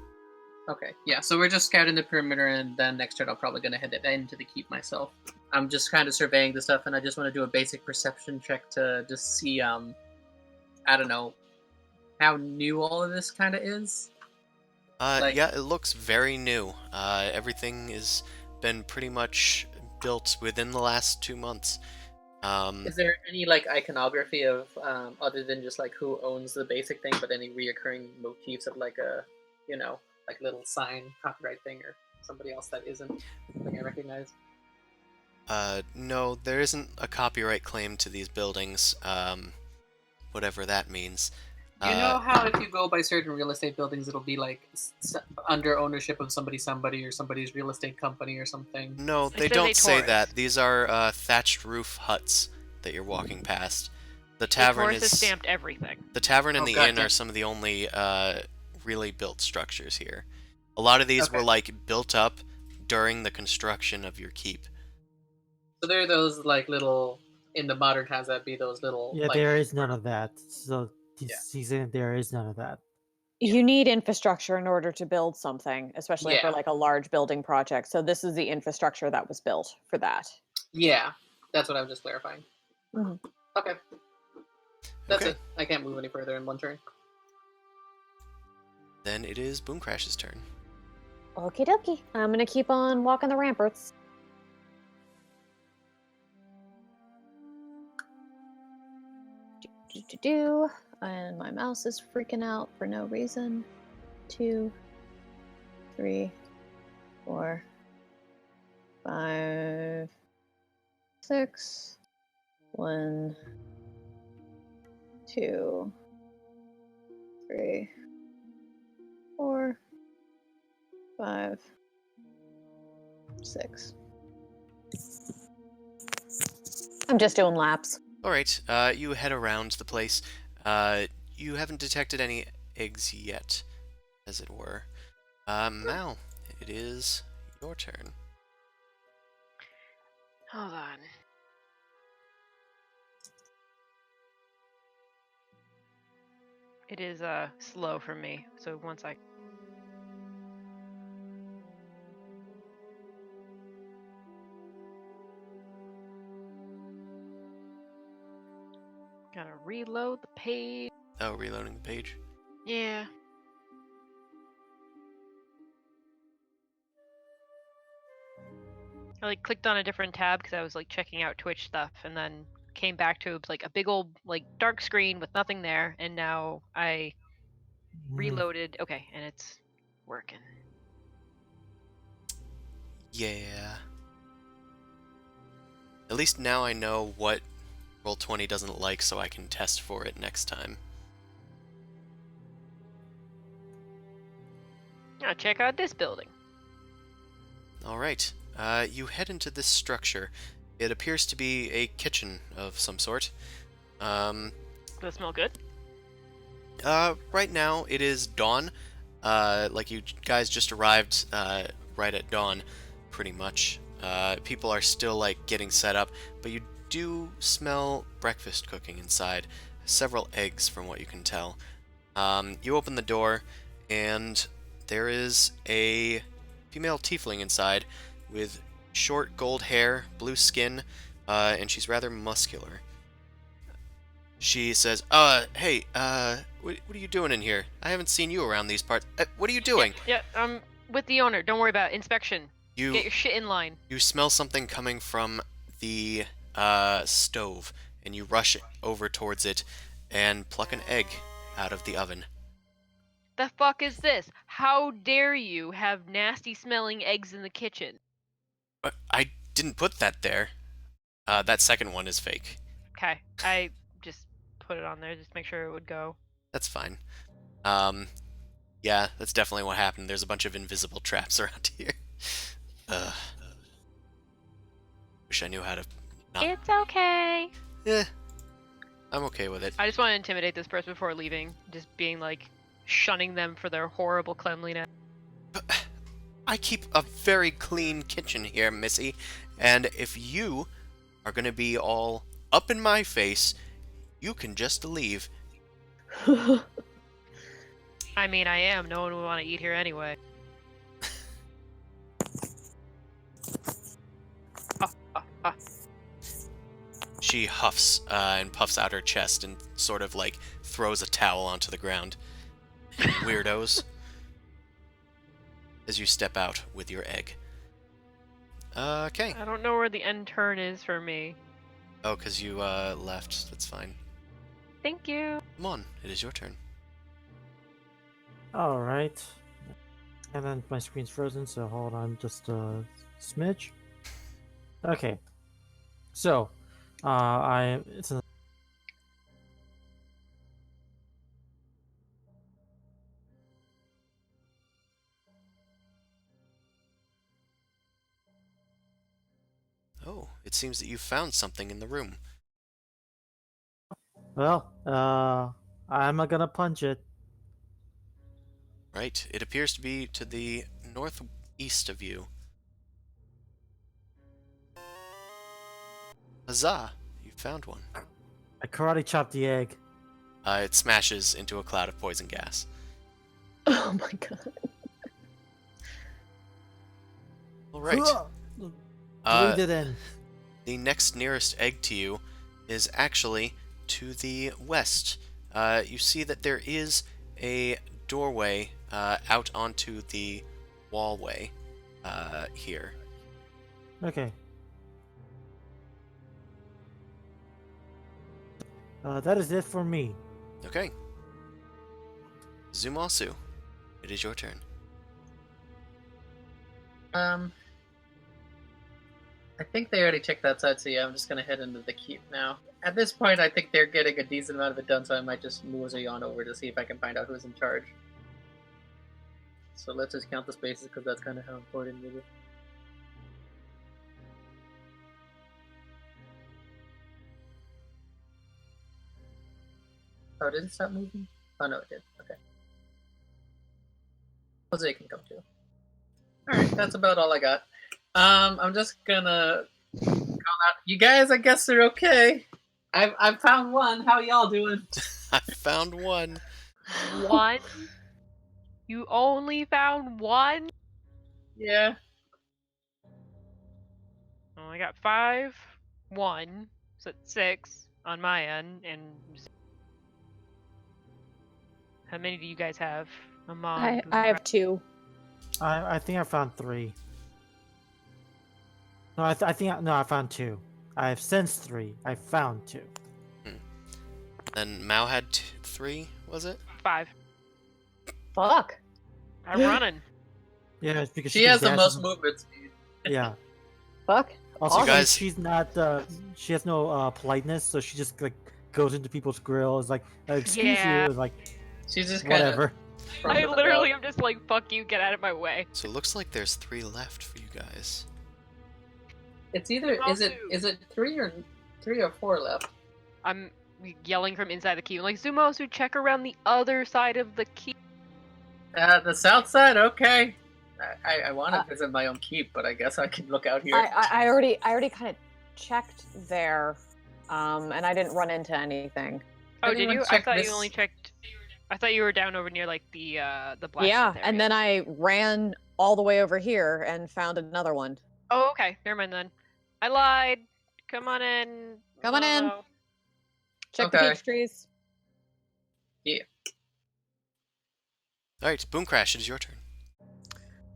Okay, yeah, so we're just scouting the perimeter, and then next turn I'm probably going to head into the keep myself. I'm just kind of surveying the stuff, and I just want to do a basic perception check to just see, I don't know, how new all of this kind of is. Yeah, it looks very new. Everything has been pretty much built within the last 2 months. Is there any like iconography of other than just like who owns the basic thing, but any reoccurring motifs of like a, you know, like little sign, copyright thing, or somebody else that isn't something I recognize? No, there isn't a copyright claim to these buildings, whatever that means. You know how if you go by certain real estate buildings, it'll be like under ownership of somebody, or somebody's real estate company or something. No, they It says don't a say Taurus. that. These are thatched roof huts that you're walking past. The A tavern Taurus has is stamped everything. the tavern and Oh, the inn gotcha. are some of the only really built structures here. A lot of these were Okay. like built up during the construction of your keep. So there are those like little in the modern times that'd be those little Yeah, like there is none of that. So Yeah. he's saying there is none of that. You need infrastructure in order to build something, especially for Yeah. like a large building project. So this is the infrastructure that was built for that. Yeah, that's what I was just clarifying. Mhm. Okay, that's Okay. it. I can't move any further in one turn. Then it is Boom Crash's turn. Okie dokie. I'm gonna keep on walking the ramparts. Do. And my mouse is freaking out for no reason. 2, 3, 4, 5, 6. 1, 2, 3, 4, 5, 6. I'm just doing laps. All right, you head around the place. You haven't detected any eggs yet, as it were. Mal, it is your turn. Hold on. It is slow for me, so 1 sec. Gotta reload the page. Oh, reloading the page. Yeah. I like clicked on a different tab because I was like checking out Twitch stuff, and then came back to like a big old like dark screen with nothing there, and now I reloaded. Okay, and it's working. Yeah. At least now I know what Roll20 doesn't like, so I can test for it next time. Now check out this building. Alright, you head into this structure. It appears to be a kitchen of some sort. Does it smell good? Right now it is dawn. Like you guys just arrived, right at dawn, pretty much. People are still, like, getting set up, but you do smell breakfast cooking inside. Several eggs, from what you can tell. You open the door, and there is a female tiefling inside with short gold hair, blue skin, and she's rather muscular. She says, hey, what are you doing in here? I haven't seen you around these parts. What are you doing? Yeah, I'm with the owner. Don't worry about it. Inspection. You Get your shit in line. You smell something coming from the stove, and you rush over towards it and pluck an egg out of the oven. The fuck is this? How dare you have nasty smelling eggs in the kitchen? I didn't put that there. That second one is fake. Okay, I just put it on there just to make sure it would go. That's fine. Yeah, that's definitely what happened. There's a bunch of invisible traps around here. Wish I knew how to not... It's okay. Eh, I'm okay with it. I just want to intimidate this person before leaving. Just being like, shunning them for their horrible cleanliness. But I keep a very clean kitchen here, Missy, and if you are gonna be all up in my face, you can just leave. I mean, I am. No one would want to eat here anyway. She huffs and puffs out her chest and sort of like throws a towel onto the ground. Weirdos. As you step out with your egg. Okay. I don't know where the end turn is for me. Oh, because you left. That's fine. Thank you. Come on, it is your turn. All right. And then my screen's frozen, so hold on just a smidge. Okay. So, it's a Oh, it seems that you found something in the room. well, I'm not gonna punch it. Right, it appears to be to the northeast of you. Huzzah! You found one. I karate chopped the egg. It smashes into a cloud of poison gas. Oh my god. Alright. Breathe it in. The next nearest egg to you is actually to the west. You see that there is a doorway out onto the wallway here. Okay. That is it for me. Okay. Zumasu, it is your turn. I think they already checked that side, so yeah, I'm just gonna head into the keep now. At this point, I think they're getting a decent amount of it done, so I might just mosey on over to see if I can find out who's in charge. So let's just count the spaces, because that's kind of how important it is. Oh, did it stop moving? Oh no, it did. Okay. Jose can come too. Alright, that's about all I got. I'm just gonna call out. You guys, I guess they're okay. I've found one. How y'all doing? I found one. One? You only found one? Yeah. Oh, I got 5, 1, so that's 6. on my end, and how many do you guys have? Amon, I have 2. I think I found 3. No, I think no, I found 2. I have sensed 3. I found 2. Then Mao had 3, was it? 5. Fuck. I'm running. Yeah, it's because She can has the dash most and- movement speed. Yeah. Fuck. Also, Awesome. guys, she's not. She has no politeness, so she just like goes into people's grills, like, "Excuse Yeah. you," like She's just kind of. whatever. I literally am just like, fuck you, get out of my way. So it looks like there's 3 left for you guys. It's either is it 3 or 4 left? I'm yelling from inside the queue, like, Zumosu, check around the other side of the queue. The south side. Okay. I want to visit my own keep, but I guess I can look out here. I already kind of checked there, and I didn't run into anything. Oh, did Anyone you? I check thought this? you only checked. I thought you were down over near like the blacksmith Yeah, area. and then I ran all the way over here and found another one. Oh, okay. Never mind then. I lied. Come on in. Come on in. Hello. Check the Okay. peach trees. Alright, Boom Crash, it is your turn.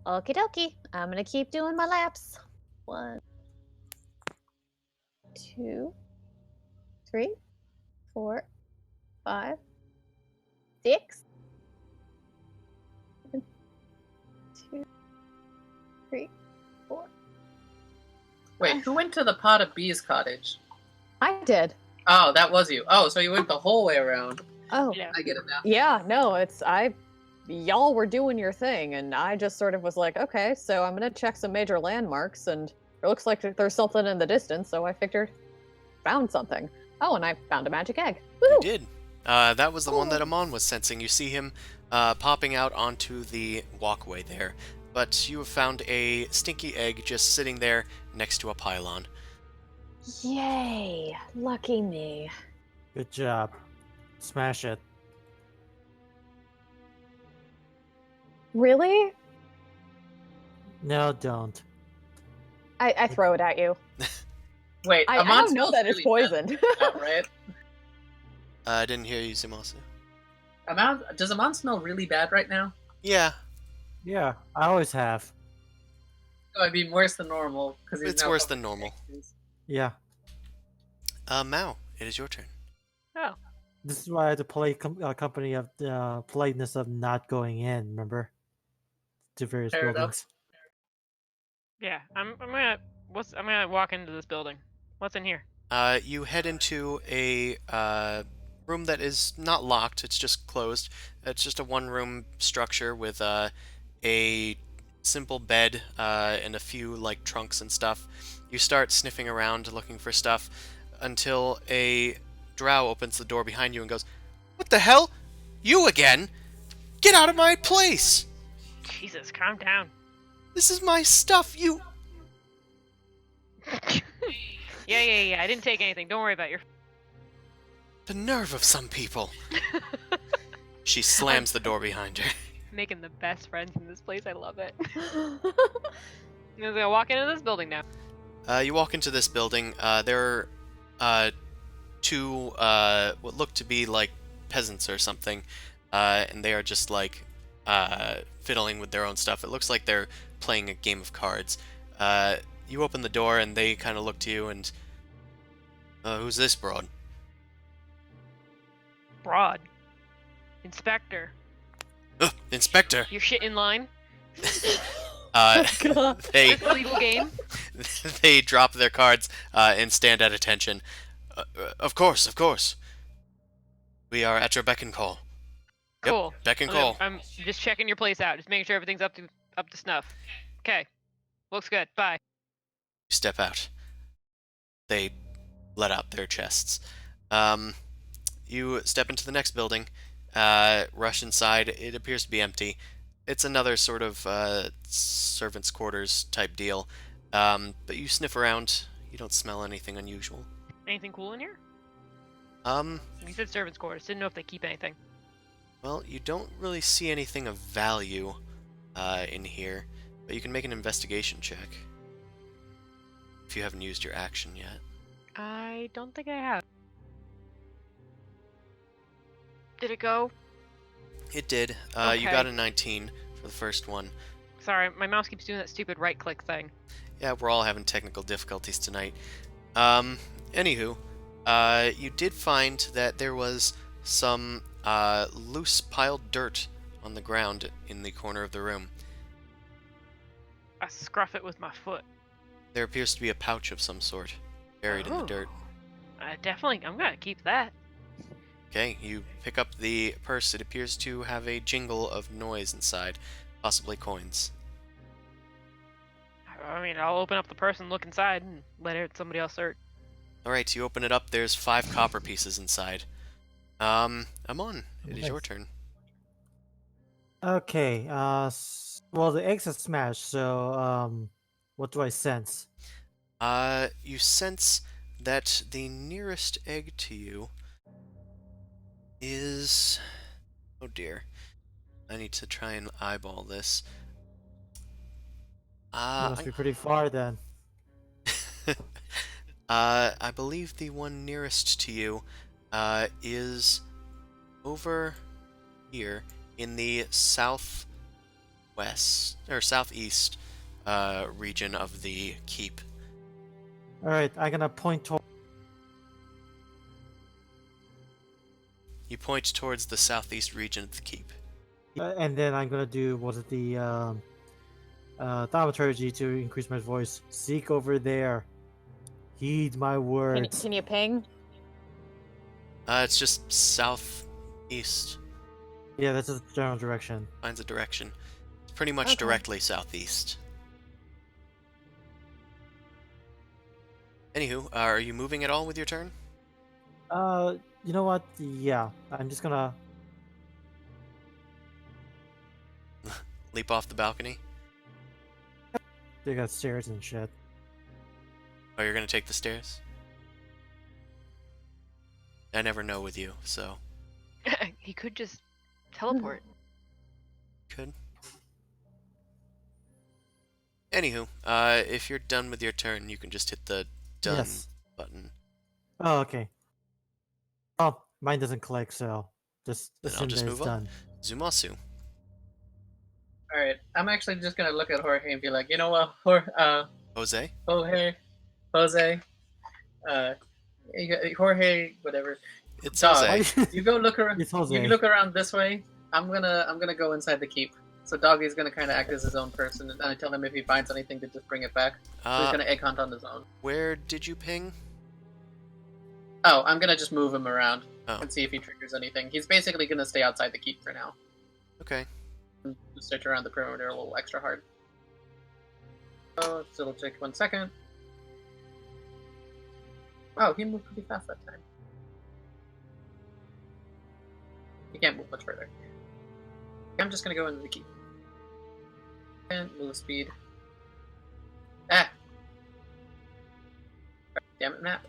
Okie dokie. I'm gonna keep doing my laps. 1, 2, 3, 4, 5, 6. 1, 2, 3, 4. Wait, who went to the pot of bees cottage? I did. Oh, that was you. Oh, so you went the whole way around. Oh, Yeah. I get it now. yeah. No, y'all were doing your thing, and I just sort of was like, okay, so I'm gonna check some major landmarks, and it looks like there's something in the distance, so I figured, found something. Oh, and I found a magic egg. You Woo! did. That was the one that Ooh. Amon was sensing. You see him popping out onto the walkway there. But you have found a stinky egg just sitting there next to a pylon. Yay! Lucky me. Good job. Smash it. Really? No, don't. I throw it at you. Wait, I Amon don't know smells that it's really bad poisoned. now, right? I didn't hear you, Zumasu. Does Amon smell really bad right now? Yeah, Yeah, I always have. Oh, I mean worse than normal because it's worse than normal. Yeah. Mao, it is your turn. Oh. This is why I had to play company of the politeness of not going in. Remember, to various Fair enough. buildings. Yeah. I'm gonna walk into this building. What's in here? You head into a room that is not locked. It's just closed. It's just a one-room structure with a simple bed and a few like trunks and stuff. You start sniffing around looking for stuff until a drow opens the door behind you and goes, "What the hell? You again? Get out of my place! Jesus, calm down. This is my stuff, you..." Yeah. I didn't take anything. Don't worry about your. The nerve of some people. She slams the door behind her. Making the best friends in this place. I love it. I'm gonna walk into this building now. You walk into this building. There are two what look to be like peasants or something, and they are just like fiddling with their own stuff. It looks like they're playing a game of cards. You open the door and they kind of look to you and, who's this broad? Broad. Inspector. Inspector. Your shit in line. God. They This illegal game. they drop their cards and stand at attention. Of course. We are at your beck and call. Yep, Cool. beck and Okay, call. I'm just checking your place out. Just making sure everything's up to snuff. Okay. Looks good. Bye. Step out. They let out their chests. You step into the next building, rush inside. It appears to be empty. It's another sort of servants' quarters type deal. But you sniff around. You don't smell anything unusual. Anything cool in here? Um, You said servants' quarters. Didn't know if they keep anything. well, you don't really see anything of value in here, but you can make an investigation check if you haven't used your action yet. I don't think I have. Did it go? It did. You Okay. got a 19 for the first one. Sorry, my mouse keeps doing that stupid right-click thing. Yeah, we're all having technical difficulties tonight. Anywho, you did find that there was some loose piled dirt on the ground in the corner of the room. I scruff it with my foot. There appears to be a pouch of some sort buried in the Oh. dirt. I'm gonna keep that. Okay, you pick up the purse. It appears to have a jingle of noise inside, possibly coins. I mean, I'll open up the purse and look inside and somebody else search. Alright, you open it up. There's 5 copper pieces inside. Amon, it is your Nice. turn. Okay. Well, the eggs are smashed. So what do I sense? You sense that the nearest egg to you is... Oh dear. I need to try and eyeball this. It must be pretty far then. I believe the one nearest to you is over here in the southwest or southeast region of the keep. All right, I'm gonna point toward. You point towards the southeast region of the keep. And then I'm gonna do the thaumaturgy to increase my voice. Seek over there. Heed my words. Can you ping? It's just southeast. Yeah, that's the general direction. Finds a direction. It's pretty much Okay. directly southeast. Anywho, are you moving at all with your turn? You know what? Yeah, I'm just gonna. Leap off the balcony? They got stairs and shit. Oh, you're gonna take the stairs? I never know with you, so He could just teleport. could. Anywho, if you're done with your turn, you can just hit the done Yes. button. Oh, okay. Oh, mine doesn't click, so just Then I'll assume just that it's move on. done. Zumasu. Alright, I'm actually just gonna look at Jorge and be like, you know what, Jose? Jose, Jorge, whatever. It's Dog. Jose. You go look around. It's Jose. You look around this way. I'm gonna go inside the keep. So Doggy's gonna kind of act as his own person, and I tell him if he finds anything to just bring it back. So he's gonna egg hunt on his own. Where did you ping? Oh, I'm gonna just move him around Oh. and see if he triggers anything. He's basically gonna stay outside the keep for now. Okay. Just search around the perimeter a little extra hard. Oh, so it'll take 1 second. Oh, he moved pretty fast that time. He can't move much further. I'm just gonna go into the keep. And move speed. Ah! Damn it, map.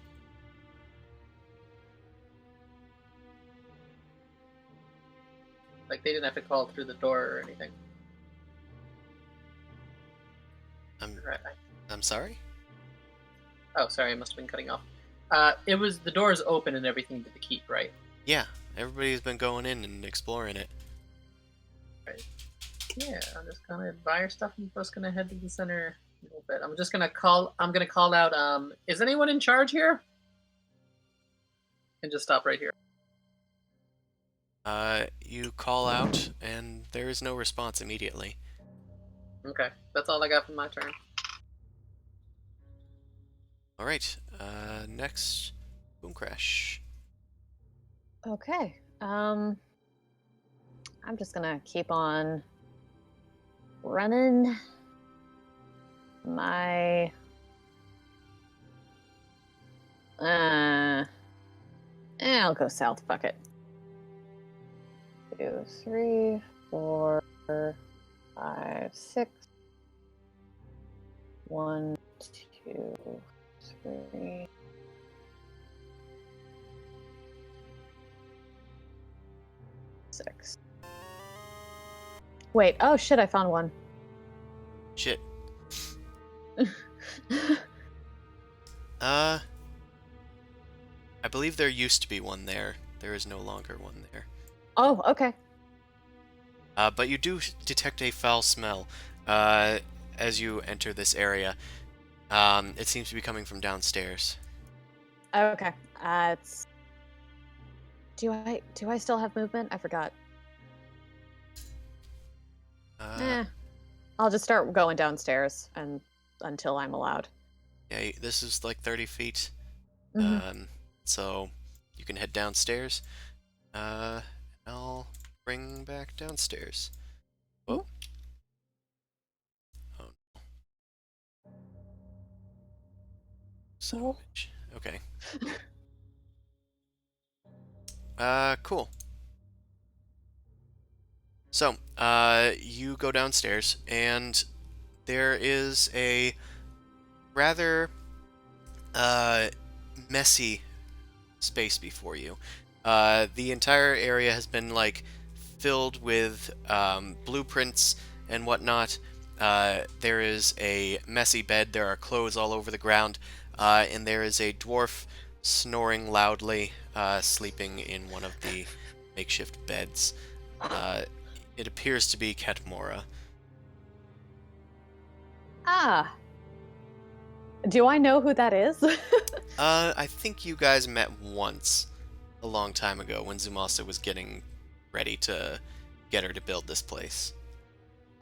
Like, they didn't have to call through the door or anything. Right. I'm sorry? Oh, sorry, I must have been cutting off. It was the doors open and everything to the keep, right? Yeah, everybody's been going in and exploring it. Yeah, I'm just gonna buy your stuff and just gonna head to the center a little bit. I'm gonna call out, is anyone in charge here? And just stop right here. You call out, and there is no response immediately. Okay, that's all I got for my turn. Alright, next, Boom Crash. Okay. I'm just gonna keep on running my I'll go south, fuck it. 2, 3, 4, 5, 6. 1, 2, 3. Six. Wait, oh shit, I found one. Shit. I believe there used to be one there. There is no longer one there. Oh, okay. But you do detect a foul smell as you enter this area. It seems to be coming from downstairs. Okay. It's. Do I still have movement? I forgot. I'll just start going downstairs and until I'm allowed. Yeah, this is like 30 feet. Mhm. So you can head downstairs. I'll bring back downstairs. Whoa. Oh. Salvage. Okay. Cool. So, you go downstairs, and there is a rather, messy space before you. The entire area has been, like, filled with, blueprints and whatnot. There is a messy bed, there are clothes all over the ground, and there is a dwarf snoring loudly, sleeping in one of the makeshift beds. It appears to be Ketmora. Ah. Do I know who that is? I think you guys met once, a long time ago, when Zumasa was getting ready to get her to build this place.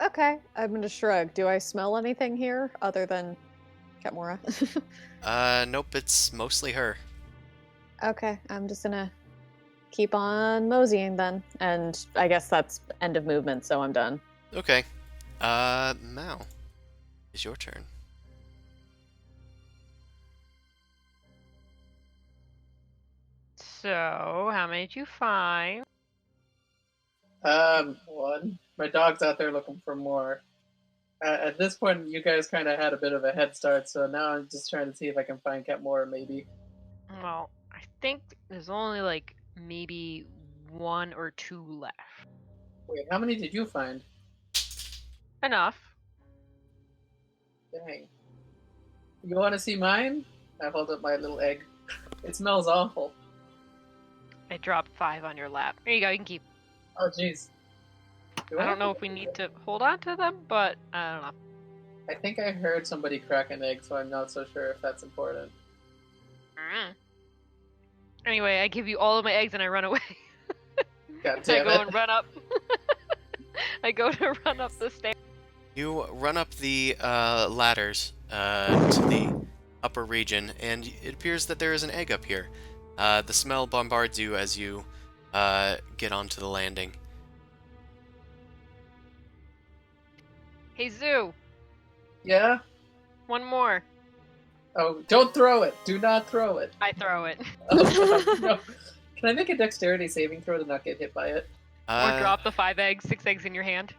Okay, I'm gonna shrug. Do I smell anything here other than Katmora? Nope, it's mostly her. Okay, I'm just gonna keep on moseying then. And I guess that's end of movement, so I'm done. Okay. Mao, it's your turn. So, how many did you find? One. My dog's out there looking for more. At this point, you guys kind of had a bit of a head start, so now I'm just trying to see if I can find more, maybe. Well, I think there's only like maybe 1 or 2 left. Wait, how many did you find? Enough. Dang. You want to see mine? I hold up my little egg. It smells awful. I dropped 5 on your lap. There you go, you can keep. Oh, jeez. I don't know if we need to hold on to them, but I don't know. I think I heard somebody crack an egg, so I'm not so sure if that's important. Anyway, I give you all of my eggs and I run away. God I damn go it. and run up. I go to run up the stairs. You run up the ladders to the upper region, and it appears that there is an egg up here. The smell bombards you as you get onto the landing. Hey, Zoo, Yeah? one more. Oh, don't throw it! Do not throw it! I throw it. Oh, God, no. Can I make a dexterity saving throw to not get hit by it? Or drop the 5 eggs, 6 eggs in your hand.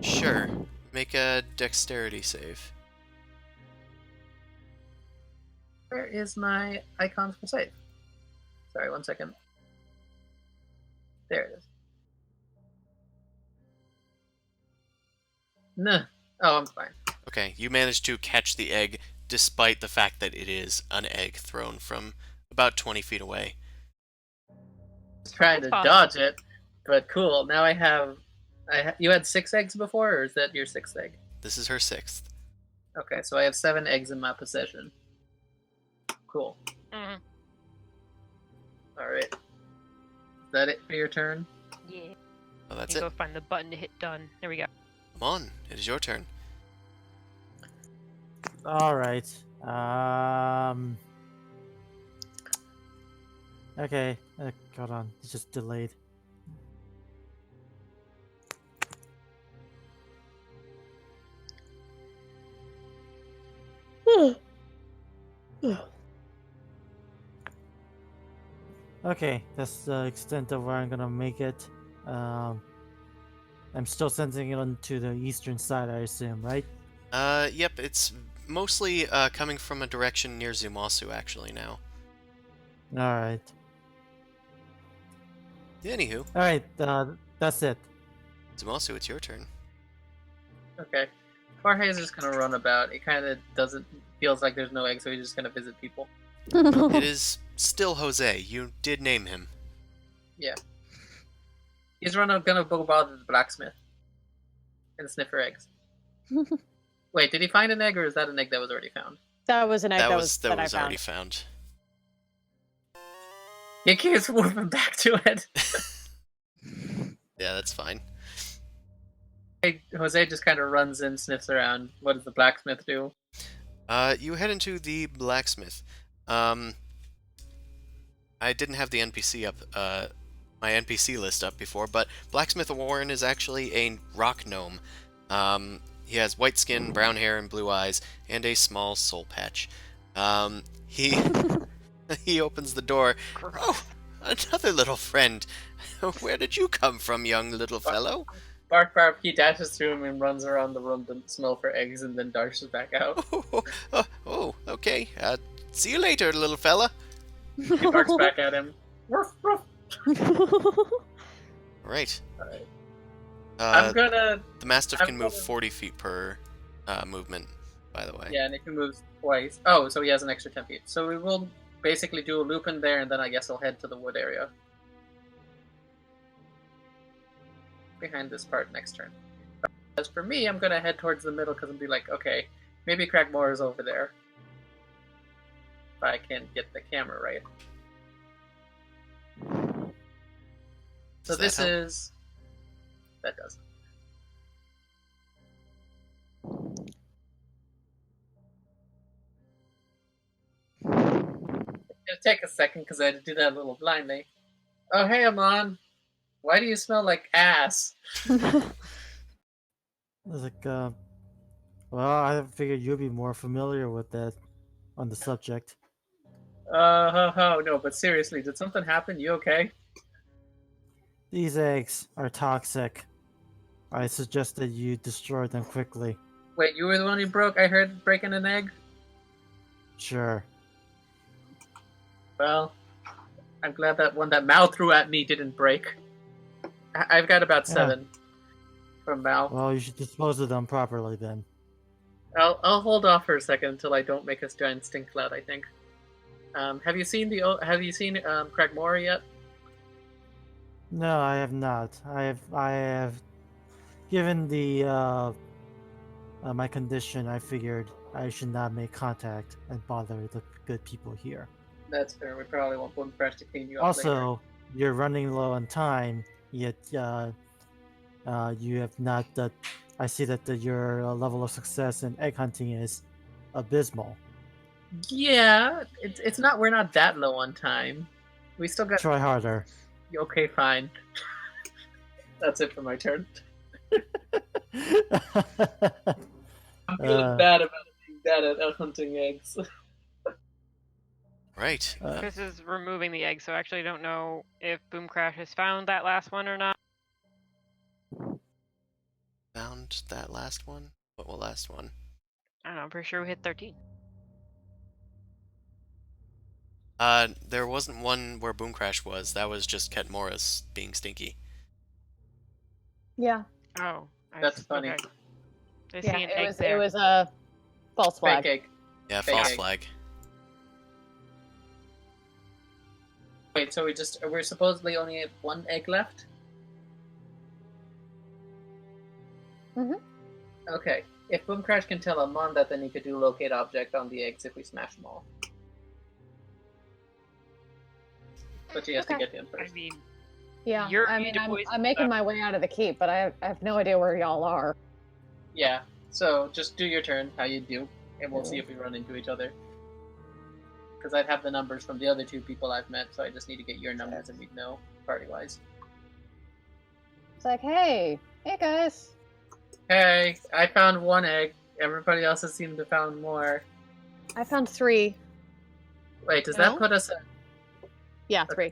Sure. Make a dexterity save. Where is my icon for save? Sorry, 1 second. There it is. Nah. Oh, I'm fine. Okay, you managed to catch the egg despite the fact that it is an egg thrown from about 20 feet away. I was trying to That's fun. dodge it, but cool. Now I have... You had 6 eggs before, or is that your 6th egg? This is her 6th. Okay, so I have 7 eggs in my possession. Cool. Mm-hmm. Alright. Is that it for your turn? Yeah. Oh, that's You it. go find the button to hit done. There we go. Come on, it is your turn. All right. Okay. Hold on. It's just delayed. Okay, that's the extent of where I'm gonna make it. I'm still sending it on to the eastern side, I assume, right? Yep, it's mostly coming from a direction near Zumasu actually now. All right. Anywho, All right. That's it. Zumasu, it's your turn. Okay. Jorge's just gonna run about. It kind of doesn't... Feels like there's no egg, so he's just gonna visit people. It is still Jose. You did name him. Yeah. He's gonna go bother the blacksmith and sniff for eggs. Wait, did he find an egg, or is that an egg that was already found? That was an egg That that was I found. already found. He keeps moving back to it. Yeah, that's fine. Hey, Jose just kind of runs in, sniffs around. What does the blacksmith do? You head into the blacksmith. I didn't have the NPC up, my NPC list up before, but Blacksmith Warren is actually a rock gnome. He has white skin, brown hair, and blue eyes, and a small soul patch. He he opens the door. Gross. Oh, another little friend. Where did you come from, young little fellow? Bark, bark. He dashes through him and runs around the room to smell for eggs, and then dashes back out. Okay. See you later, little fella. He barks back at him. Ruff, ruff. Right. Alright. The Mastiff I'm can move gonna- 40 feet per movement, by the way. Yeah, and if he moves twice. Oh, so he has an extra 10 feet. So we will basically do a loop in there, and then I guess I'll head to the wood area. Behind this part next turn. As for me, I'm gonna head towards the middle because I'll be like, okay, maybe Crackmore is over there. If I can get the camera right. So Does that this help? is... That does. It'll take a second because I had to do that a little blindly. Oh, hey, Amon. Why do you smell like ass? It's like, well, I figured you'd be more familiar with that on the subject. No, but seriously, did something happen? You okay? These eggs are toxic. I suggest that you destroy them quickly. Wait, you were the one who broke? I heard breaking an egg? Sure. Well, I'm glad that one that Mal threw at me didn't break. I've got about Yeah. 7 from Mal. Well, you should dispose of them properly then. I'll hold off for a second until I don't make a giant stink cloud, I think. Have you seen Cragmore yet? No, I have not. I have given the my condition, I figured I should not make contact and bother the good people here. That's fair. We probably won't Boom Crash to clean you up Also, you're running low on time, yet you have not. I see that your level of success in egg hunting is abysmal. later. Yeah, it's not. We're not that low on time. We still got. Try harder. Okay, fine. That's it for my turn. I'm feeling bad about being bad at hunting eggs. Right. Chris is removing the egg, so I actually don't know if Boom Crash has found that last one or not. Found that last one? What last one? I don't know, I'm pretty sure we hit 13. There wasn't one where Boom Crash was. That was just Ketmora's being stinky. Yeah. Oh. That's funny. Okay. I see Yeah, an it egg was there. it was a false flag. Fake egg. Yeah, Fake false egg. flag. Wait, so we're supposedly only have 1 egg left? Mhm. Okay. If Boom Crash can tell Amon that, then he could do locate object on the eggs if we smash them all. But he has to Okay. get in I first. mean, Yeah. You're I immune mean, to poison, I'm making so- my way out of the keep, but I have no idea where y'all are. Yeah. So just do your turn, how you do, and we'll see if we run into each other. Because I'd have the numbers from the other 2 people I've met, so I just need to get your numbers and we'd know party-wise. It's like, hey guys. Hey, I found 1 egg. Everybody else has seemed to found more. I found 3. Wait, does No? that put us at... Yeah, 3.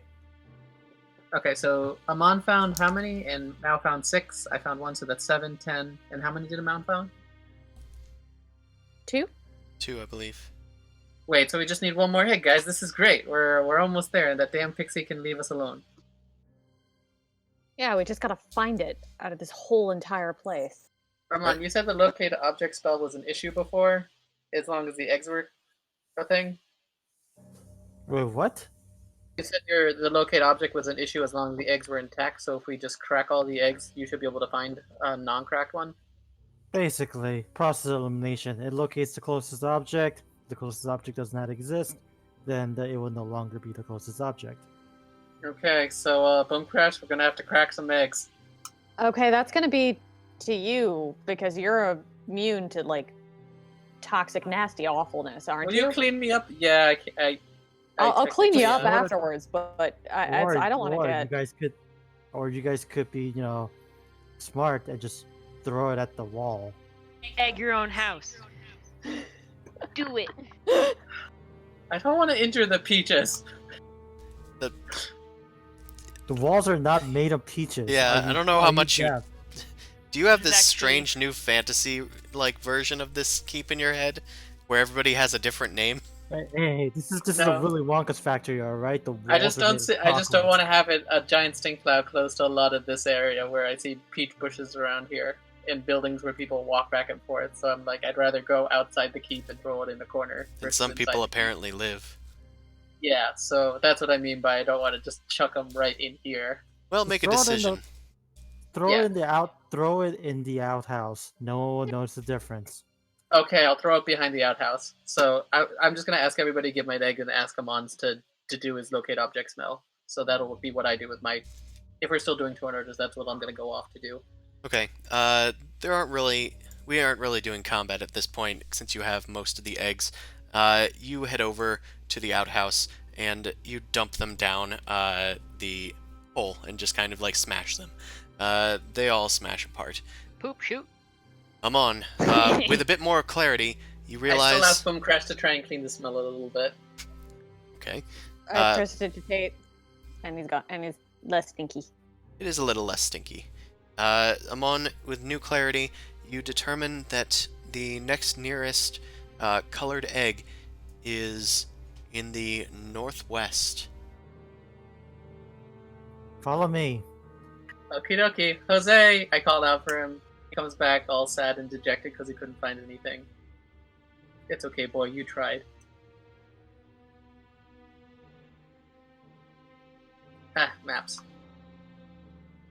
Okay, so Amon found how many? And Mao found 6. I found 1, so that's 7, 10. And how many did Amon found? 2? 2, I believe. Wait, so we just need 1 more hit, guys. This is great. We're almost there, and that damn pixie can leave us alone. Yeah, we just gotta find it out of this whole entire place. Amon, you said the locate object spell was an issue before, as long as the eggs were a thing. Wait, what? You said the locate object was an issue as long as the eggs were intact. So if we just crack all the eggs, you should be able to find a non-cracked one. Basically, process elimination. It locates the closest object. If the closest object does not exist, then it will no longer be the closest object. Okay, so Boom Crash, we're gonna have to crack some eggs. Okay, that's gonna be to you because you're immune to like toxic, nasty awfulness, aren't Will you? you clean me up? Yeah, I'll clean you up technically am. afterwards, but I don't want to get. You guys could be, smart and just throw it at the wall. Egg your own house. Do it. I don't want to injure the peaches. The walls are not made of peaches. Yeah, I don't know how much you. deaf? Do you have This this is actually- strange new fantasy like version of this keep in your head, where everybody has a different name? Hey, this is No. a Willy Wonka's factory, all right? The I just walls are don't made see. of I just don't chocolates. want to have a giant stink cloud close to a lot of this area where I see peach bushes around here in buildings where people walk back and forth. So I'm like, I'd rather go outside the keep and throw it in the corner. And versus some inside people the keep. apparently live. Yeah, so that's what I mean by I don't want to just chuck them right in here. Well, make a Throw it in the- decision. Throw Yeah. it in the outhouse. No one knows the difference. Okay, I'll throw it behind the outhouse. So I'm just gonna ask everybody to give my egg and ask Amons to do his locate object smell. So that'll be what I do with my. If we're still doing torn orders, that's what I'm gonna go off to do. Okay. We aren't really doing combat at this point since you have most of the eggs. You head over to the outhouse and you dump them down the hole and just kind of like smash them. They all smash apart. Poop shoot. Amon, with a bit more clarity, you I still realize. ask Boom Crash to try and clean the smell a little bit. Okay. I prestidigitate, and he's less stinky. It is a little less stinky. Amon, with new clarity, you determine that the next nearest colored egg is in the northwest. Follow me. Okie dokie. Jose! I called out for him. He comes back all sad and dejected because he couldn't find anything. It's okay, boy. You tried. Ah, maps.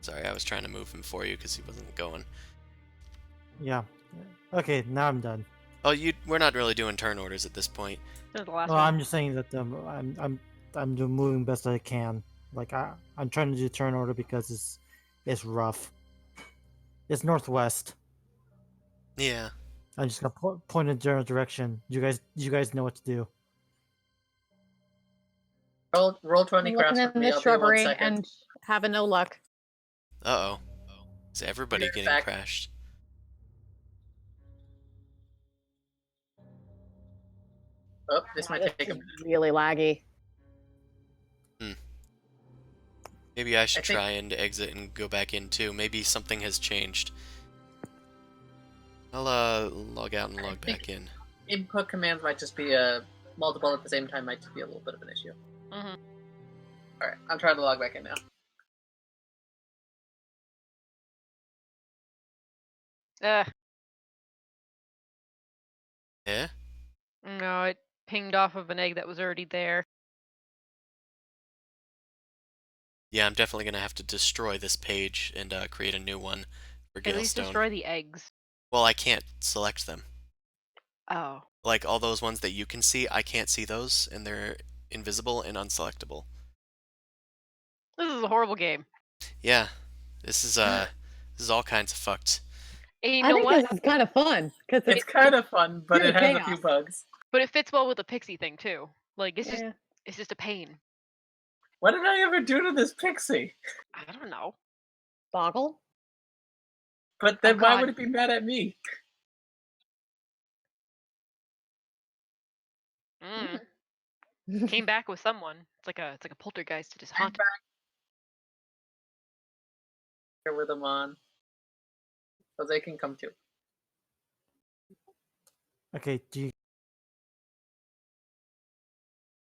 Sorry, I was trying to move him for you because he wasn't going. Yeah. Okay, now I'm done. Oh, we're not really doing turn orders at this point. This is the last Well, one. I'm just saying that I'm doing moving best I can. Like I'm trying to do turn order because it's rough. It's northwest. Yeah. I'm just gonna point in a general direction. You guys know what to do. Roll 20 I'm crafts looking for in me. the I'll be 1 shrubbery second. and having no luck. Uh-oh. Is everybody You're getting back. crashed? Oh, this might This take a is minute. really laggy. Maybe I should think- try and exit and go back in too. Maybe something has changed. I'll log out and log think- back in. Input commands might just be multiple at the same time, might just be a little bit of an issue. Mhm. Alright, I'm trying to log back in now. Yeah? No, it pinged off of an egg that was already there. Yeah, I'm definitely gonna have to destroy this page and create a new one for At least Galestone. destroy the eggs. Well, I can't select them. Oh. Like all those ones that you can see, I can't see those, and they're invisible and unselectable. This is a horrible game. Yeah, this is all kinds of fucked. And you I know think what? this is kind of fun because It's kind of fun, but pure it has a few chaos. bugs. But it fits well with the pixie thing too. Like it's Yeah. just a pain. What did I ever do to this pixie? I don't know. Boggle. But then why God. would it be mad at me? Mm. Came back with someone. It's like a poltergeist. It just I'm haunted. back here with them on. Jose can come too. Okay, do you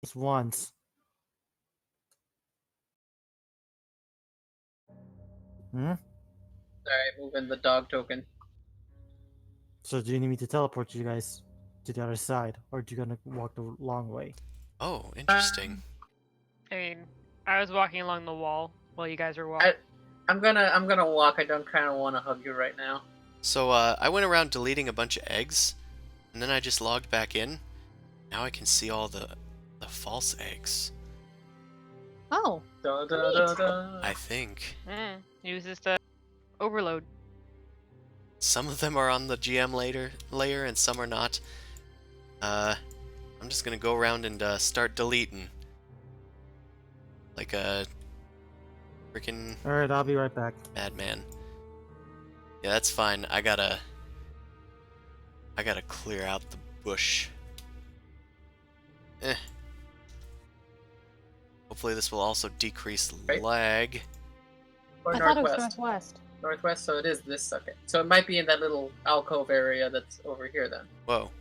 just once? Hmm? Sorry, moving the dog token. So do you need me to teleport you guys to the other side, or do you gonna walk the long way? Oh, interesting. I mean, I was walking along the wall while you guys were walking. I'm gonna walk. I don't kind of want to hug you right now. So I went around deleting a bunch of eggs, and then I just logged back in. Now I can see all the false eggs. Oh, Da, da, da, da. I think It was just a overload. some of them are on the GM layer and some are not. I'm just gonna go around and start deleting. Like a freaking All right, I'll be right back. madman. Yeah, that's fine. I gotta clear out the bush. Hopefully this will also decrease Right. lag. Or I thought it was northwest. northwest. Northwest, so it is this second. So it might be in that little alcove area that's over here then. Whoa.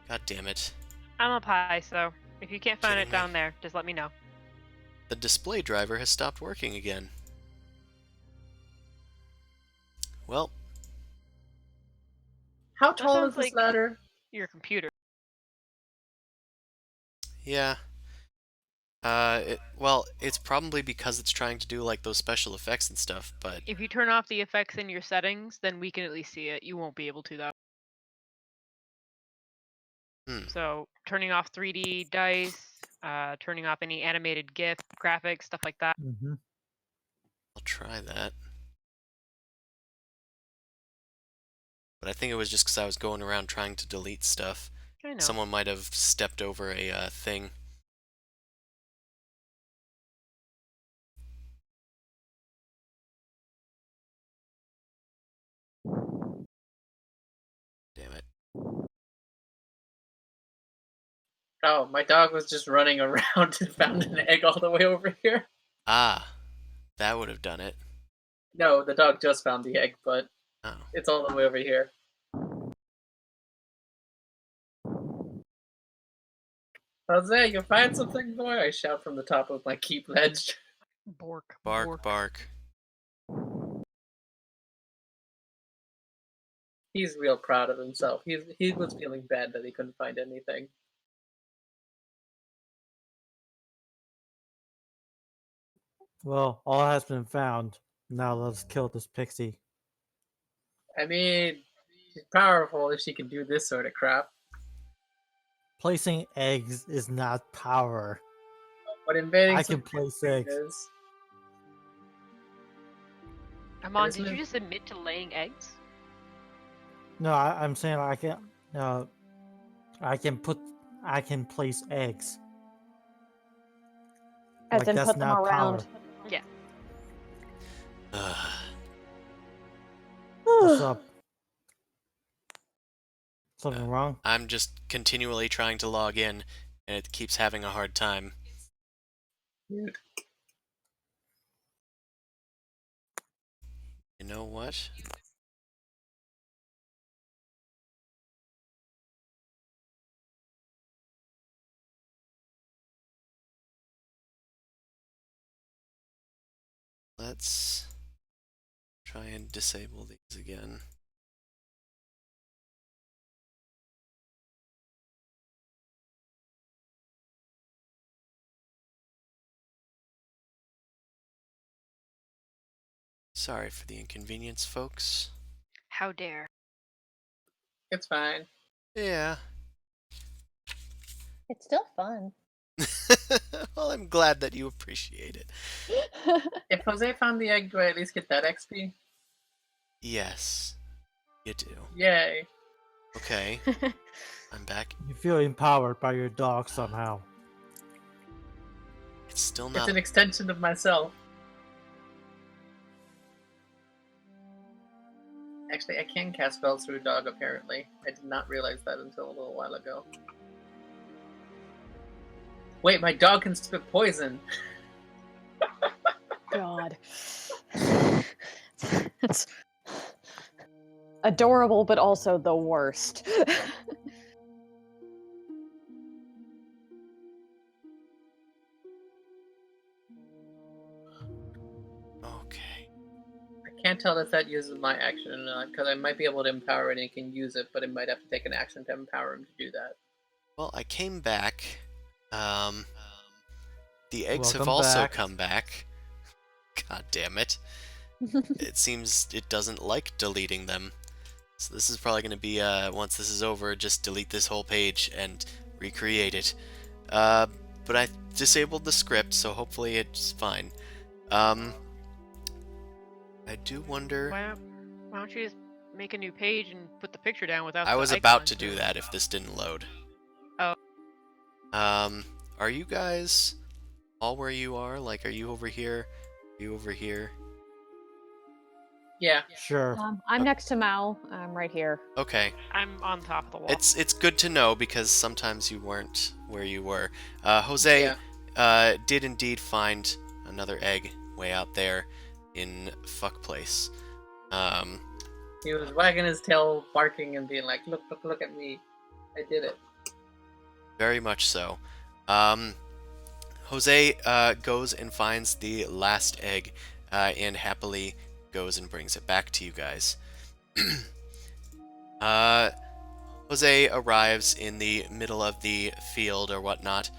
God damn it. I'm up high, so if you can't find Kidding it me? down there, just let me know. The display driver has stopped working again. Well, How tall sounds is this like- ladder? Your computer. yeah. Well, it's probably because it's trying to do like those special effects and stuff, but If you turn off the effects in your settings, then we can at least see it. You won't be able to though. So turning off 3D dice, turning off any animated GIF, graphics, stuff like that. Mm-hmm. I'll try that. But I think it was just because I was going around trying to delete stuff. I know. Someone might have stepped over a thing. Damn it. Oh, my dog was just running around and found an egg all the way over here. Ah, that would have done it. No, the dog just found the egg, but Oh. it's all the way over here. Jose, you find something, boy? I shout from the top of my keep ledge. Bork. Bark, bark. He's real proud of himself. He was feeling bad that he couldn't find anything. Well, all has been found. Now let's kill this pixie. I mean, she's powerful if she can do this sort of crap. Placing eggs is not power. But invading I can place eggs. is. Amon, Isn't did you it- just admit to laying eggs? No, I'm saying I can. I can place eggs. As Like, in that's put them not around. power. Yeah. Ugh. What's up? Something wrong? I'm just continually trying to log in, and it keeps having a hard time. Weird. You know what? Let's try and disable these again. Sorry for the inconvenience, folks. How dare. It's fine. Yeah. It's still fun. Well, I'm glad that you appreciate it. If Jose found the egg, do I at least get that XP? Yes, you do. Yay. Okay, I'm back. You feel empowered by your dog somehow. It's still It's not. an extension of myself. Actually, I can cast spells through a dog, apparently. I did not realize that until a little while ago. Wait, my dog can spit poison. God. It's adorable, but also the worst. Okay. I can't tell if that uses my action or not, because I might be able to empower it and it can use it, but it might have to take an action to empower him to do that. Well, I came back. The eggs have Welcome also back. come back. God damn it. It seems it doesn't like deleting them. So this is probably going to be, once this is over, just delete this whole page and recreate it. But I disabled the script, so hopefully it's fine. I do wonder... Why don't you just make a new page and put the picture down without I the was about icons to do or- that if this didn't load. Oh. Are you guys all where you are? Like, are you over here? Are you over here? Yeah. Sure. I'm next to Mao. I'm right here. Okay. I'm on top of the wall. It's good to know because sometimes you weren't where you were. Jose did indeed find another egg way out there in Fuck Place. He was wagging his tail, barking, and being like, "Look, look, look at me! I did it." Very much so. Jose goes and finds the last egg and happily goes and brings it back to you guys. Jose arrives in the middle of the field or whatnot,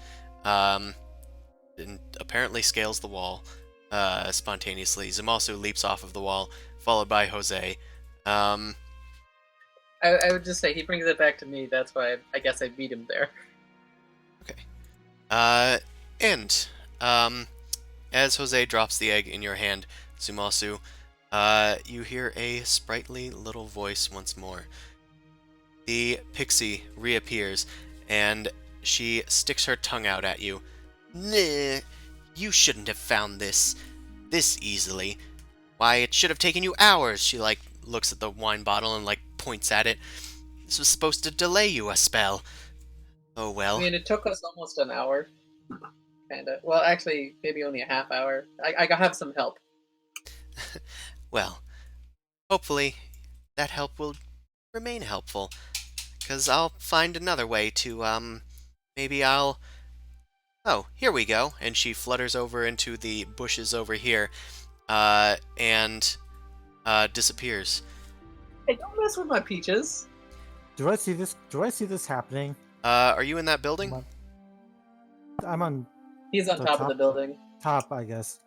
and apparently scales the wall spontaneously. Zumasu leaps off of the wall, followed by Jose. I would just say he brings it back to me. That's why I guess I beat him there. And as Jose drops the egg in your hand, Zumasu, you hear a sprightly little voice once more. The pixie reappears, and she sticks her tongue out at you. Nah, you shouldn't have found this easily. Why, it should have taken you hours. She, looks at the wine bottle and, points at it. This was supposed to delay you a spell. Oh, well. I mean, it took us almost an hour. Kinda. Well, actually, maybe only a half hour. I have some help. Well, hopefully that help will remain helpful. Because I'll find another way to, maybe I'll... Oh, here we go. And she flutters over into the bushes over here, and disappears. Hey, don't mess with my peaches. Do I see this? Do I see this happening? Are you in that building? I'm on He's on The top of the top- building. top, I guess.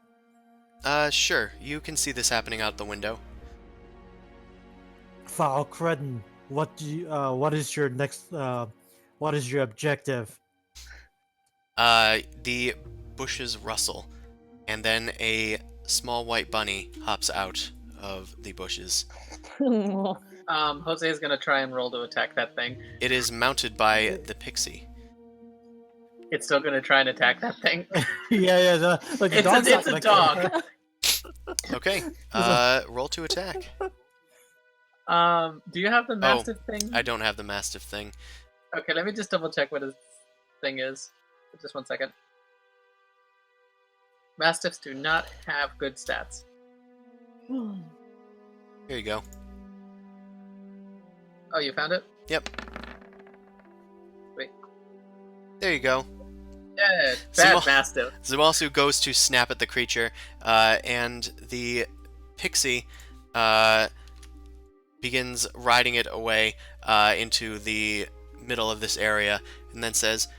Sure. You can see this happening out the window. Foul Credden, what do you, what is your next, what is your objective? The bushes rustle, and then a small white bunny hops out of the bushes. Jose is gonna try and roll to attack that thing. It is mounted by the pixie. It's still gonna try and attack that thing. yeah, like the dog's It's not a gonna- dog. Okay. Roll to attack. Do you have the mastiff thing? I don't have the mastiff thing. Okay, let me just double check what his thing is. Just 1 second. Mastiffs do not have good stats. Here you go. Oh, you found it? Yep. Wait. There you go. Yeah, bad Small- mastiff. Zumasu goes to snap at the creature, and the pixie begins riding it away into the middle of this area, and then says,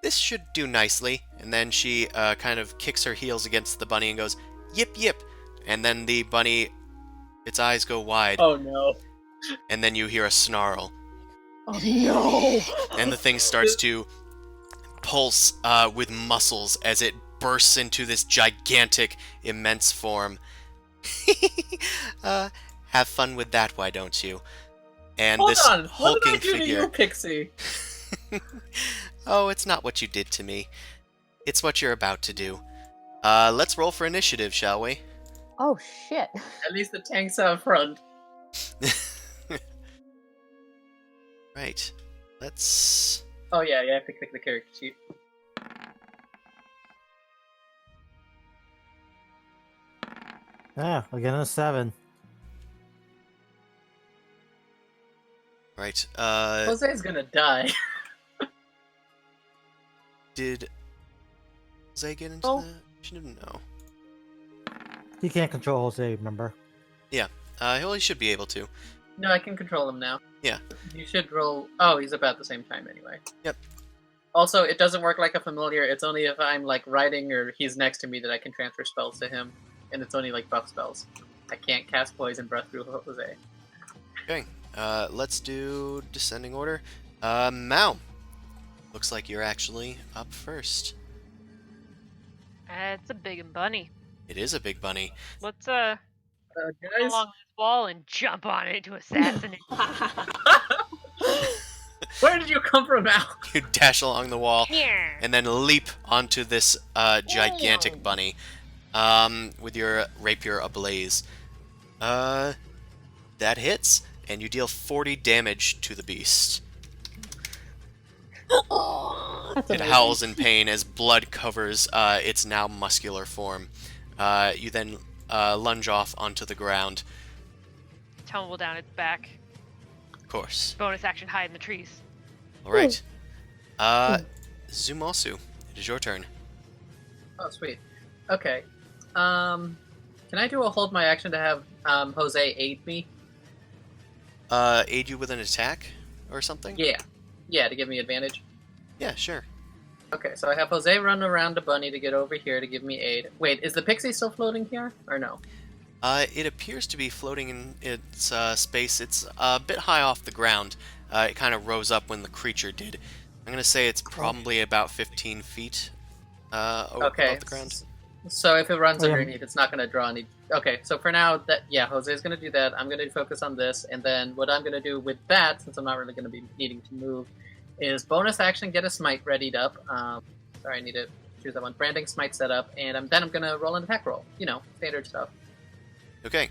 "This should do nicely." And then she kind of kicks her heels against the bunny and goes, "Yip, yip." And then the bunny, its eyes go wide, Oh no. and then you hear a snarl, Oh no! and the thing starts to pulse with muscles as it bursts into this gigantic, immense form. Have fun with that, why don't you? And Hold this on. What hulking did I do to figure. you, Pixie? Oh, it's not what you did to me. It's what you're about to do. Let's roll for initiative, shall we? Oh shit! At least the tank's out front. Right. Let's... Oh yeah, you have to click the character sheet. Yeah, again a 7. Right. Jose's gonna die. Did Jose get into Oh. that? She didn't know. He can't control Jose, remember? He should be able to. No, I can control him now. Yeah. You should roll. Oh, he's about the same time anyway. Also, it doesn't work like a familiar. It's only if I'm like riding or he's next to me that I can transfer spells to him, and it's only like buff spells. I can't cast poison breath through Jose. Okay, let's do descending order. Mao. Looks like you're actually up first. It's a big bunny. It is a big bunny. Let's Guys, go along this wall and jump on it to assassinate. where did you come from, Al? You dash along the wall Here. and then leap onto this gigantic bunny with your rapier ablaze. That hits, and you deal 40 damage to the beast. That's It amazing. howls in pain as blood covers its now muscular form. You then lunge off onto the ground. Tumble down its back. Of course. Bonus action, hide in the trees. All right. Zumosu, it is your turn. Oh, sweet. Okay. Can I do a hold my action to have Jose aid me? Aid you with an attack or something? Yeah. Yeah, to give me advantage. Yeah, sure. Okay, so I have Jose run around the bunny to get over here to give me aid. Wait, is the pixie still floating here, or no? It appears to be floating in its space. It's a bit high off the ground. It kind of rose up when the creature did. I'm going to say it's probably about 15 feet above the ground. So if it runs Oh, yeah. underneath, it's not going to draw any... Okay, so for now, Jose's going to do that. I'm going to focus on this, and then what I'm going to do with that, since I'm not really going to be needing to move, is bonus action, get a smite readied up. Sorry, I need to choose that one. Branding smite set up, and then I'm going to roll an attack roll. You know, standard stuff. Okay,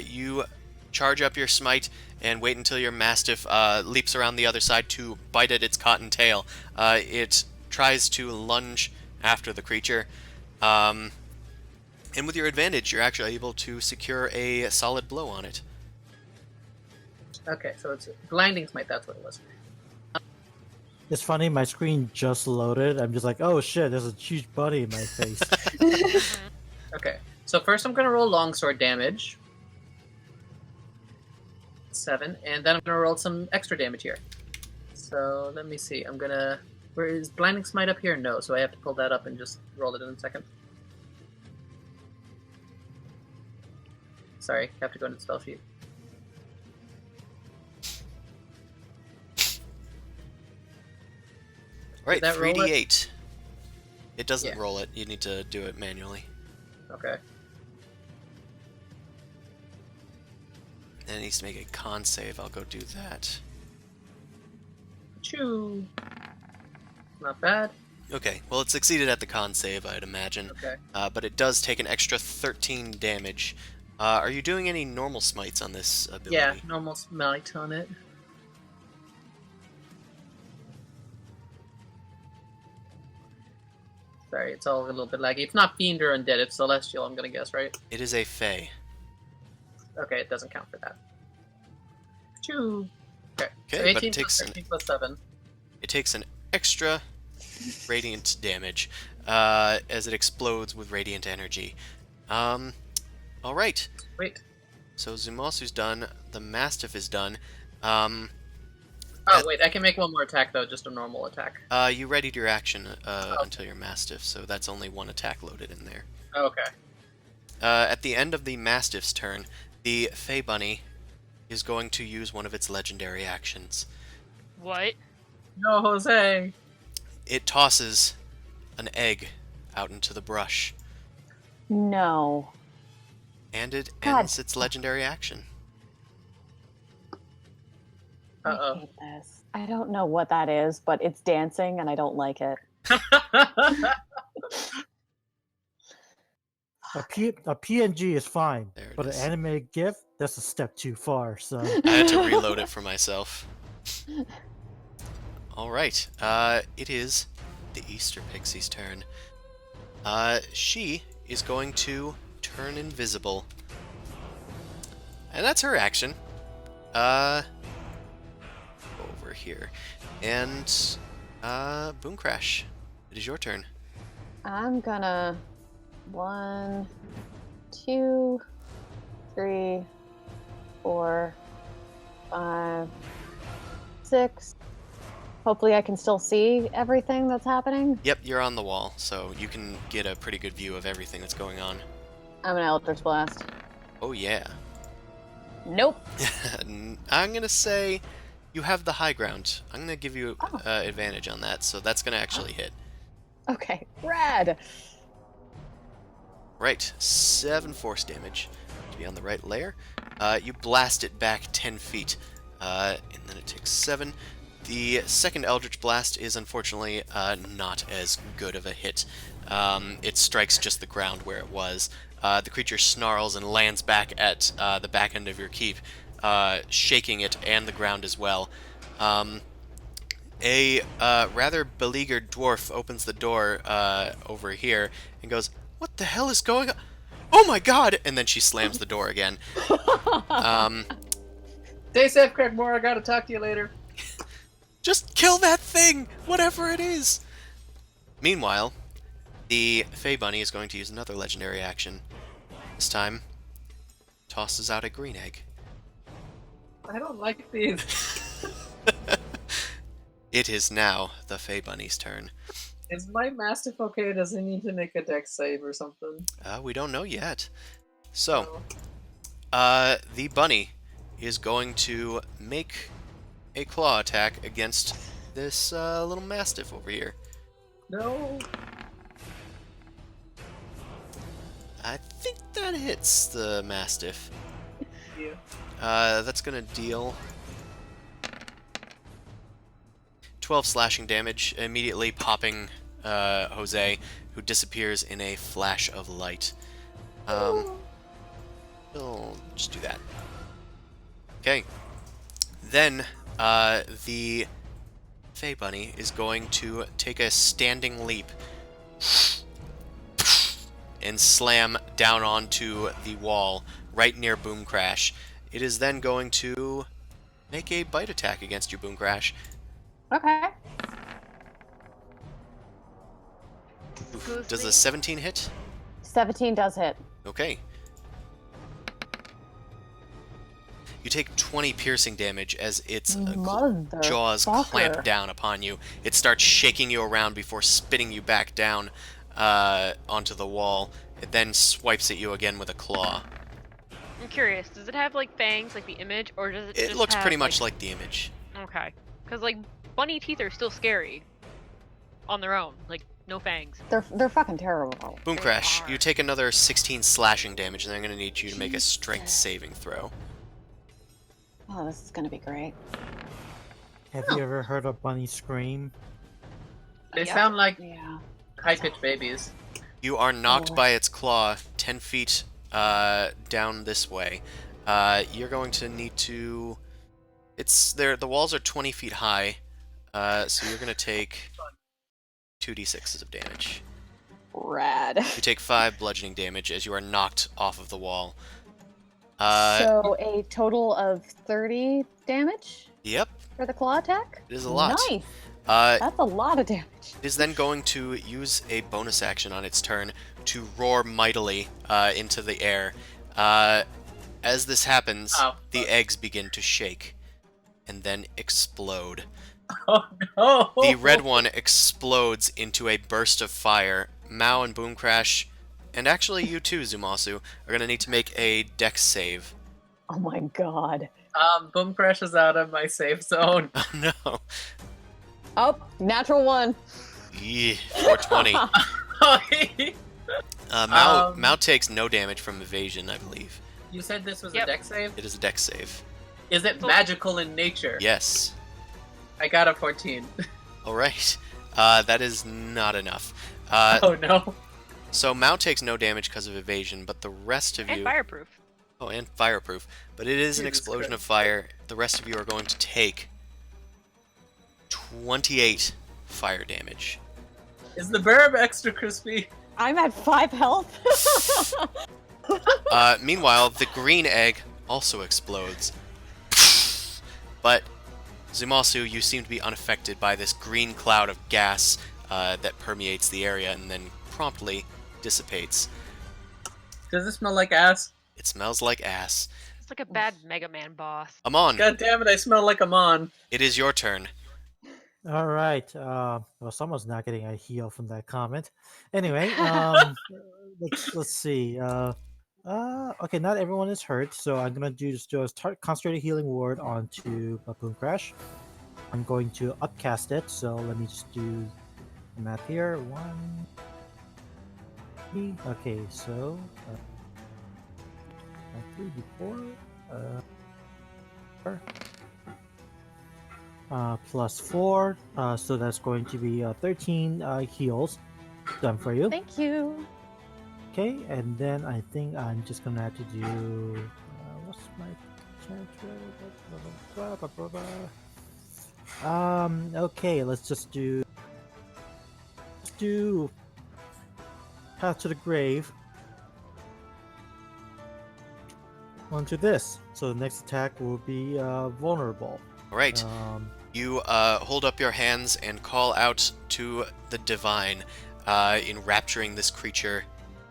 you charge up your smite and wait until your mastiff leaps around the other side to bite at its cotton tail. It tries to lunge after the creature, and with your advantage, you're actually able to secure a solid blow on it. Okay, so it's blinding smite, that's what it was. It's funny, my screen just loaded. I'm just like, oh shit, there's a huge bunny in my face. Okay, so first I'm going to roll longsword damage. 7, and then I'm going to roll some extra damage here. So let me see, I'm going to... Where is blinding smite up here? No, so I have to pull that up and just roll it in a second. Sorry, I have to go into the spell sheet. Alright, Did that roll it? 3d8. It doesn't Yeah. roll it. You need to do it manually. Okay. And it needs to make a con save. I'll go do that. Choo! Not bad. Okay, well, it succeeded at the con save, I'd imagine. Okay. But it does take an extra 13 damage. Are you doing any normal smites on this ability? Yeah, normal smite on it. Sorry, it's all a little bit laggy. It's not Fiend or Undead, it's Celestial, I'm gonna guess, right? It is a Fey. Okay, it doesn't count for that. Choo! Okay, so Okay, 18 but it plus takes 13 plus 7. It takes an extra radiant damage as it explodes with radiant energy. Alright, Wait. so Zumasu's done. The Mastiff is done. Oh, wait, I can make one more attack, though, just a normal attack. You readied your action until your Mastiff, so that's only one attack loaded in there. Okay. At the end of the Mastiff's turn, the Fey Bunny is going to use one of its legendary actions. What? No, Jose! It tosses an egg out into the brush, No. and it God. ends its legendary action. I Uh-oh. hate this. I don't know what that is, but it's dancing and I don't like it. A PNG is fine, There it but is. an animated GIF, that's a step too far. So I had to reload it for myself. Alright, it is the Easter Pixie's turn. She is going to turn invisible. And that's her action. Over here. And, Boom Crash. It is your turn. I'm gonna 1, 2, 3, 4, 5, 6, Hopefully I can still see everything that's happening. Yep, you're on the wall, so you can get a pretty good view of everything that's going on. I'm an Eldritch Blast. Oh yeah. Nope. I'm gonna say you have the high ground. I'm gonna give you Oh. advantage on that, so that's gonna actually hit. Okay, rad. Right, 7 force damage to be on the right layer. You blast it back 10 feet, and then it takes 7. The second Eldritch Blast is unfortunately not as good of a hit. It strikes just the ground where it was. The creature snarls and lands back at the back end of your keep, shaking it and the ground as well. A rather beleaguered dwarf opens the door over here and goes, "What the hell is going on? Oh my god!" And then she slams the door again. Stay safe, Craigmore. I gotta talk to you later. Just kill that thing, whatever it is. Meanwhile, the Fey Bunny is going to use another legendary action. This time, tosses out a green egg. I don't like these. It is now the Fey Bunny's turn. Is my Mastiff okay? Does he need to make a dex save or something? We don't know yet. So, No. the bunny is going to make a claw attack against this little Mastiff over here. No. I think that hits the Mastiff. Yeah. That's gonna deal 12 slashing damage, immediately popping Jose, who disappears in a flash of light. We'll just do that. Okay. Then, the Fey Bunny is going to take a standing leap and slam down onto the wall right near Boom Crash. It is then going to make a bite attack against you, Boom Crash. Okay. Oof. Does the 17 hit? 17 does hit. Okay. You take 20 piercing damage as its jaws clamp down upon you. It starts shaking you around before spitting you back down onto the wall. It then swipes at you again with a claw. I'm curious, does it have like fangs like the image, or does it It just looks have, pretty much like the image. Okay. Because like bunny teeth are still scary on their own. Like no fangs. They're fucking terrible. Boom They Crash, are. you take another 16 slashing damage, and I'm going to need you to make a strength Jesus. saving throw. Oh, this is gonna be great. Have you ever heard a bunny scream? They Yeah. sound like Yeah. high-pitched babies. You are knocked Lord. by its claw 10 feet down this way. You're going to need to... It's there. The walls are 20 feet high, so you're going to take 2d6s of damage. Rad. You take 5 bludgeoning damage as you are knocked off of the wall. So a total of 30 damage Yep, for the claw attack? it is a lot. Nice. It That's a lot of damage. is then going to use a bonus action on its turn to roar mightily into the air. As this happens, Oh, the fuck. eggs begin to shake and then explode. Oh no! The red one explodes into a burst of fire. Mao and Boom Crash, and actually you too, Zumasu, are going to need to make a dex save. Oh my god. Boom Crash is out of my safe zone. Oh no. Oh, natural one. Yeah, 420. Mao takes no damage from evasion, I believe. You said this was Yep. a dex save? It is a dex save. Is it magical in nature? Yes. I got a 14. Alright. That is not enough. Oh no. So Mao takes no damage because of evasion, but the rest of And you... fireproof. Oh, and fireproof. But it is an Jesus explosion Christ. of fire. The rest of you are going to take 28 fire damage. Is the burb extra crispy? I'm at 5 health. Meanwhile, the green egg also explodes. But, Zumasu, you seem to be unaffected by this green cloud of gas that permeates the area and then promptly dissipates. Does it smell like ass? It smells like ass. It's like a bad Mega Man boss. Amon, God damn it, I smell like a mon. it is your turn. All right. Well, someone's not getting a heal from that comment. Anyway, let's see. Okay, not everyone is hurt, so I'm gonna do a concentrated healing word onto Baboon Crash. I'm going to upcast it. So let me just do the math here. One. Okay, so 3d4 plus 4, so that's going to be 13 heals done for you. Thank you. Okay, and then I think I'm just gonna have to do what's my okay, let's do Path to the Grave onto this. So the next attack will be vulnerable. All right. You hold up your hands and call out to the divine, enrapturing this creature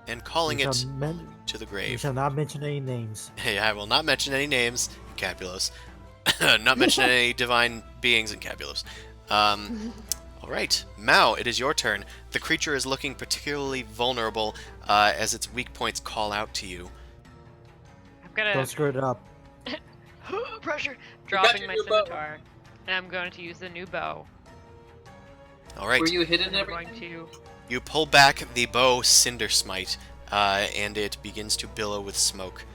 and calling We it shall to the We grave. shall not mention any names. Hey, I will not mention any names in Capulos. Not mention any divine beings in Capulos. All right, Mao, it is your turn. The creature is looking particularly vulnerable as its weak points call out to you. I'm gonna Don't screw it up. pressure, got dropping your my new bow. scimitar, and I'm going to use the new bow. All right, Were you hidden And I'm everything? going to. you pull back the bow Cinder Smite, and it begins to billow with smoke.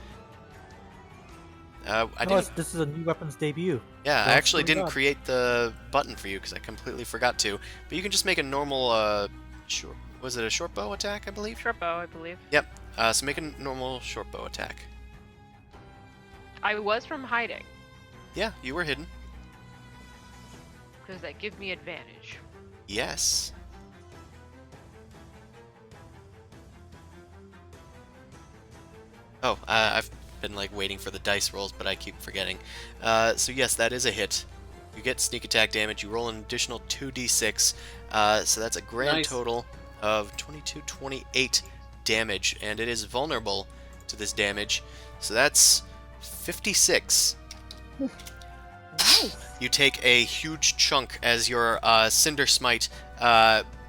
This is a new weapon's debut. Yeah, I Don't actually screw it didn't up. create the button for you because I completely forgot to. But you can just make a normal, short. Was it a short bow attack? I believe. Short bow, I believe. Yep. So make a normal short bow attack. I was from hiding. Yeah, you were hidden. Does that give me advantage? Yes. Oh, I've been like waiting for the dice rolls, but I keep forgetting. So yes, that is a hit. You get sneak attack damage. You roll an additional 2d6. So that's a grand Nice. total of 22, 28 damage, and it is vulnerable to this damage. So that's 56. Nice. You take a huge chunk as your Cinder Smite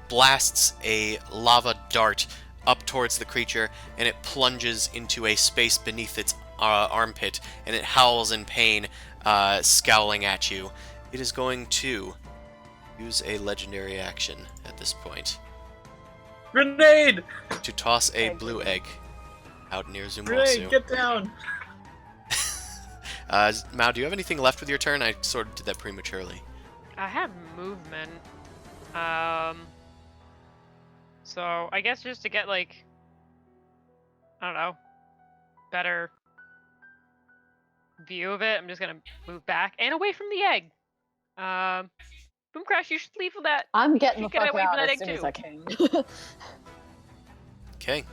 blasts a lava dart up towards the creature, and it plunges into a space beneath its armpit, and it howls in pain, scowling at you. It is going to use a legendary action at this point Grenade! to toss a Egg. blue egg out near Grenade, Zumasu. get down! Mao, do you have anything left with your turn? I sort of did that prematurely. I have movement. So I guess just to get like, I don't know, better view of it, I'm just gonna move back and away from the egg. Boom Crash, you should leave with that. I'm getting the Get fuck away from out that as egg soon as too. I can. Okay.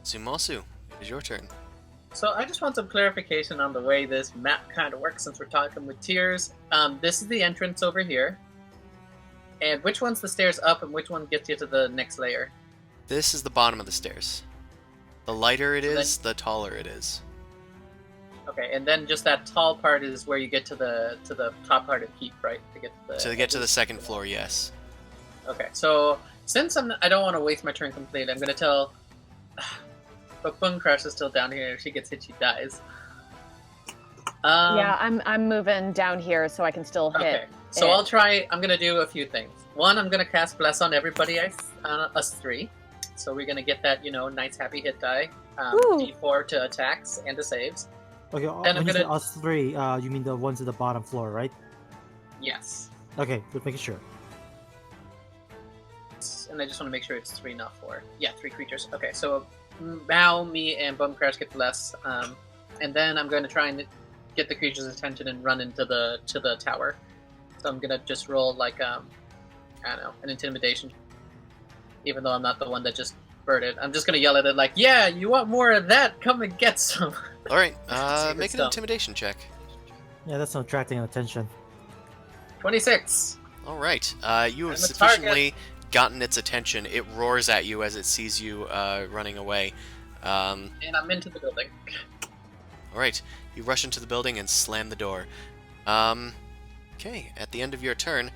Zumasu, it is your turn. So I just want some clarification on the way this map kind of works since we're talking with tiers. This is the entrance over here. And which one's the stairs up and which one gets you to the next layer? This is the bottom of the stairs. The lighter it So is, the taller it is. Okay, and then just that tall part is where you get to the top part of the keep, right? To get to the second floor, yes. Okay, so since I don't want to waste my turn completely, I'm gonna tell. But Bone Crush is still down here. If she gets hit, she dies. Yeah, I'm moving down here so I can still hit. Okay, so it. I'll try. I'm gonna do a few things. One, I'm gonna cast Bless on everybody. Us three. So we're gonna get that nice happy hit die. Woo. D4 to attacks and to saves. Okay, Then I'm when you say gonna- us three, you mean the ones at the bottom floor, right? Yes. Okay, just making sure. And I just want to make sure it's 3, not 4. Yeah, 3 creatures. Okay, so Mao, me, and Bum Crash get Bless. And then I'm going to try and get the creature's attention and run into the tower. So I'm gonna just roll like I don't know, an intimidation. Even though I'm not the one that just birded, I'm just gonna yell at it like, "Yeah, you want more of that? Come and get some." All right, See if make it's an dumb. intimidation check. Yeah, that's not attracting attention. 26. All right, you have I'm a sufficiently gotten its attention. It roars at you as it sees you running away. And I'm into the building. All right, you rush into the building and slam the door. Okay, at the end of your turn,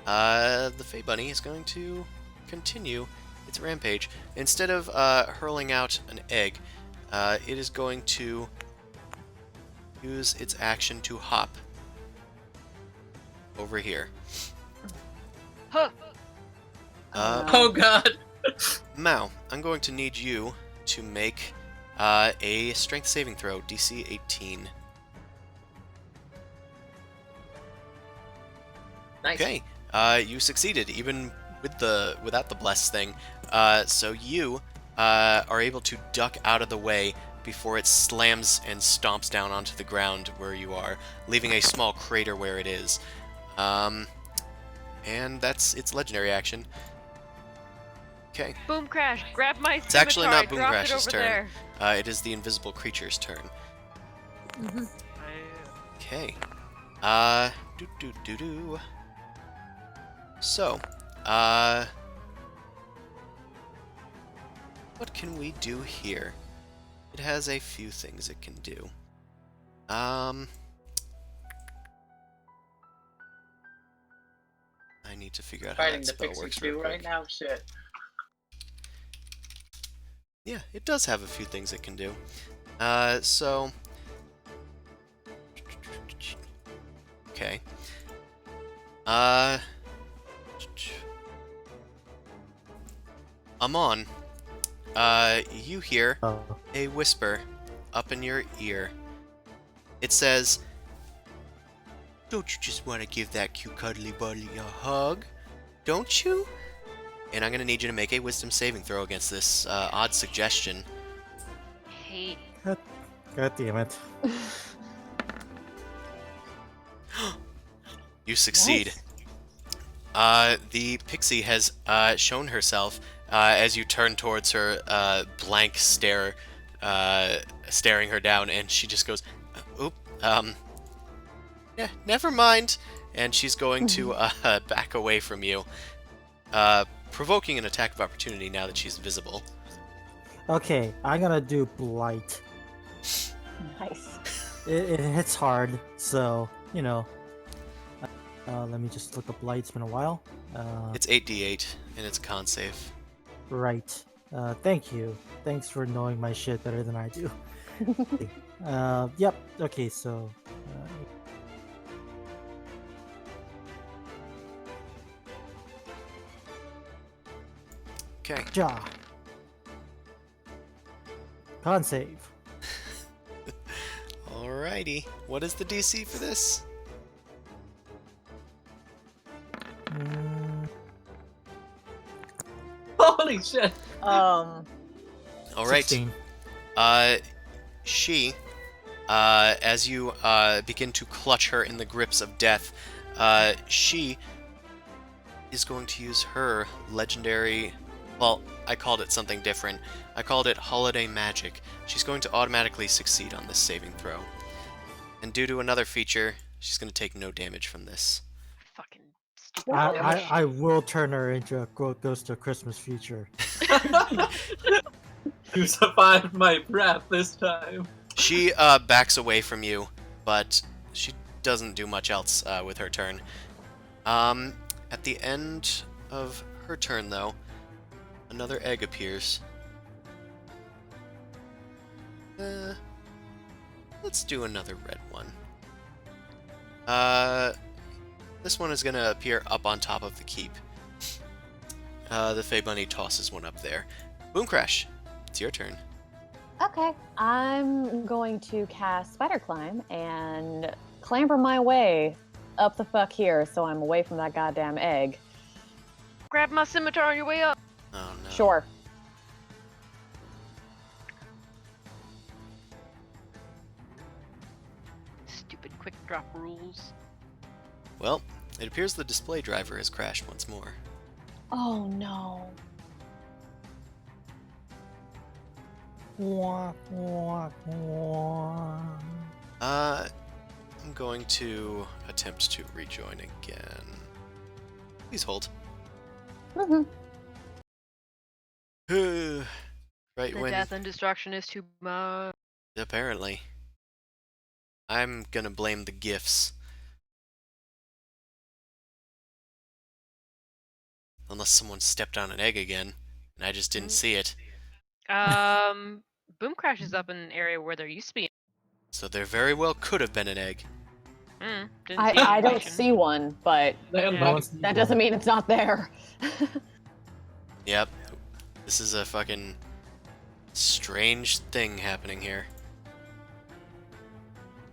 the Fey Bunny is going to continue its rampage. Instead of hurling out an egg, it is going to use its action to hop over here. Huh. Oh god! Mao, I'm going to need you to make a strength saving throw, DC 18. Nice. Okay, you succeeded even without the bless thing. So you are able to duck out of the way before it slams and stomps down onto the ground where you are, leaving a small crater where it is. And that's its legendary action. Okay. Boom crash! Grab my It's actually scimitar, not Boom drop it Crash's over turn. there. It is the invisible creature's turn. Mhm. Okay. Do. So, what can we do here? It has a few things it can do. I need to figure out how Fighting that the spell Pixie works real 2 quick. right now? Shit. Yeah, it does have a few things it can do. So... Okay. Amon, you hear Oh. a whisper up in your ear. It says, "Don't you just want to give that cute cuddly buddy a hug? Don't you?" And I'm going to need you to make a wisdom saving throw against this odd suggestion. Hate. God damn it. You succeed. Nice. The pixie has shown herself as you turn towards her, blank stare, staring her down, and she just goes, "Oop, yeah, never mind." And she's going to back away from you, provoking an attack of opportunity now that she's visible. Okay, I'm gonna do Blight. Nice. It hits hard, so, you know. Let me just look up Blight. It's been a while. It's 8d8, and it's a con save. Right. Thank you. Thanks for knowing my shit better than I do. Yep. Okay, so... Okay. Ja. Con save. Alrighty. What is the DC for this? Mm, Holy shit! Alright. 16. She, as you begin to clutch her in the grips of death, she is going to use her legendary... Well, I called it something different. I called it Holiday Magic. She's going to automatically succeed on this saving throw. And due to another feature, she's going to take no damage from this. Fucking stupid. I will turn her into a Ghost of Christmas Future. You survived my breath this time. She backs away from you, but she doesn't do much else with her turn. At the end of her turn, though, another egg appears. Let's do another red one. This one is going to appear up on top of the keep. The Fey Bunny tosses one up there. Boom Crash, it's your turn. Okay, I'm going to cast Spider Climb and clamber my way up the fuck here so I'm away from that goddamn egg. Grab my scimitar on your way up. Oh no. Sure. Stupid quick drop rules. Well, it appears the display driver has crashed once more. Oh no. Wah, wah, wah. I'm going to attempt to rejoin again. Please hold. Mm-hmm. Right The when... death and destruction is too much. Apparently. I'm gonna blame the gifts. Unless someone stepped on an egg again, and I just didn't see it. Boom Crash is up in an area where there used to be. So there very well could have been an egg. Didn't see I any don't action. see one, but Yeah. that doesn't mean it's not there. Yep. This is a fucking strange thing happening here.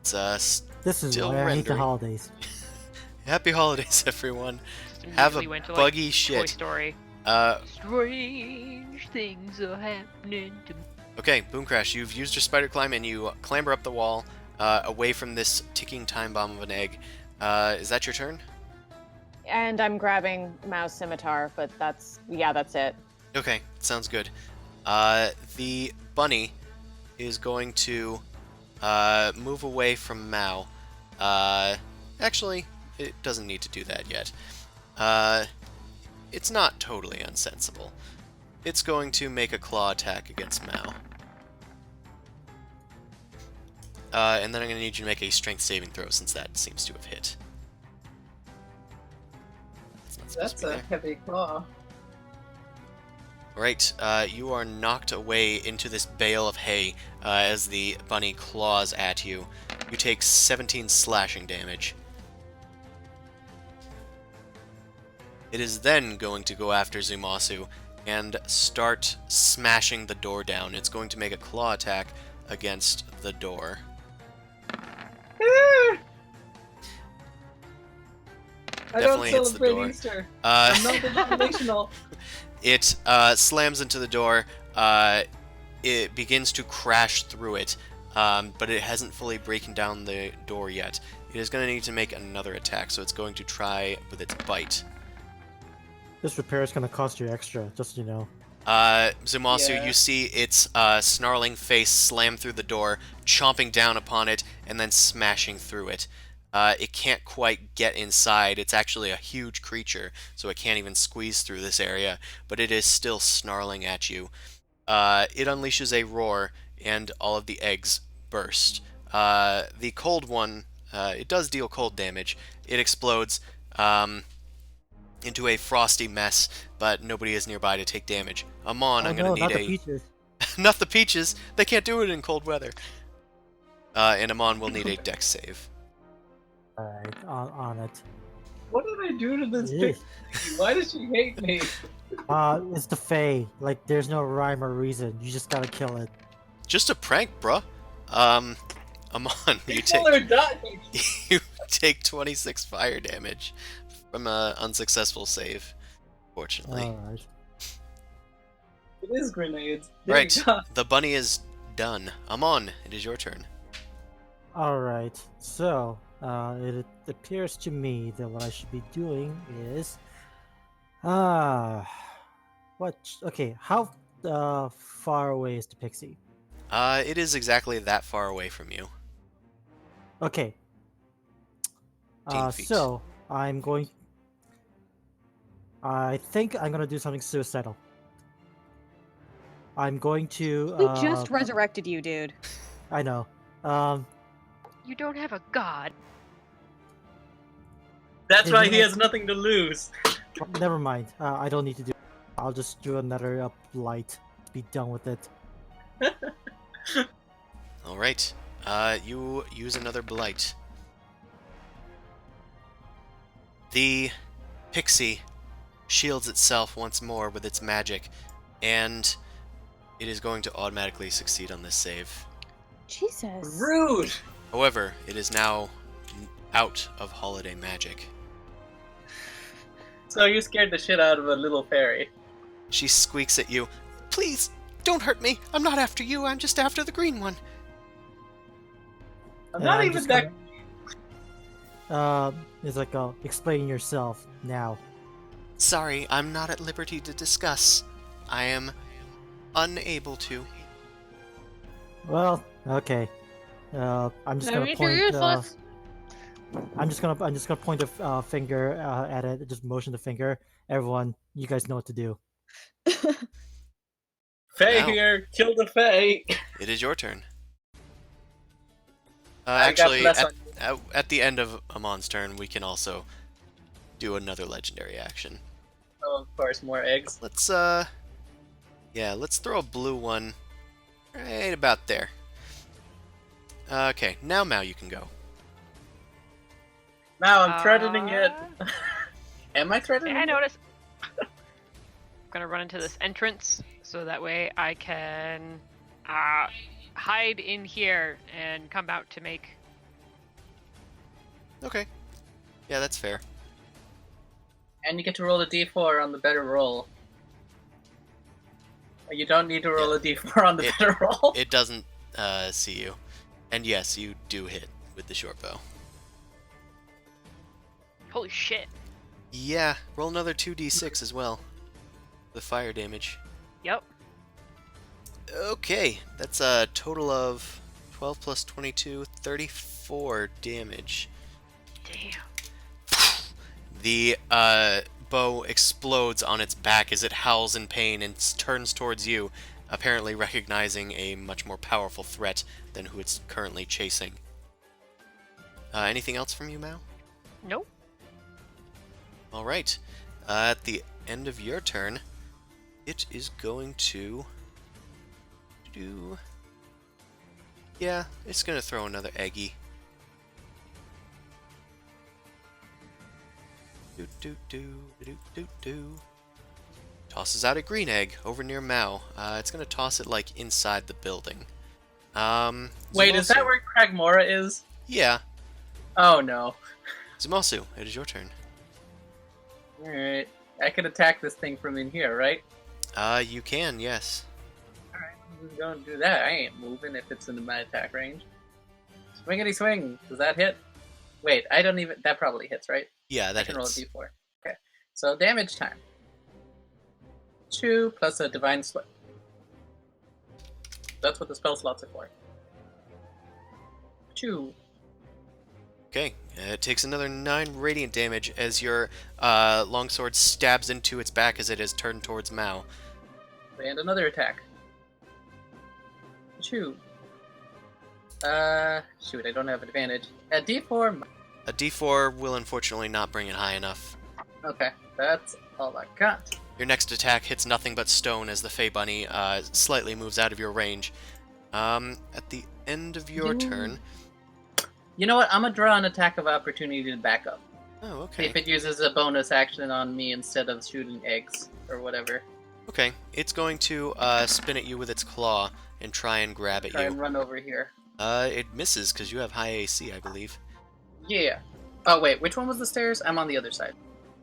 It's This is Still why I hate the rendering. holidays. happy holidays, everyone. Just Have a immediately went to, buggy Toy shit. Story. Uh, Strange things are happening to me. okay, Boom Crash, you've used your spider climb and you clamber up the wall, away from this ticking time bomb of an egg. Is that your turn? And I'm grabbing Mouse Scimitar, but that's it. Okay, sounds good. The bunny is going to move away from Mao. Actually, it doesn't need to do that yet. It's not totally unsensible. It's going to make a claw attack against Mao. And then I'm going to need you to make a strength saving throw since that seems to have hit. That's not supposed to be That's a there. heavy claw. Right, you are knocked away into this bale of hay as the bunny claws at you. You take 17 slashing damage. It is then going to go after Zumasu and start smashing the door down. It's going to make a claw attack against the door. I Definitely don't hits the celebrate door. Easter. Uh, I'm not denominational. It slams into the door. It begins to crash through it, but it hasn't fully broken down the door yet. It is going to need to make another attack, so it's going to try with its bite. This repair is gonna cost you extra, just so you know. Zumasu, Yeah. you see its snarling face slam through the door, chomping down upon it, and then smashing through it. It can't quite get inside. It's actually a huge creature, so it can't even squeeze through this area, but it is still snarling at you. It unleashes a roar, and all of the eggs burst. The cold one, it does deal cold damage. It explodes into a frosty mess, but nobody is nearby to take damage. Amon, I'm no, going to not need the a... peaches. Not the peaches! They can't do it in cold weather. And Amon will need a dex save. Alright, on it. What did I do to this Eesh. pixie? Why does she hate me? It's the Fae. Like, there's no rhyme or reason. You just gotta kill it. Just a prank, bruh. Amon, you People take... are dying. you take 26 fire damage from an unsuccessful save, fortunately. Alright. It is grenades. Right, Dear God. the bunny is done. Amon, it is your turn. Alright, so, it appears to me that what I should be doing is... okay, how far away is the pixie? It is exactly that far away from you. Okay. 15 feet. So, I think I'm gonna do something suicidal. I'm going to... We just resurrected you, dude. I know. You don't have a god. That's Hey, why you he know- has nothing to lose. Never mind. I don't need to do. I'll just do another light. Be done with it. Alright, you use another blight. The pixie shields itself once more with its magic, and it is going to automatically succeed on this save. Jesus. Rude. However, it is now out of holiday magic. So you scared the shit out of a little fairy. She squeaks at you. Please, don't hurt me. I'm not after you. I'm just after the green one. I'm And not I'm even just that. It's like, explain yourself now. Sorry, I'm not at liberty to discuss. I am unable to. Well, okay. I'm just gonna You're point. useless. I'm just gonna point a finger at it. Just motion the finger. Everyone, you guys know what to do. Faye Now. here, kill the Faye. It is your turn. I got Actually, bless on at the end of Amon's turn, we can also do another legendary action. Oh, of course, more eggs. Let's let's throw a blue one right about there. Okay, now Mao, you can go. Now I'm threatening it. Am I threatening I it? notice. I'm gonna run into this entrance so that way I can hide in here and come out to make. Okay. Yeah, that's fair. And you get to roll a d4 on the better roll. You don't need to roll a d4 on the better roll. It doesn't see you. And yes, you do hit with the short bow. Holy shit. Yeah, roll another 2d6 as well. The fire damage. Yep. Okay, that's a total of 12 plus 22, 34 damage. Damn. The bow explodes on its back as it howls in pain and turns towards you, apparently recognizing a much more powerful threat than who it's currently chasing. Anything else from you, Mao? Nope. Alright. At the end of your turn, it is going to do... Yeah, it's going to throw another eggy. Tosses out a green egg over near Mao. It's gonna toss it like inside the building. Wait, is that Zumosu- where Cragmora is? Yeah. Oh no. Zumosu, it is your turn. Alright. I can attack this thing from in here, right? You can, yes. Alright, I'm just gonna do that. I ain't moving if it's in my attack range. Swingity swing! Does that hit? Wait, I don't even... That probably hits, right? Yeah, I that can roll a hits. d4. Okay. So damage time. 2 plus a divine sweat. That's what the spell slots are for. 2. Okay, it takes another 9 radiant damage as your longsword stabs into its back as it is turned towards Mao. And another attack. 2. Shoot, I don't have advantage. A d4. A d4 will unfortunately not bring it high enough. Okay, that's all I got. Your next attack hits nothing but stone as the Fey Bunny slightly moves out of your range. At the end of your turn... You know what? I'm gonna draw an attack of opportunity to back up. Oh, See okay. if it uses a bonus action on me instead of shooting eggs or whatever. Okay, it's going to spin at you with its claw and try and grab at Try and you. run over here. It misses because you have high AC, I believe. Yeah. Oh wait, which one was the stairs? I'm on the other side.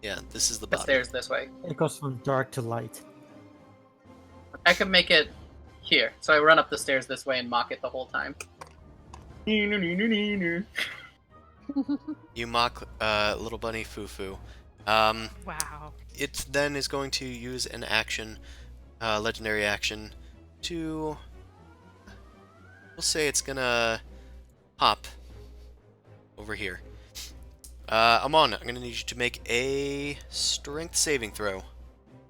Yeah, this is the The bottom. stairs this way. It goes from dark to light. I can make it here, so I run up the stairs this way and mock it the whole time. You mock Little Bunny Fufu. Wow. It then is going to use an action, legendary action, to... We'll say it's gonna hop over here. Amon, I'm gonna need you to make a strength saving throw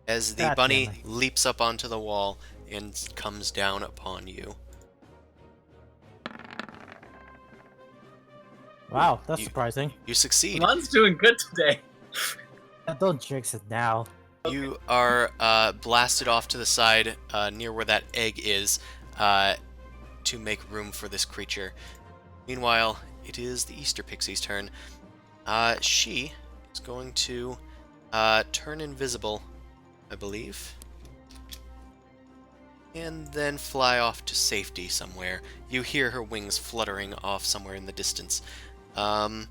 as the God bunny damn it. leaps up onto the wall and comes down upon you. Wow, that's You- surprising. You succeed. Mon's doing good today. Don't jinx it now. You are blasted off to the side near where that egg is to make room for this creature. Meanwhile, it is the Easter Pixie's turn. She is going to turn invisible, I believe, and then fly off to safety somewhere. You hear her wings fluttering off somewhere in the distance. Boom.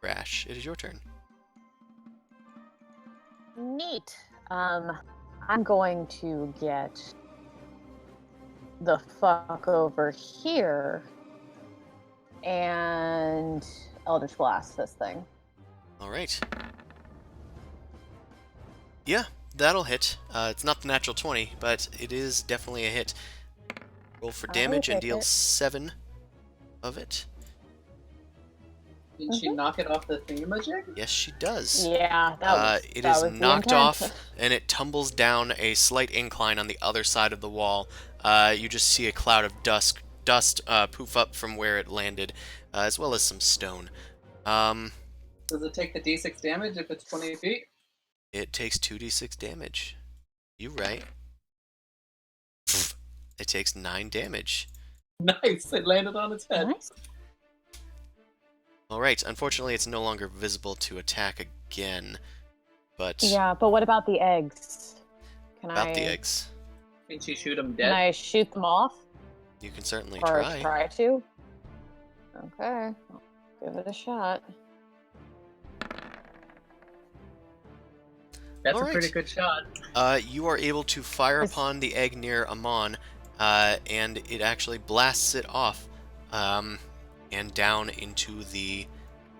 Crash, it is your turn. Neat. I'm going to get the fuck over here and Eldritch Blast this thing. Alright. Yeah, that'll hit. It's not the natural 20, but it is definitely a hit. Roll for I damage and take deal it. 7 of it. Did she knock it off the thingamajig? Yes, she does. Yeah, It that is was the knocked intent. off, and it tumbles down a slight incline on the other side of the wall. You just see a cloud of dust poof up from where it landed, as well as some stone. Does it take the d6 damage if it's 20 feet? It takes 2d6 damage. You right. It takes 9 damage. Nice, it landed on its head. Nice. Alright, unfortunately it's no longer visible to attack again, but Yeah, but what about the eggs? Can about the eggs, Can she shoot him Can dead? I shoot them off? you can certainly Or try. try to? Okay, I'll give it a shot. That's Alright. a pretty good shot. You are able to fire Is- upon the egg near Amon, and it actually blasts it off, and down into the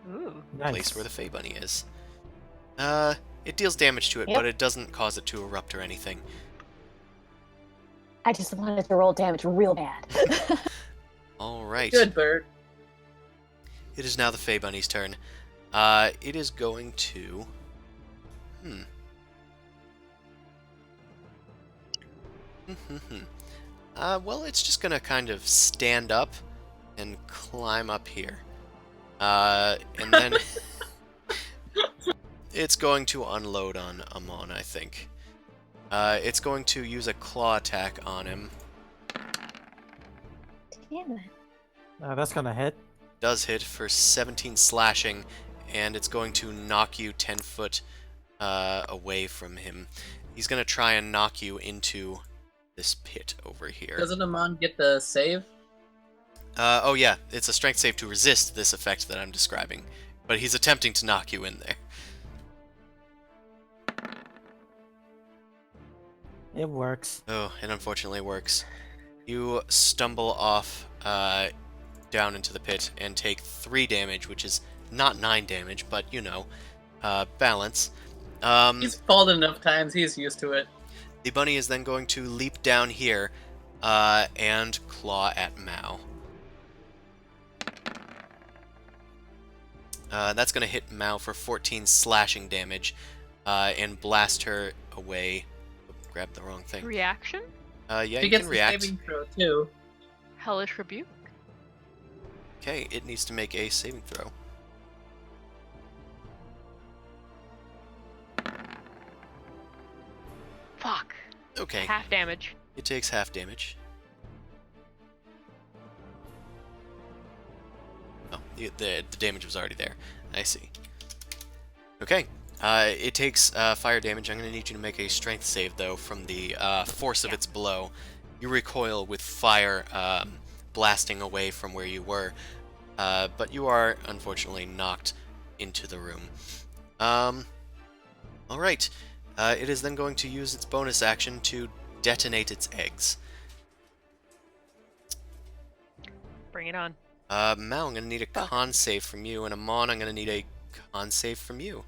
Ooh. Nice. place where the Fey Bunny is. It deals damage to it, Yep. but it doesn't cause it to erupt or anything. I just wanted to roll damage real bad. Alright. Good bird. It is now the Fey Bunny's turn. It is going to... well, it's just gonna kind of stand up and climb up here. And then it's going to unload on Amon, I think. It's going to use a claw attack on him. Damn it. That's gonna hit. Does hit for 17 slashing, and it's going to knock you 10 foot away from him. He's going to try and knock you into this pit over here. Doesn't Amon get the save? Oh yeah, it's a strength save to resist this effect that I'm describing, but he's attempting to knock you in there. It works. Oh, it unfortunately works. You stumble off down into the pit and take 3 damage, which is not 9 damage, but, you know, balance. He's fallen enough times, he's used to it. The bunny is then going to leap down here and claw at Mao. That's going to hit Mao for 14 slashing damage and blast her away. Oh, grab the wrong thing. Reaction? Yeah, He you gets can the react. saving throw too. Hellish Rebuke? Okay, it needs to make a saving throw. Fuck. Okay, Half damage. it takes half damage. Oh, the damage was already there. I see. Okay, it takes fire damage. I'm going to need you to make a strength save, though, from the force of its blow. You recoil with fire blasting away from where you were, but you are, unfortunately, knocked into the room. Alright, it is then going to use its bonus action to detonate its eggs. Bring it on. Mao, I'm going to need a Fuck. con save from you, and Amon, I'm going to need a con save from you.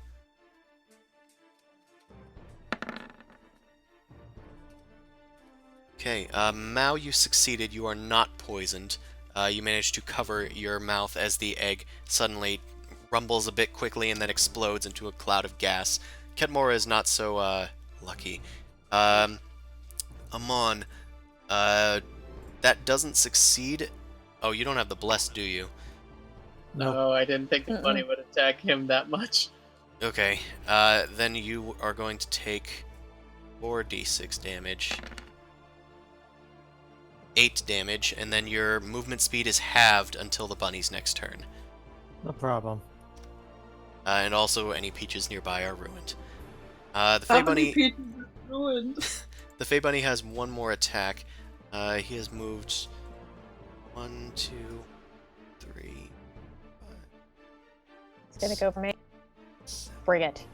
Okay, Mao, you succeeded. You are not poisoned. You managed to cover your mouth as the egg suddenly rumbles a bit quickly and then explodes into a cloud of gas. Ketmora is not so lucky. Amon, that doesn't succeed. Oh, you don't have the bless, do you? Nope. No, I didn't think the Mm-mm. bunny would attack him that much. Okay, then you are going to take 4d6 damage. 8 damage, and then your movement speed is halved until the bunny's next turn. No problem. And also, any peaches nearby are ruined. The Fey How many Bunny, peaches are ruined? the Fey Bunny has one more attack. He has moved 1, 2, 3. It's gonna go for me. Bring it.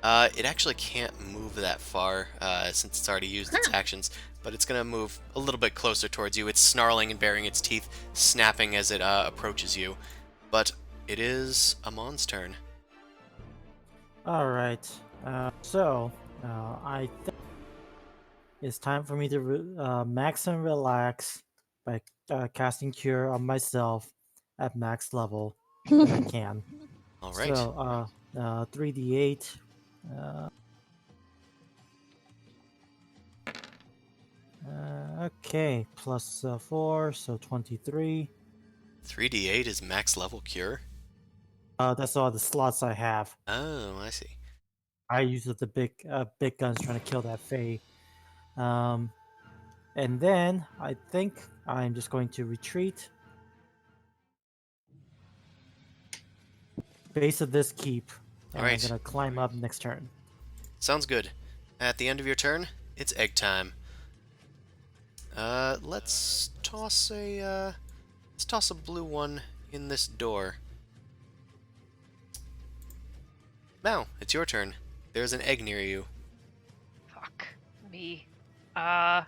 It actually can't move that far since it's already used its actions, but it's gonna move a little bit closer towards you. It's snarling and baring its teeth, snapping as it approaches you. But it is Amon's turn. All right. I think it's time for me to max and relax by casting Cure on myself at max level if I can. All right. So, 3d8. Okay, plus 4, so 23. 3d8 is max level cure. That's all the slots I have. Oh, I see. I use the big guns trying to kill that Fae. And then I think I'm just going to retreat. Base of this keep, and Alright. I'm gonna climb up next turn. Sounds good. At the end of your turn, it's egg time. Let's toss a blue one in this door. Now, it's your turn. There's an egg near you. Fuck me. Gonna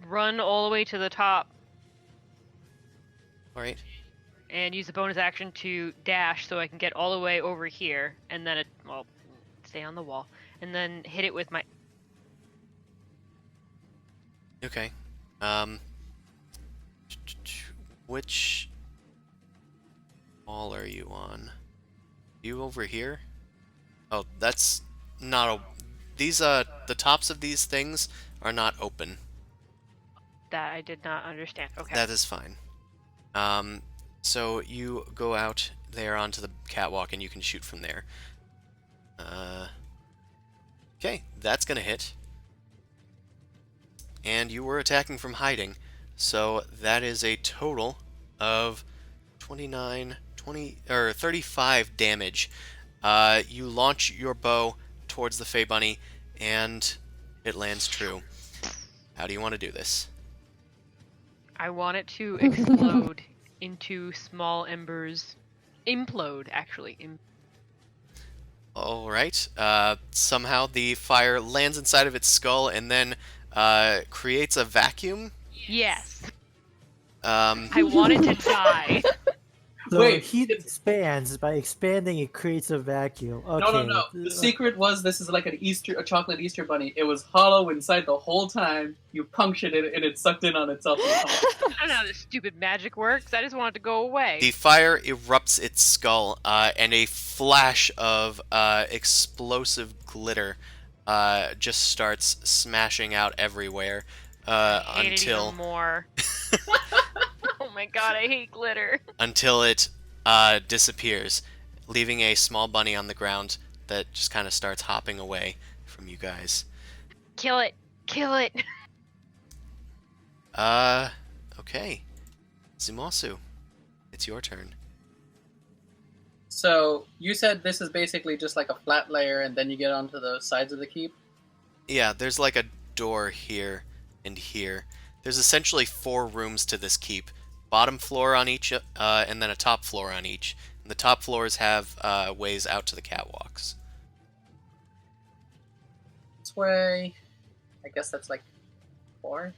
run all the way to the top Alright. and use the bonus action to dash so I can get all the way over here, and then stay on the wall, and then hit it with my. Okay. Which wall are you on? You over here? Oh, that's not a... These, the tops of these things are not open. That I did not understand. Okay. That is fine. So you go out there onto the catwalk and you can shoot from there. Okay, that's gonna hit. And you were attacking from hiding, so that is a total of 35 damage. You launch your bow towards the Fey Bunny, and it lands true. How do you want to do this? I want it to explode into small embers. Implode, actually. Alright, somehow the fire lands inside of its skull and then creates a vacuum. Yes. Um, I want it to die. So Wait, heat it's- expands. By expanding, it creates a vacuum. Okay. No. The secret was this is like a chocolate Easter bunny. It was hollow inside the whole time. You punctured it and it sucked in on itself. I don't know how this stupid magic works. I just want it to go away. the fire erupts its skull, and a flash of explosive glitter just starts smashing out everywhere I hate it until even more. Oh my god, I hate glitter. until it disappears, leaving a small bunny on the ground that just kind of starts hopping away from you guys. Kill it. Kill it. Okay. Zumasu, it's your turn. So you said this is basically just like a flat layer, and then you get onto the sides of the keep. Yeah, there's like a door here and here. There's essentially 4 rooms to this keep. Bottom floor on each, and then a top floor on each. And the top floors have ways out to the catwalks. This way, I guess that's like 4.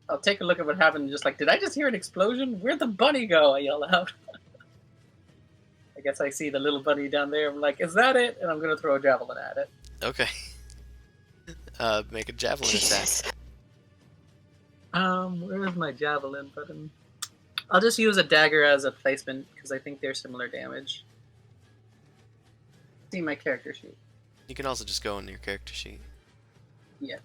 I'll take a look at what happened. And just like, did I just hear an explosion? Where'd the bunny go? I yell out. I guess I see the little bunny down there. I'm like, is that it? And I'm gonna throw a javelin at it. Okay. Make a javelin attack. Where's my javelin button? I'll just use a dagger as a placement because I think they're similar damage. See my character sheet. You can also just go into your character sheet. Yeah.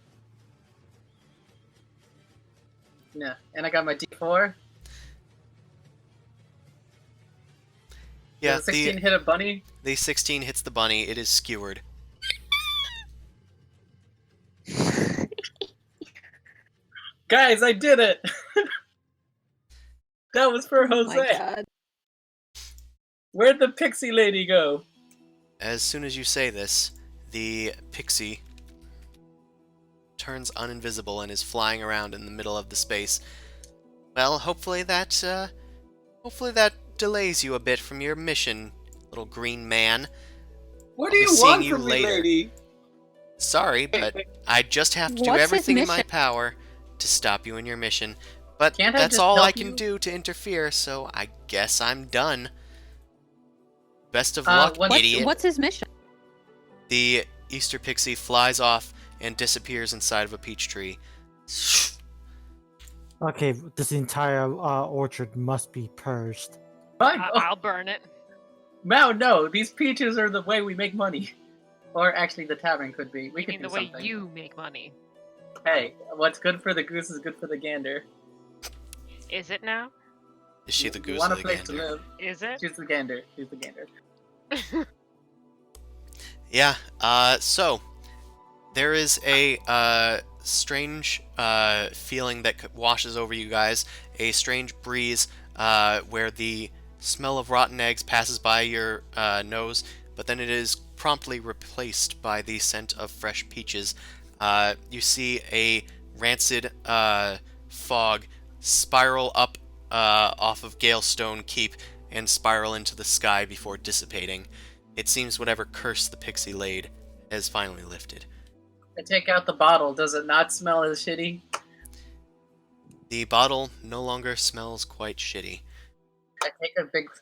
Yeah, and I got my D4. Yeah, Does 16 hit a bunny? the 16 hits the bunny. It is skewered. Guys, I did it! That was for Oh my Jose. god. Where'd the pixie lady go? As soon as you say this, the pixie turns uninvisible and is flying around in the middle of the space. Well, hopefully that delays you a bit from your mission, little green man. What I'll do be you seeing want you from me, later. lady? Sorry, but I just have to do What's his everything in my mission? power to stop you in your mission. But Can't I that's just all I help can you? do to interfere, so I guess I'm done. Best of luck, what's- idiot. What's his mission? The Easter pixie flies off and disappears inside of a peach tree. Okay, this entire orchard must be purged. Fine. Oh, I'll burn it. no, these peaches are the way we make money. Or actually, the tavern could be. We You could mean do the way something. you make money? Hey, what's good for the goose is good for the gander. Is it now? Is she the You goose want or a the place to gander? live? Is it? She's the gander. She's the gander. Yeah. So there is a strange feeling that washes over you guys. A strange breeze where the smell of rotten eggs passes by your nose, but then it is promptly replaced by the scent of fresh peaches. You see a rancid fog spiral up off of Galestone Keep and spiral into the sky before dissipating. It seems whatever curse the pixie laid has finally lifted. I take out the bottle. Does it not smell as shitty? The bottle no longer smells quite shitty.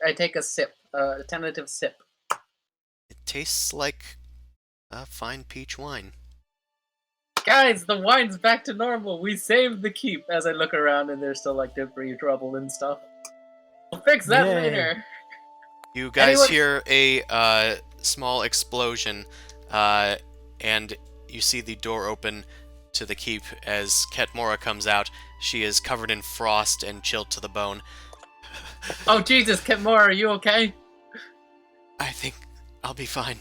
I take a sip, a tentative sip. It tastes like a fine peach wine. Guys, the wine's back to normal. We saved the keep. As I look around and there's still like debris, rubble, and stuff. We'll fix that Yay. later. You guys Anyone- hear a small explosion, and you see the door open to the keep as Ketmora comes out. She is covered in frost and chilled to the bone. Oh Jesus, Ketmore, are you okay? I think I'll be fine.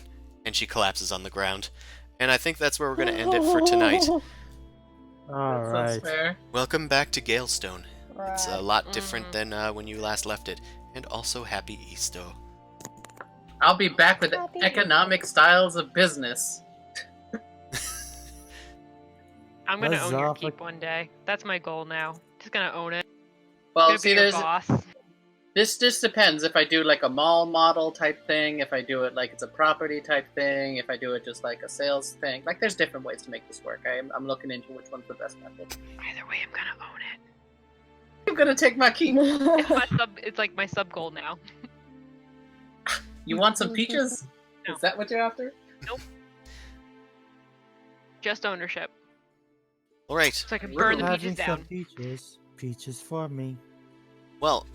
And she collapses on the ground. And I think that's where we're going to end it for tonight. All That right. sounds fair. Welcome back to Galestone. It's a lot different Mhm. than when you last left it. And also happy Easter. I'll be back with Happy economic styles of business. I'm gonna own your Huzzah for- keep one day. That's my goal now. Just gonna own it. Well, Gonna see, be your there's boss. this just depends if I do like a mall model type thing, if I do it like it's a property type thing, if I do it just like a sales thing. Like, there's different ways to make this work. I'm looking into which one's the best method. Either way, I'm gonna own it. I'm gonna take my key. It's like my sub goal now. You want some peaches? No. Is that what you're after? Just ownership. Alright. So I can burn the Having peaches some down. peaches. Peaches for me. Well,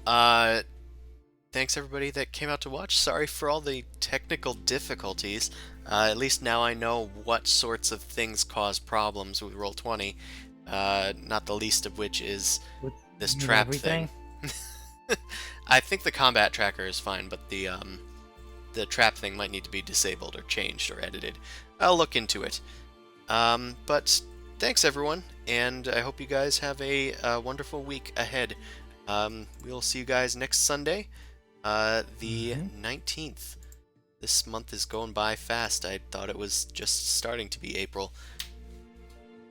thanks everybody that came out to watch. Sorry for all the technical difficulties. At least now I know what sorts of things cause problems with Roll20. Not the least of which is With this you know, trap everything. thing. I think the combat tracker is fine, but the trap thing might need to be disabled or changed or edited. I'll look into it. But thanks everyone, and I hope you guys have a wonderful week ahead. We'll see you guys next Sunday, the 19th. This month is going by fast. I thought it was just starting to be April.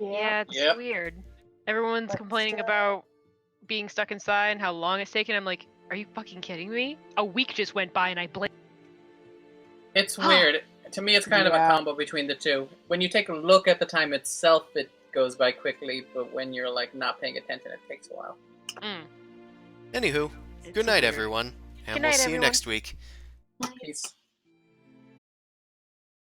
Yeah, it's Yep. weird. Everyone's But complaining still. about being stuck inside and how long it's taken. I'm like, are you fucking kidding me? A week just went by and I blinked. It's weird. To me, it's kind of a Yeah. combo between the two. When you take a look at the time itself, it goes by quickly, but when you're like not paying attention, it takes a while. Anywho, It's good so night weird. everyone, and Good we'll night, see you everyone. next week. Peace.